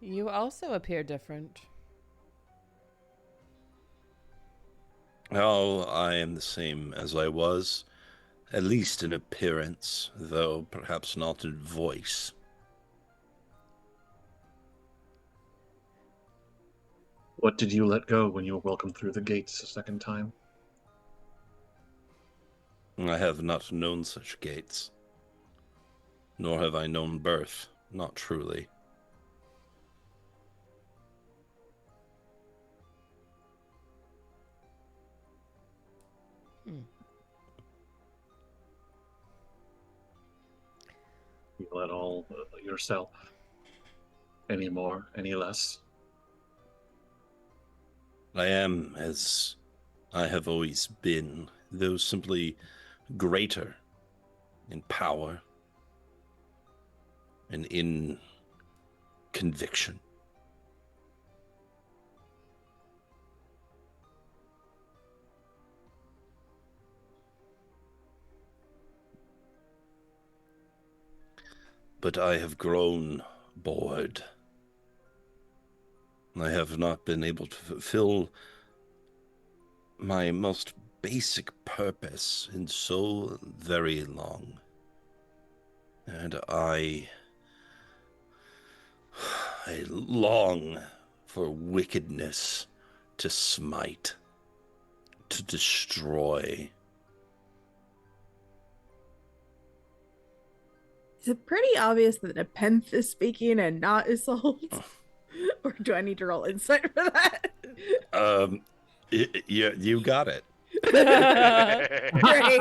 You also appear different. Oh, I am the same as I was, at least in appearance, though perhaps not in voice. What did you let go when you were welcomed through the gates a second time? I have not known such gates. Nor have I known birth, not truly. You let all yourself. Any more, any less? I am as I have always been, though simply greater in power and in conviction. But I have grown bored. I have not been able to fulfill my most basic purpose in so very long. And I long for wickedness to smite, to destroy. Is it pretty obvious that Nepenthe is speaking and not Isolde? Or do I need to roll insight for that? Yeah, you got it. Great.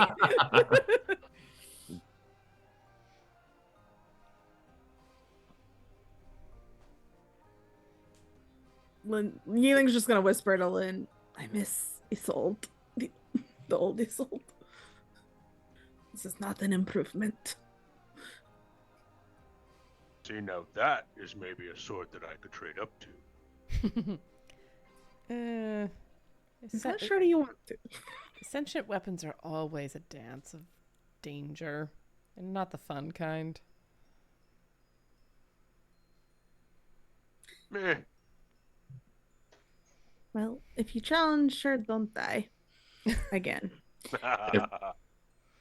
Yi-Ling's just gonna whisper to Lynn, I miss Isolde. The old Isolde. This is not an improvement. See, now that is maybe a sword that I could trade up to. I'm not sure you want to. Sentient weapons are always a dance of danger, and not the fun kind. Meh. Well, if you challenge, sure, don't die. Again.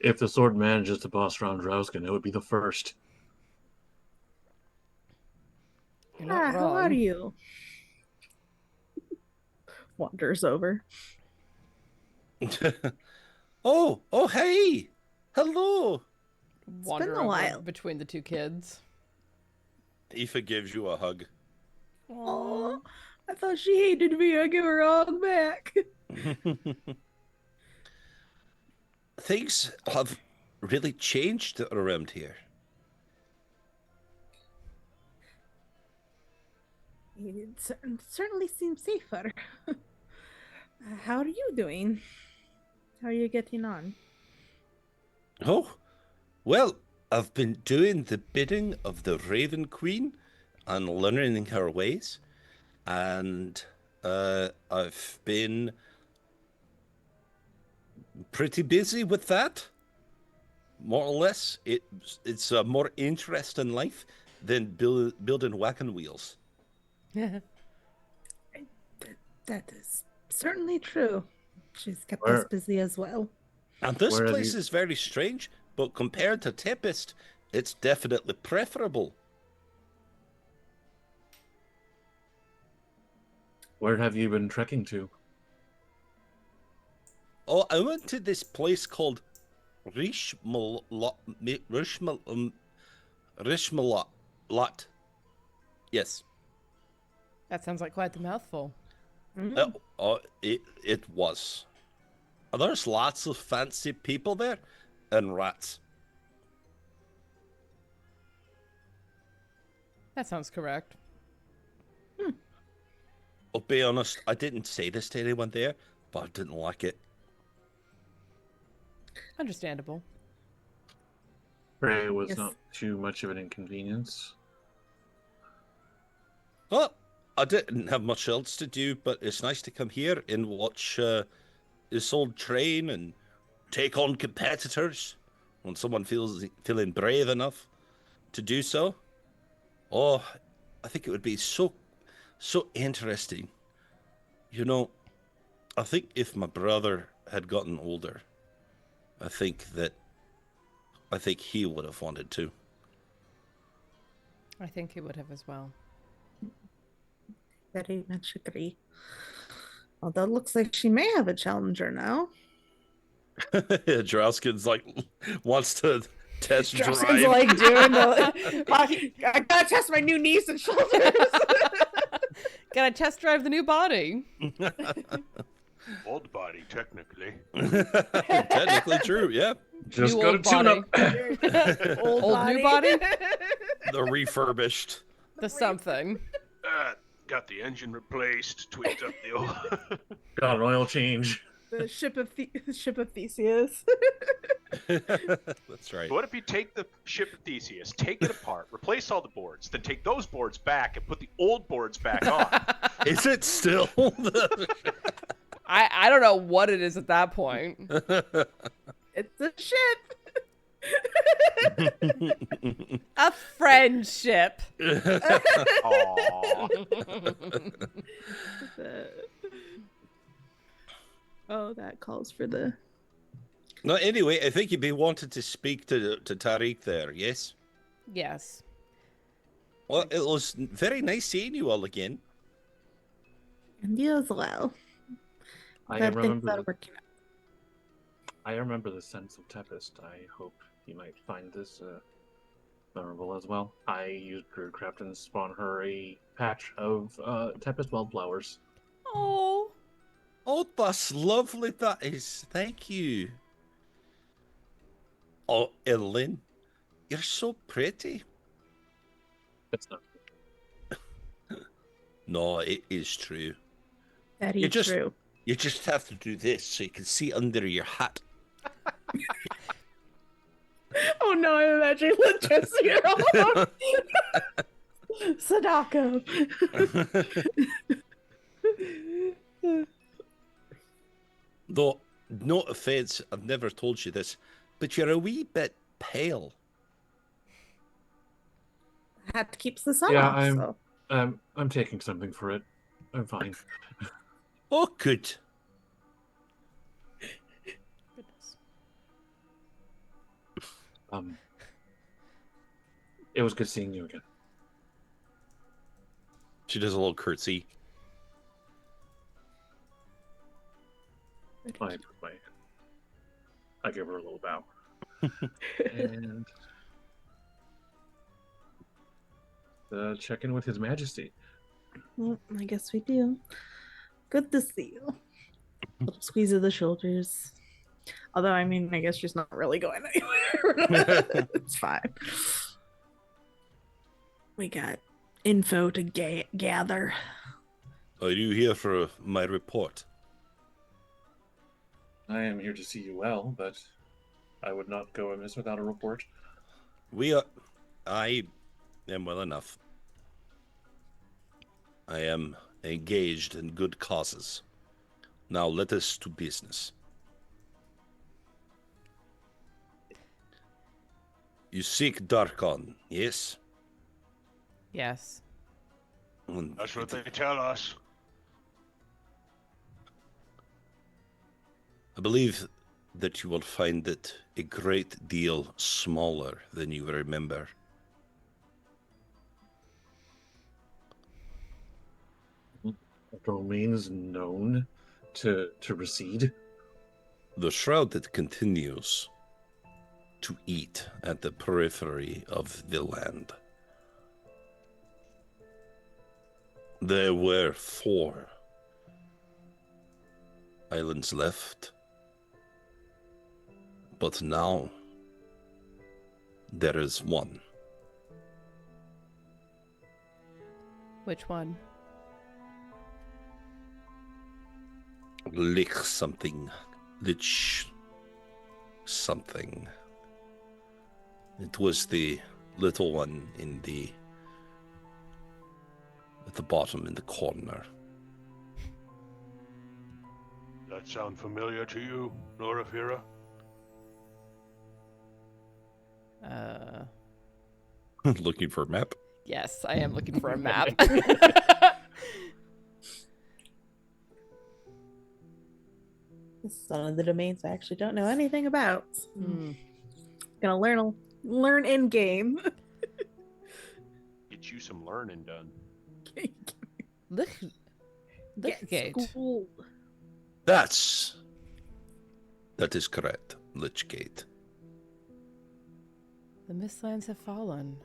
If the sword manages to boss around Drausken, it would be the first. You're not How are wrong. you? Wanders over. Oh, hey, hello. Wander been a over while. between the two kids. Aoife gives you a hug. Oh, I thought she hated me. I give her a hug back. Things have really changed around here. It certainly seems safer. How are you doing? How are you getting on? Oh, well, I've been doing the bidding of the Raven Queen and learning her ways, and I've been pretty busy with that. More or less, it's a more interesting life than building wagon wheels. That is certainly true. She's kept Where- us busy as well. And this Where have place you- is very strange, but compared to Tempest, it's definitely preferable. Where have you been trekking to? Oh, I went to this place called Rishmalat. Yes. That sounds like quite the mouthful. It was. There's lots of fancy people there, and rats. That sounds correct. I'll be honest, I didn't say this to anyone there, but I didn't like it. Understandable. Pray it was Yes. not too much of an inconvenience. Well, I didn't have much else to do, but it's nice to come here and watch this old train and take on competitors when someone feeling brave enough to do so. Oh, I think it would be so interesting. You know, I think if my brother had gotten older, I think he would have wanted to. I think he would have as well. Very much agree. Although it looks like she may have a challenger now. Drausken's like wants to test Drausken's drive. like doing the. I gotta test my new knees and shoulders. Gotta test drive the new body. Old body, technically. Technically true, yeah. Just New got a old tune body. up. Old new body? The refurbished. The something. Got the engine replaced, tweaked up the old. Got an oil change. The ship of Theseus. That's right. What if you take the ship of Theseus, take it apart, replace all the boards, then take those boards back and put the old boards back on? Is it still? I don't know what it is at that point. It's a ship. A friendship. Aww. Oh, that calls for the. No, anyway, I think you'd be wanted to speak to Tariq there, yes? Yes. Well, it was very nice seeing you all again. And you as well. I Glad things remember. are working out. I remember the sense of Tempest. I hope you might find this memorable as well. I used Druidcraft and spawn her a patch of Tempest wildflowers. Oh. Oh, that's lovely. That is. Thank you. Oh, Ellen, you're so pretty. That's not. No, it is true. Very You just- true. You just have to do this so you can see under your hat. Oh no, I imagine Legislero. Sadako. Though, no offense, I've never told you this, but you're a wee bit pale. Hat keeps the sun Yeah, off. I'm taking something for it. I'm fine. Oh, good. Goodness. It was good seeing you again. She does a little curtsy. I give her a little bow. And check in with His Majesty. Well, I guess we do. Good to see you. Little squeeze of the shoulders. Although, I mean, I guess she's not really going anywhere. It's fine. We got info to gather. Are you here for my report? I am here to see you well, but I would not go amiss without a report. I am well enough. I am engaged in good causes. Now let us to business. You seek Darkon, yes? Yes. That's what they tell us. I believe that you will find it a great deal smaller than you remember. Domains known to recede. The shroud that continues to eat at the periphery of the land. There were 4 islands left, but now there is 1. Which one? Lich something. Lich something. It was the little one at the bottom in the corner. That sound familiar to you, Loraphyra? Looking for a map. Yes, I am looking for a map. This is one of the domains I actually don't know anything about. Gonna learn in game. Get you some learning done. Lichgate. School. That is correct. Lichgate. The Mistlands have fallen.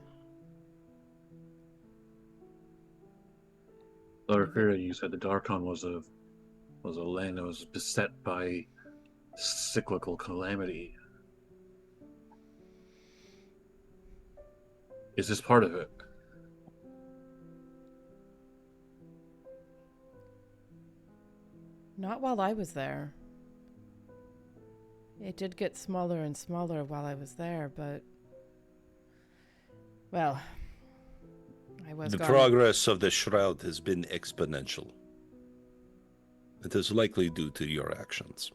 Loraphyra, you said the Darkon was a land that was beset by cyclical calamity. Is this part of it? Not while I was there. It did get smaller and smaller while I was there, but... Well, I was The gone. progress of the shroud has been exponential. It is likely due to your actions.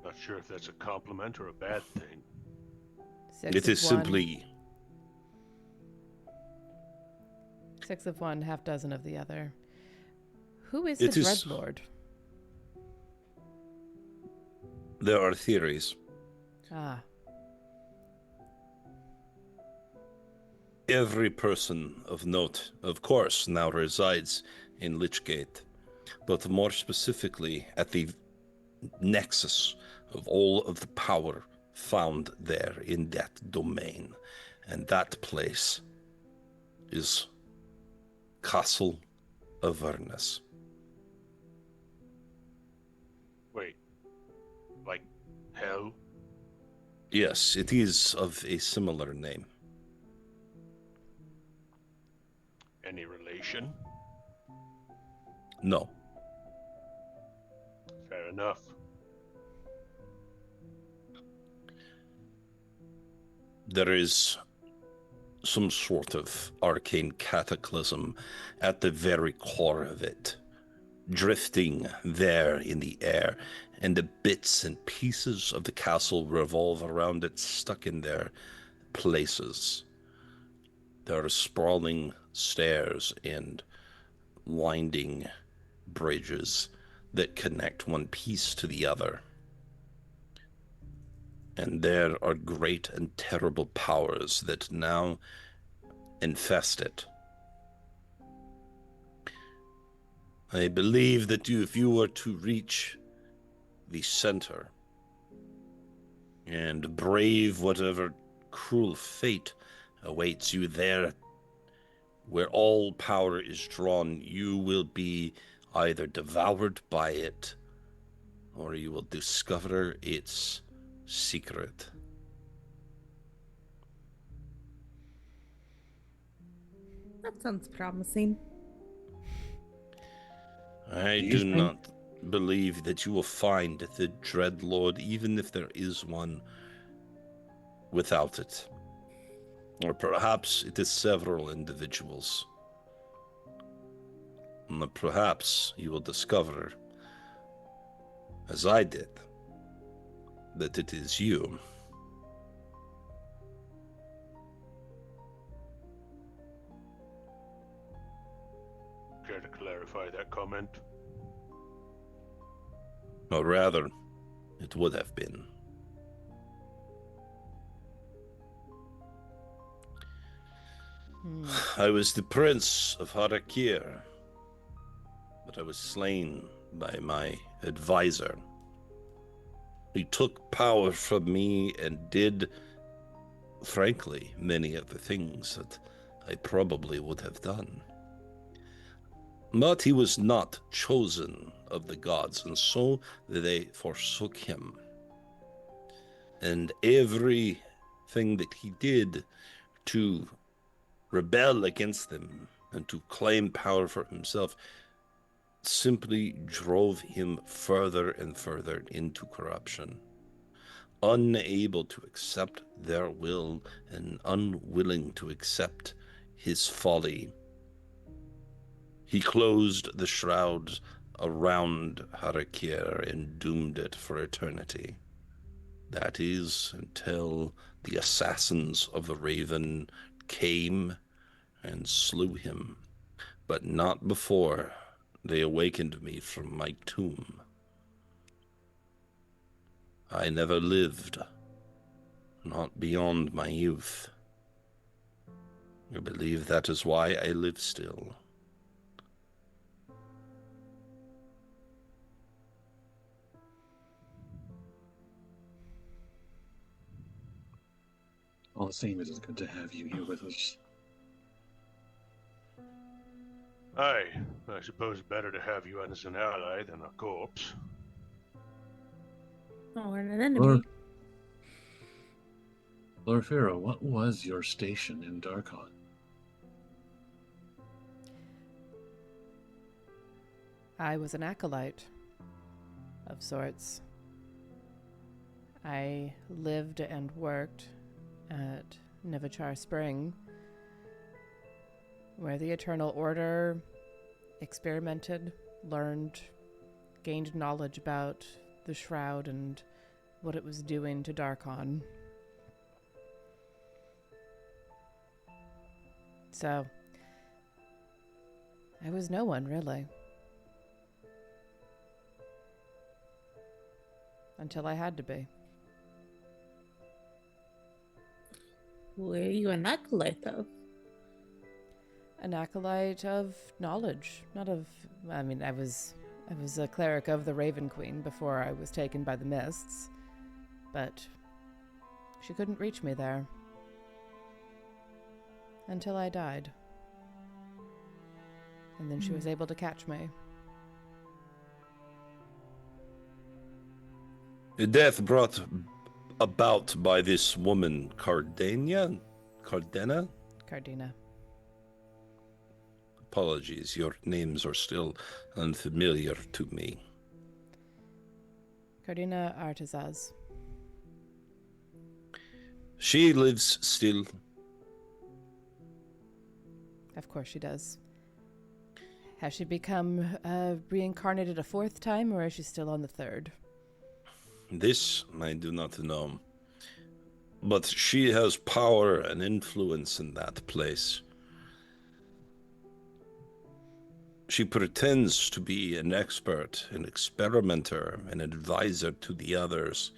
Not sure if that's a compliment or a bad thing. It is simply... 6 of one, half dozen of the other. Who is It the is- Dreadlord? There are theories. Ah, Every person of note, of course, now resides in Lichgate, but more specifically at the nexus of all of the power found there in that domain. And that place is Castle of Avernus. Wait. Like hell? Yes, it is of a similar name. Any relation? No. Fair enough. There is some sort of arcane cataclysm at the very core of it, drifting there in the air, and the bits and pieces of the castle revolve around it, stuck in their places. There are sprawling stairs and winding bridges that connect one piece to the other. And there are great and terrible powers that now infest it. I believe that if you were to reach the center and brave whatever cruel fate awaits you there, where all power is drawn, you will be either devoured by it or you will discover its secret. That sounds promising. I Do you do think- not believe that you will find the Dreadlord, even if there is one, without it. Or perhaps it is several individuals. And perhaps you will discover, as I did, that it is you. Care to clarify that comment? Or rather, it would have been. I was the prince of Harakir, but I was slain by my advisor. He took power from me and did, frankly, many of the things that I probably would have done. But he was not chosen of the gods, and so they forsook him. And everything that he did to rebel against them and to claim power for himself simply drove him further and further into corruption. Unable to accept their will and unwilling to accept his folly, he closed the shrouds around Harakir and doomed it for eternity. That is, until the assassins of the Raven came and slew him, but not before they awakened me from my tomb. I never lived, not beyond my youth. I believe that is why I live still. All the same, it is good to have you here with us. Aye, I suppose better to have you as an ally than a corpse. Or an enemy. Loraphyra, what was your station in Darkon? I was an acolyte of sorts. I lived and worked at Nivachar Spring, where the Eternal Order experimented, learned, gained knowledge about the Shroud and what it was doing to Darkon. So, I was no one, really. Until I had to be. Were you an acolyte of? An acolyte of knowledge, not of... I mean, I was a cleric of the Raven Queen before I was taken by the Mists, but she couldn't reach me there. Until I died. And then she was able to catch me. A death brought about by this woman, Cardena? Cardina. Apologies, your names are still unfamiliar to me. Cardina Artizaz. She lives still. Of course she does. Has she become reincarnated a fourth time, or is she still on the third? This I do not know. But she has power and influence in that place. She pretends to be an expert, an experimenter, an advisor to the others.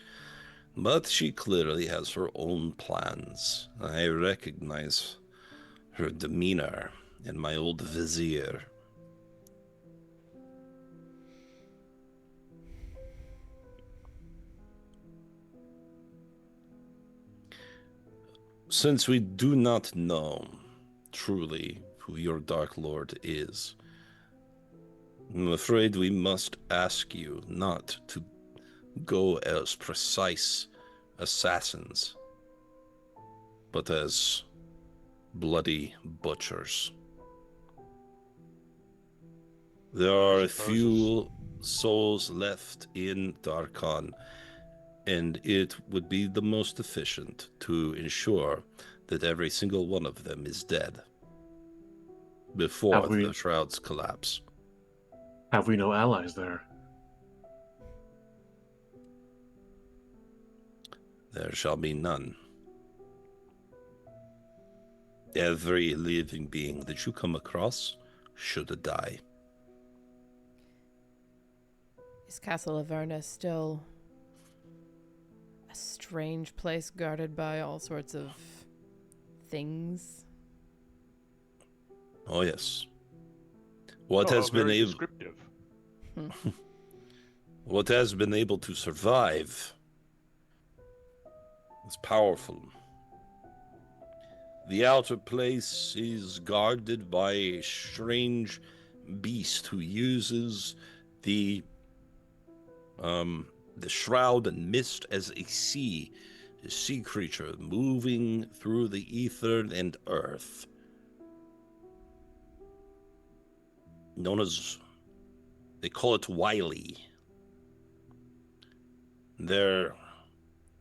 But she clearly has her own plans. I recognize her demeanor in my old vizier. Since we do not know truly who your Dark Lord is, I'm afraid we must ask you not to go as precise assassins, but as bloody butchers. There are a few souls left in Darkon, and it would be the most efficient to ensure that every single one of them is dead before the shrouds collapse. Have we no allies there? There shall be none. Every living being that you come across should die. Is Castle Averna still a strange place guarded by all sorts of things? Oh, yes. What has been able... descriptive. What has been able to survive is powerful. The outer place is guarded by a strange beast who uses the shroud and mist as a sea creature moving through the ether and earth. Known as, they call it Wily. There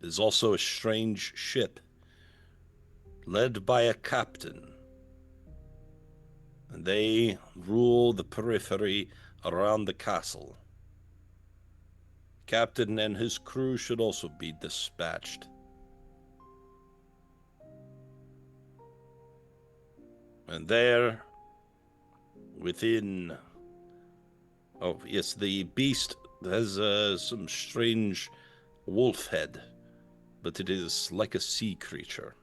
is also a strange ship led by a captain, and they rule the periphery around the castle. Captain and his crew should also be dispatched. And there, within... Oh, yes, the beast has some strange wolf head, but it is like a sea creature.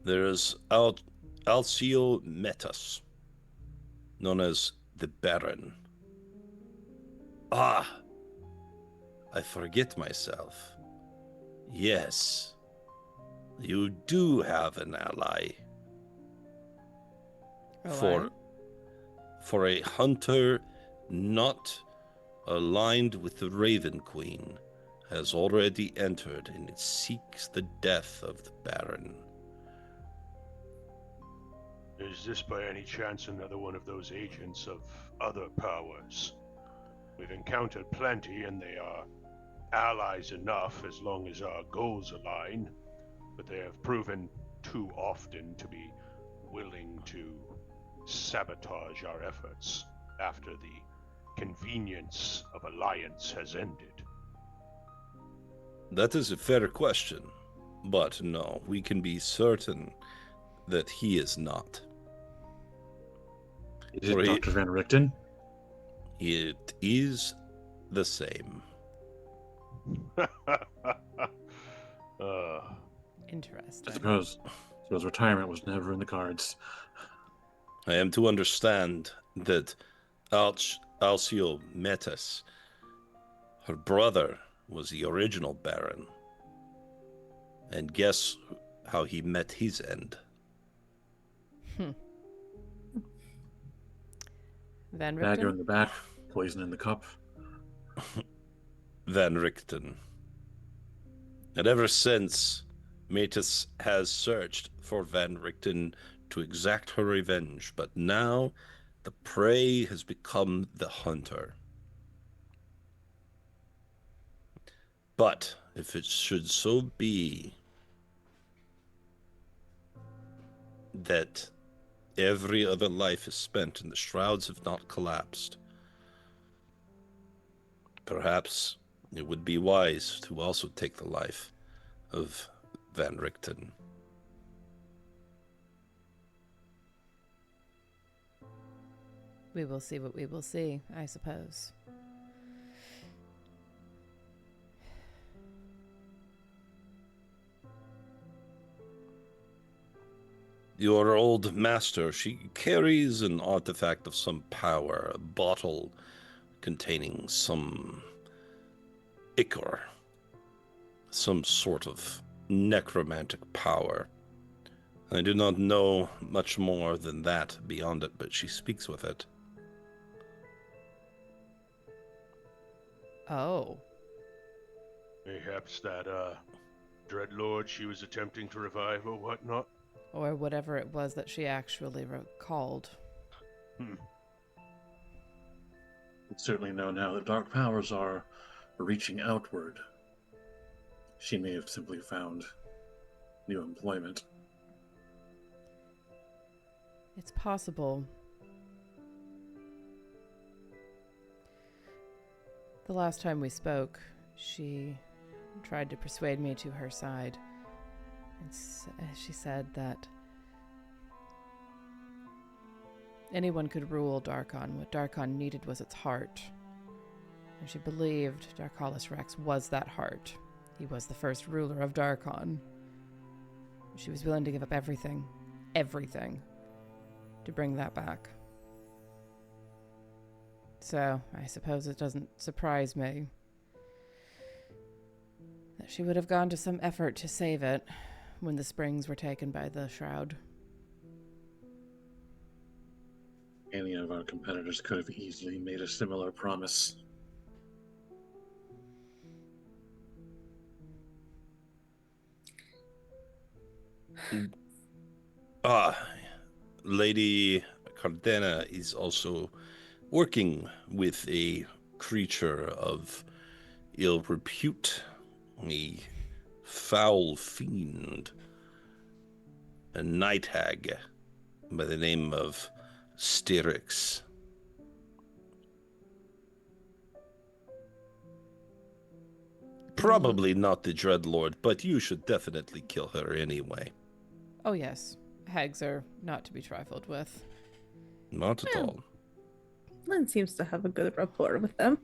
There is Alcio Metas, known as the Baron. Ah, I forget myself. Yes, you do have an ally. For a hunter not aligned with the Raven Queen has already entered, and it seeks the death of the Baron. Is this by any chance another one of those agents of other powers? We've encountered plenty, and they are allies enough as long as our goals align, but they have proven too often to be willing to sabotage our efforts after the convenience of alliance has ended. That is a fair question, but no, we can be certain that he is not. Is it Dr. Van Richten? It is the same. Interesting. I suppose retirement was never in the cards. I am to understand that Alcio Metas, her brother, was the original Baron. And guess how he met his end. Van Dagger in Richten? the back, poison in the cup. Van Richten. And ever since, Metis has searched for Van Richten to exact her revenge, but now the prey has become the hunter. But if it should so be that every other life is spent and the shrouds have not collapsed, perhaps it would be wise to also take the life of Van Richten. We will see what we will see, I suppose. Your old master, she carries an artifact of some power, a bottle containing some ichor, some sort of necromantic power. I do not know much more than that beyond it, but she speaks with it. Oh. Mayhaps that, Dreadlord she was attempting to revive or whatnot? Or whatever it was that she actually recalled. It's certainly know now that dark powers are reaching outward. She may have simply found new employment. It's possible. The last time we spoke, she tried to persuade me to her side. And she said that anyone could rule Darkon. What Darkon needed was its heart. And she believed Darkalis Rex was that heart. He was the first ruler of Darkon. She was willing to give up everything, to bring that back. So, I suppose it doesn't surprise me that she would have gone to some effort to save it when the springs were taken by the Shroud. Any of our competitors could have easily made a similar promise. Lady Cardena is also working with a creature of ill repute, a foul fiend, a night hag by the name of Styx. Probably not the Dreadlord, but you should definitely kill her anyway. Oh yes, hags are not to be trifled with. Not at all. Lynn seems to have a good rapport with them.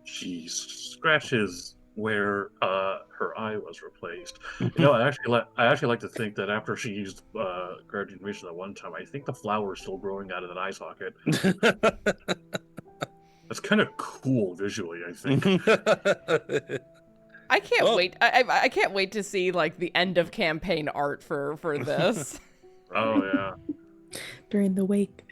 She scratches where her eye was replaced. You know, I actually like to think that after she used Guardian Reach that one time, I think the flower is still growing out of that eye socket. That's kind of cool visually, I think. I can't wait. I can't wait to see like the end of campaign art for this. Oh yeah. During the wake.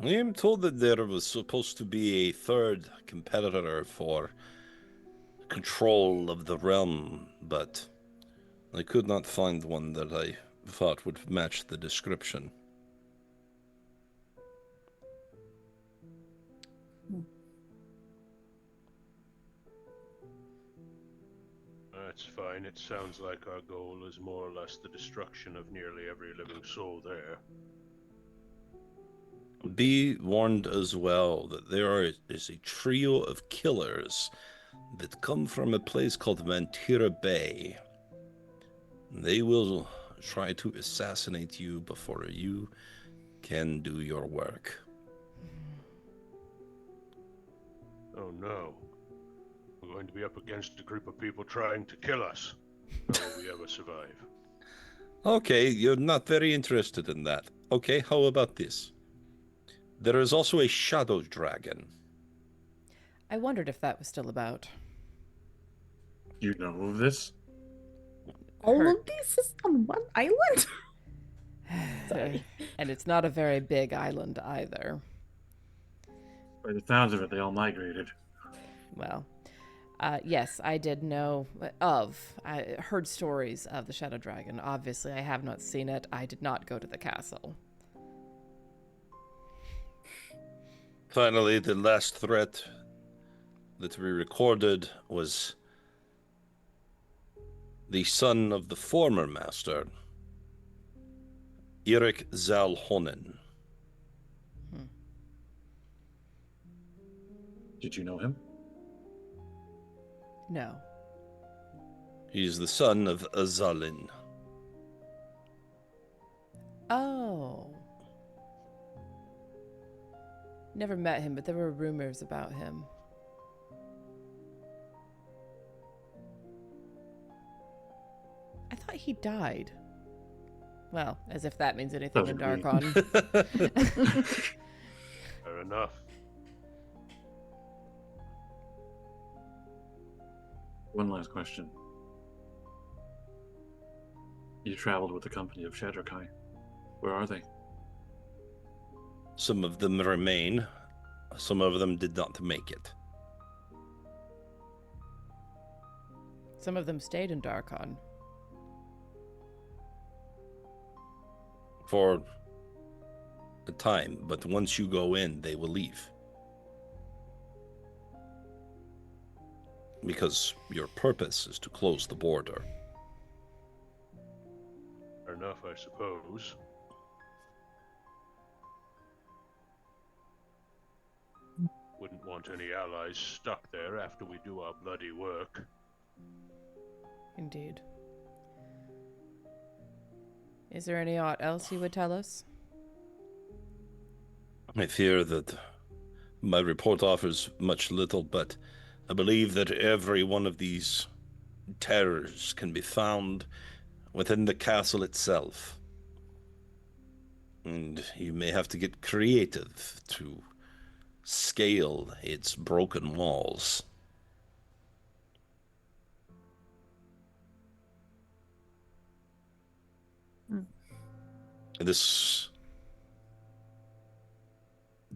I am told that there was supposed to be a third competitor for control of the realm, but I could not find one that I thought would match the description. That's fine. It sounds like our goal is more or less the destruction of nearly every living soul there. Be warned as well that there is a trio of killers that come from a place called Mantira Bay. They will try to assassinate you before you can do your work. Oh no. We're going to be up against a group of people trying to kill us. How will we ever survive? Okay, you're not very interested in that. Okay, how about this? There is also a shadow dragon. I wondered if that was still about. You know of this? All Hurt. of these is on one island? Sorry. And it's not a very big island either. By the sounds of it, they all migrated. Well, yes, I did know of. I heard stories of the Shadow Dragon. Obviously, I have not seen it. I did not go to the castle. Finally, the last threat that we recorded was the son of the former master, Erik Zalhonen. Did you know him? No. He's the son of Azalin. Oh. Never met him, but there were rumors about him. I thought he died. Well, as if that means anything in Doesn't Darkon. Fair enough. One last question. You traveled with the company of Shadrakai. Where are they? Some of them remain. Some of them did not make it. Some of them stayed in Darkon. For a time, but once you go in, they will leave. Because your purpose is to close the border. Fair enough, I suppose. Wouldn't want any allies stuck there after we do our bloody work. Indeed. Is there any aught else you would tell us? I fear that my report offers much little, but I believe that every one of these terrors can be found within the castle itself. And you may have to get creative to scale its broken walls. This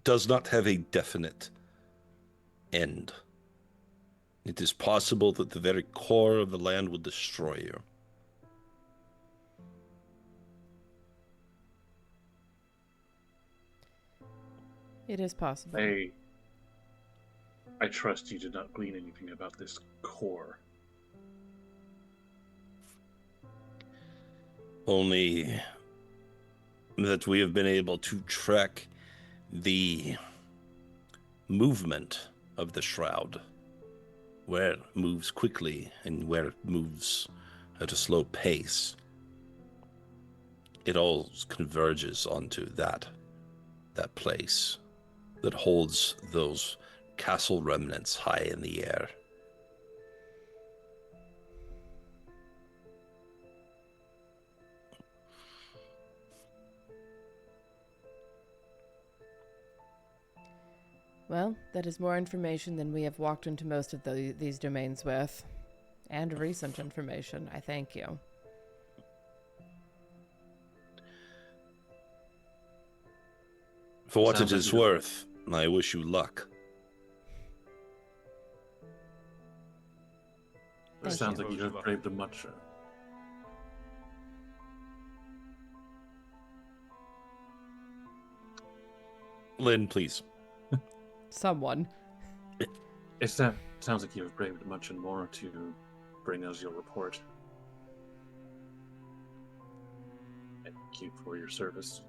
does not have a definite end. It is possible that the very core of the land will destroy you. It is possible. I trust you did not glean anything about this core. Only that we have been able to track the movement of the shroud, where it moves quickly and where it moves at a slow pace. It all converges onto that place that holds those castle remnants high in the air. Well, that is more information than we have walked into most of these domains with. And recent information. I thank you. For what Sounds it like is you- worth, I wish you luck. It Thank sounds you. like you have braved a much. Lynn, please. Someone. Sounds like you have braved much and more to bring us your report. Thank you for your service.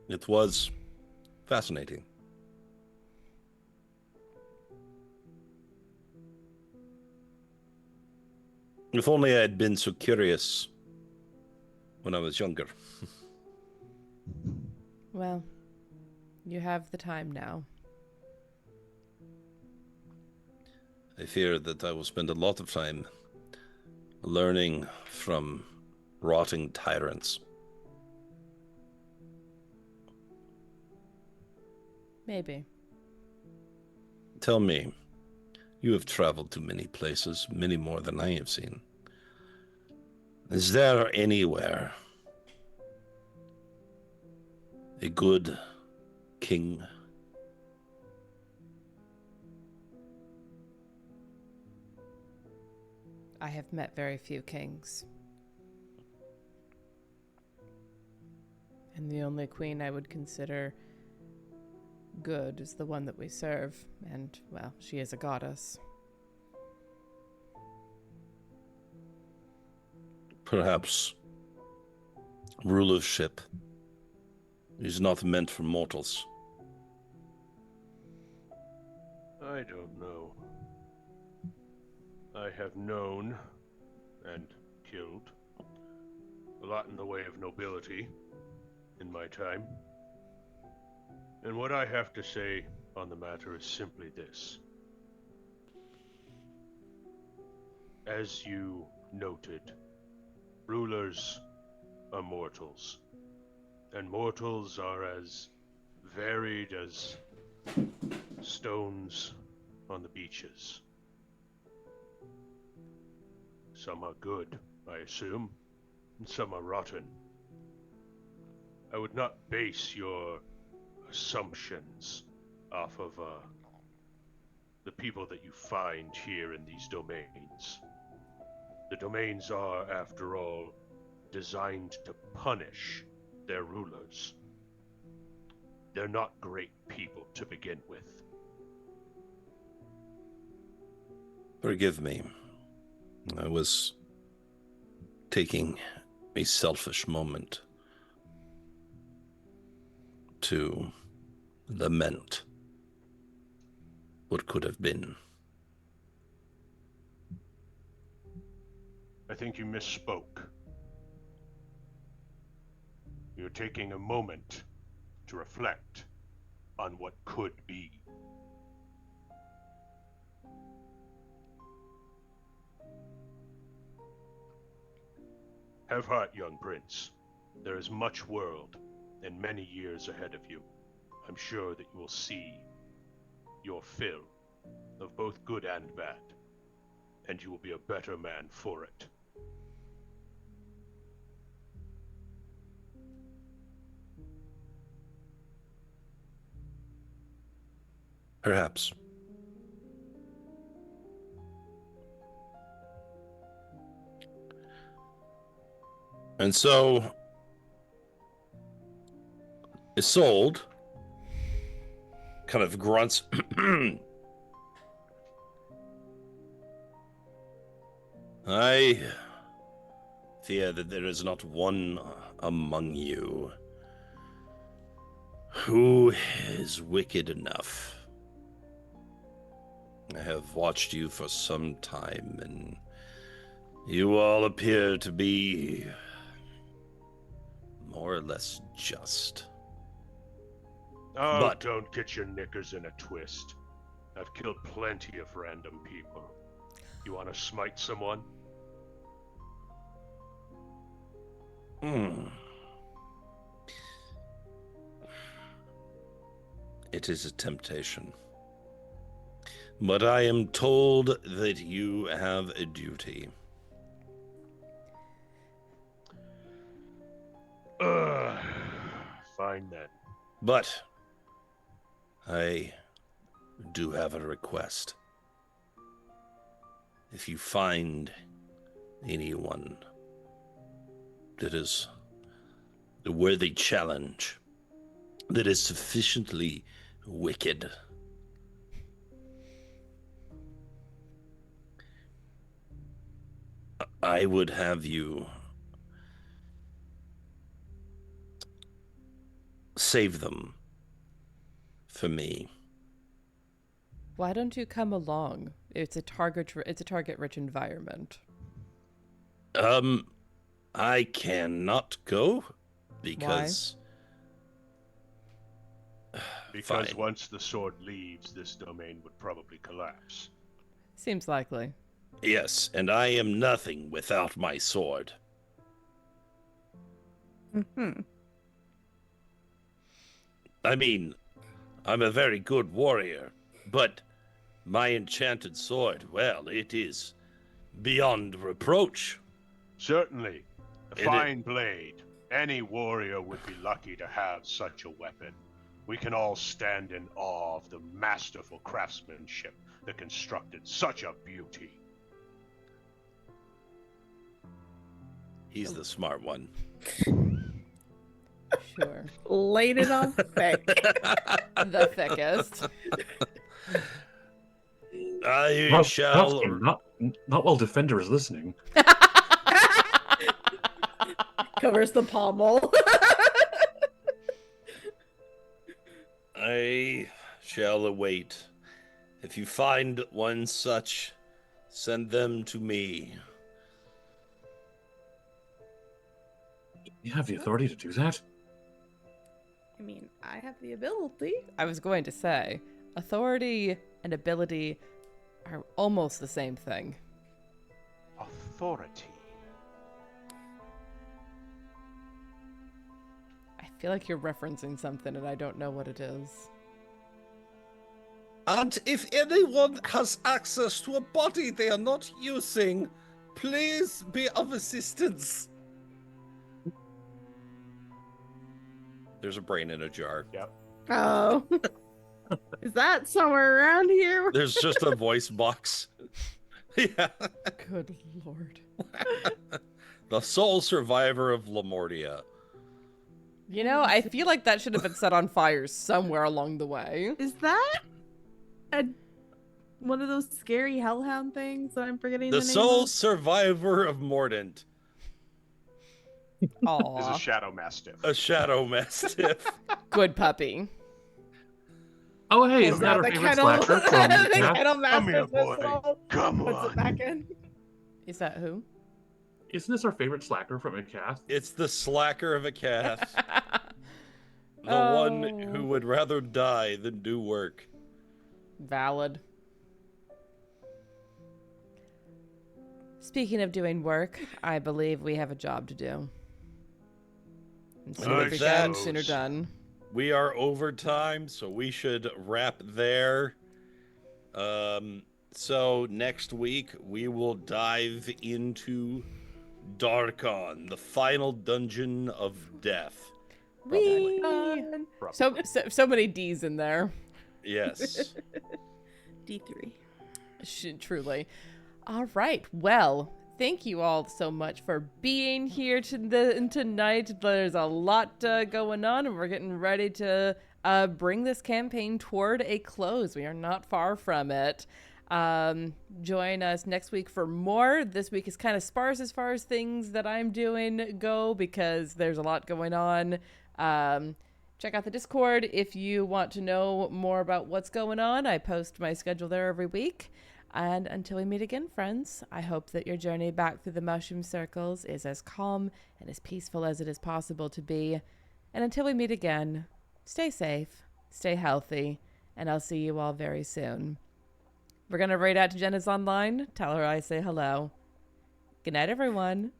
It was fascinating. If only I had been so curious when I was younger. Well, you have the time now. I fear that I will spend a lot of time learning from rotting tyrants. Maybe. Tell me, you have traveled to many places, many more than I have seen. Is there anywhere a good king? I have met very few kings. And the only queen I would consider good is the one that we serve. And, well, she is a goddess. Perhaps rulership is not meant for mortals. I don't know. I have known and killed a lot in the way of nobility in my time. And what I have to say on the matter is simply this. As you noted, rulers are mortals, and mortals are as varied as stones on the beaches. Some are good, I assume, and some are rotten. I would not base your assumptions off of the people that you find here in these domains. The domains are, after all, designed to punish their rulers. They're not great people to begin with. Forgive me. I was taking a selfish moment to lament what could have been. I think you misspoke. You're taking a moment to reflect on what could be. Have heart, young prince. There is much world and many years ahead of you. I'm sure that you will see your fill of both good and bad, and you will be a better man for it. Perhaps. And so, Isolde kind of grunts. I fear that there is not one among you who is wicked enough. I have watched you for some time, and you all appear to be more or less just. Oh, But don't get your knickers in a twist. I've killed plenty of random people. You want to smite someone? It is a temptation. But I am told that you have a duty. Fine then. But I do have a request. If you find anyone that is a worthy challenge, that is sufficiently wicked, I would have you save them for me. Why don't you come along? It's a target-rich environment. I cannot go because Because fine. once the sword leaves, this domain would probably collapse. Seems likely. Yes, and I am nothing without my sword. Mm-hmm. I mean, I'm a very good warrior, but my enchanted sword, well, it is beyond reproach. Certainly. A It fine blade. Any warrior would be lucky to have such a weapon. We can all stand in awe of the masterful craftsmanship that constructed such a beauty. He's the smart one. Sure. Laid it on thick. The thickest. I shall... Drausken, not while Defender is listening. Covers the pommel. I shall await. If you find one such, send them to me. You have the authority to do that? I mean, I have the ability. I was going to say, authority and ability are almost the same thing. Authority. I feel like you're referencing something and I don't know what it is. And if anyone has access to a body they are not using, please be of assistance. There's a brain in a jar. Yep. Oh. Is that somewhere around here? There's just a voice box. Yeah. Good lord. The sole survivor of Lamortia. You know, I feel like that should have been set on fire somewhere along the way. Is that one of those scary hellhound things that I'm forgetting The the name sole of? survivor of Mordant. Is a Aw, shadow mastiff. A shadow mastiff. good puppy. Oh, hey, Is isn't that our the favorite kennel? slacker from The Cat? kennel Come here, master's boy. whistle. Come Puts it on. back in. Is that who? Isn't this our favorite slacker from a cat? It's the slacker of a cat. The Oh. one who would rather die than do work. Valid. Speaking of doing work, I believe we have a job to do. And sooner Like begun, that. sooner done. We are over time, so we should wrap there. So next week we will dive into Darkon, the final dungeon of death. Whee! Probably. So many D's in there. Yes. D3. Truly. All right. Well, thank you all so much for being here tonight. There's a lot going on, and we're getting ready to bring this campaign toward a close. We are not far from it. Join us next week for more. This week is kind of sparse as far as things that I'm doing go because there's a lot going on. Check out the Discord if you want to know more about what's going on. I post my schedule there every week. And until we meet again, friends, I hope that your journey back through the mushroom circles is as calm and as peaceful as it is possible to be. And until we meet again, stay safe, stay healthy, and I'll see you all very soon. We're going to raid out to Jenna's online. Tell her I say hello. Good night, everyone.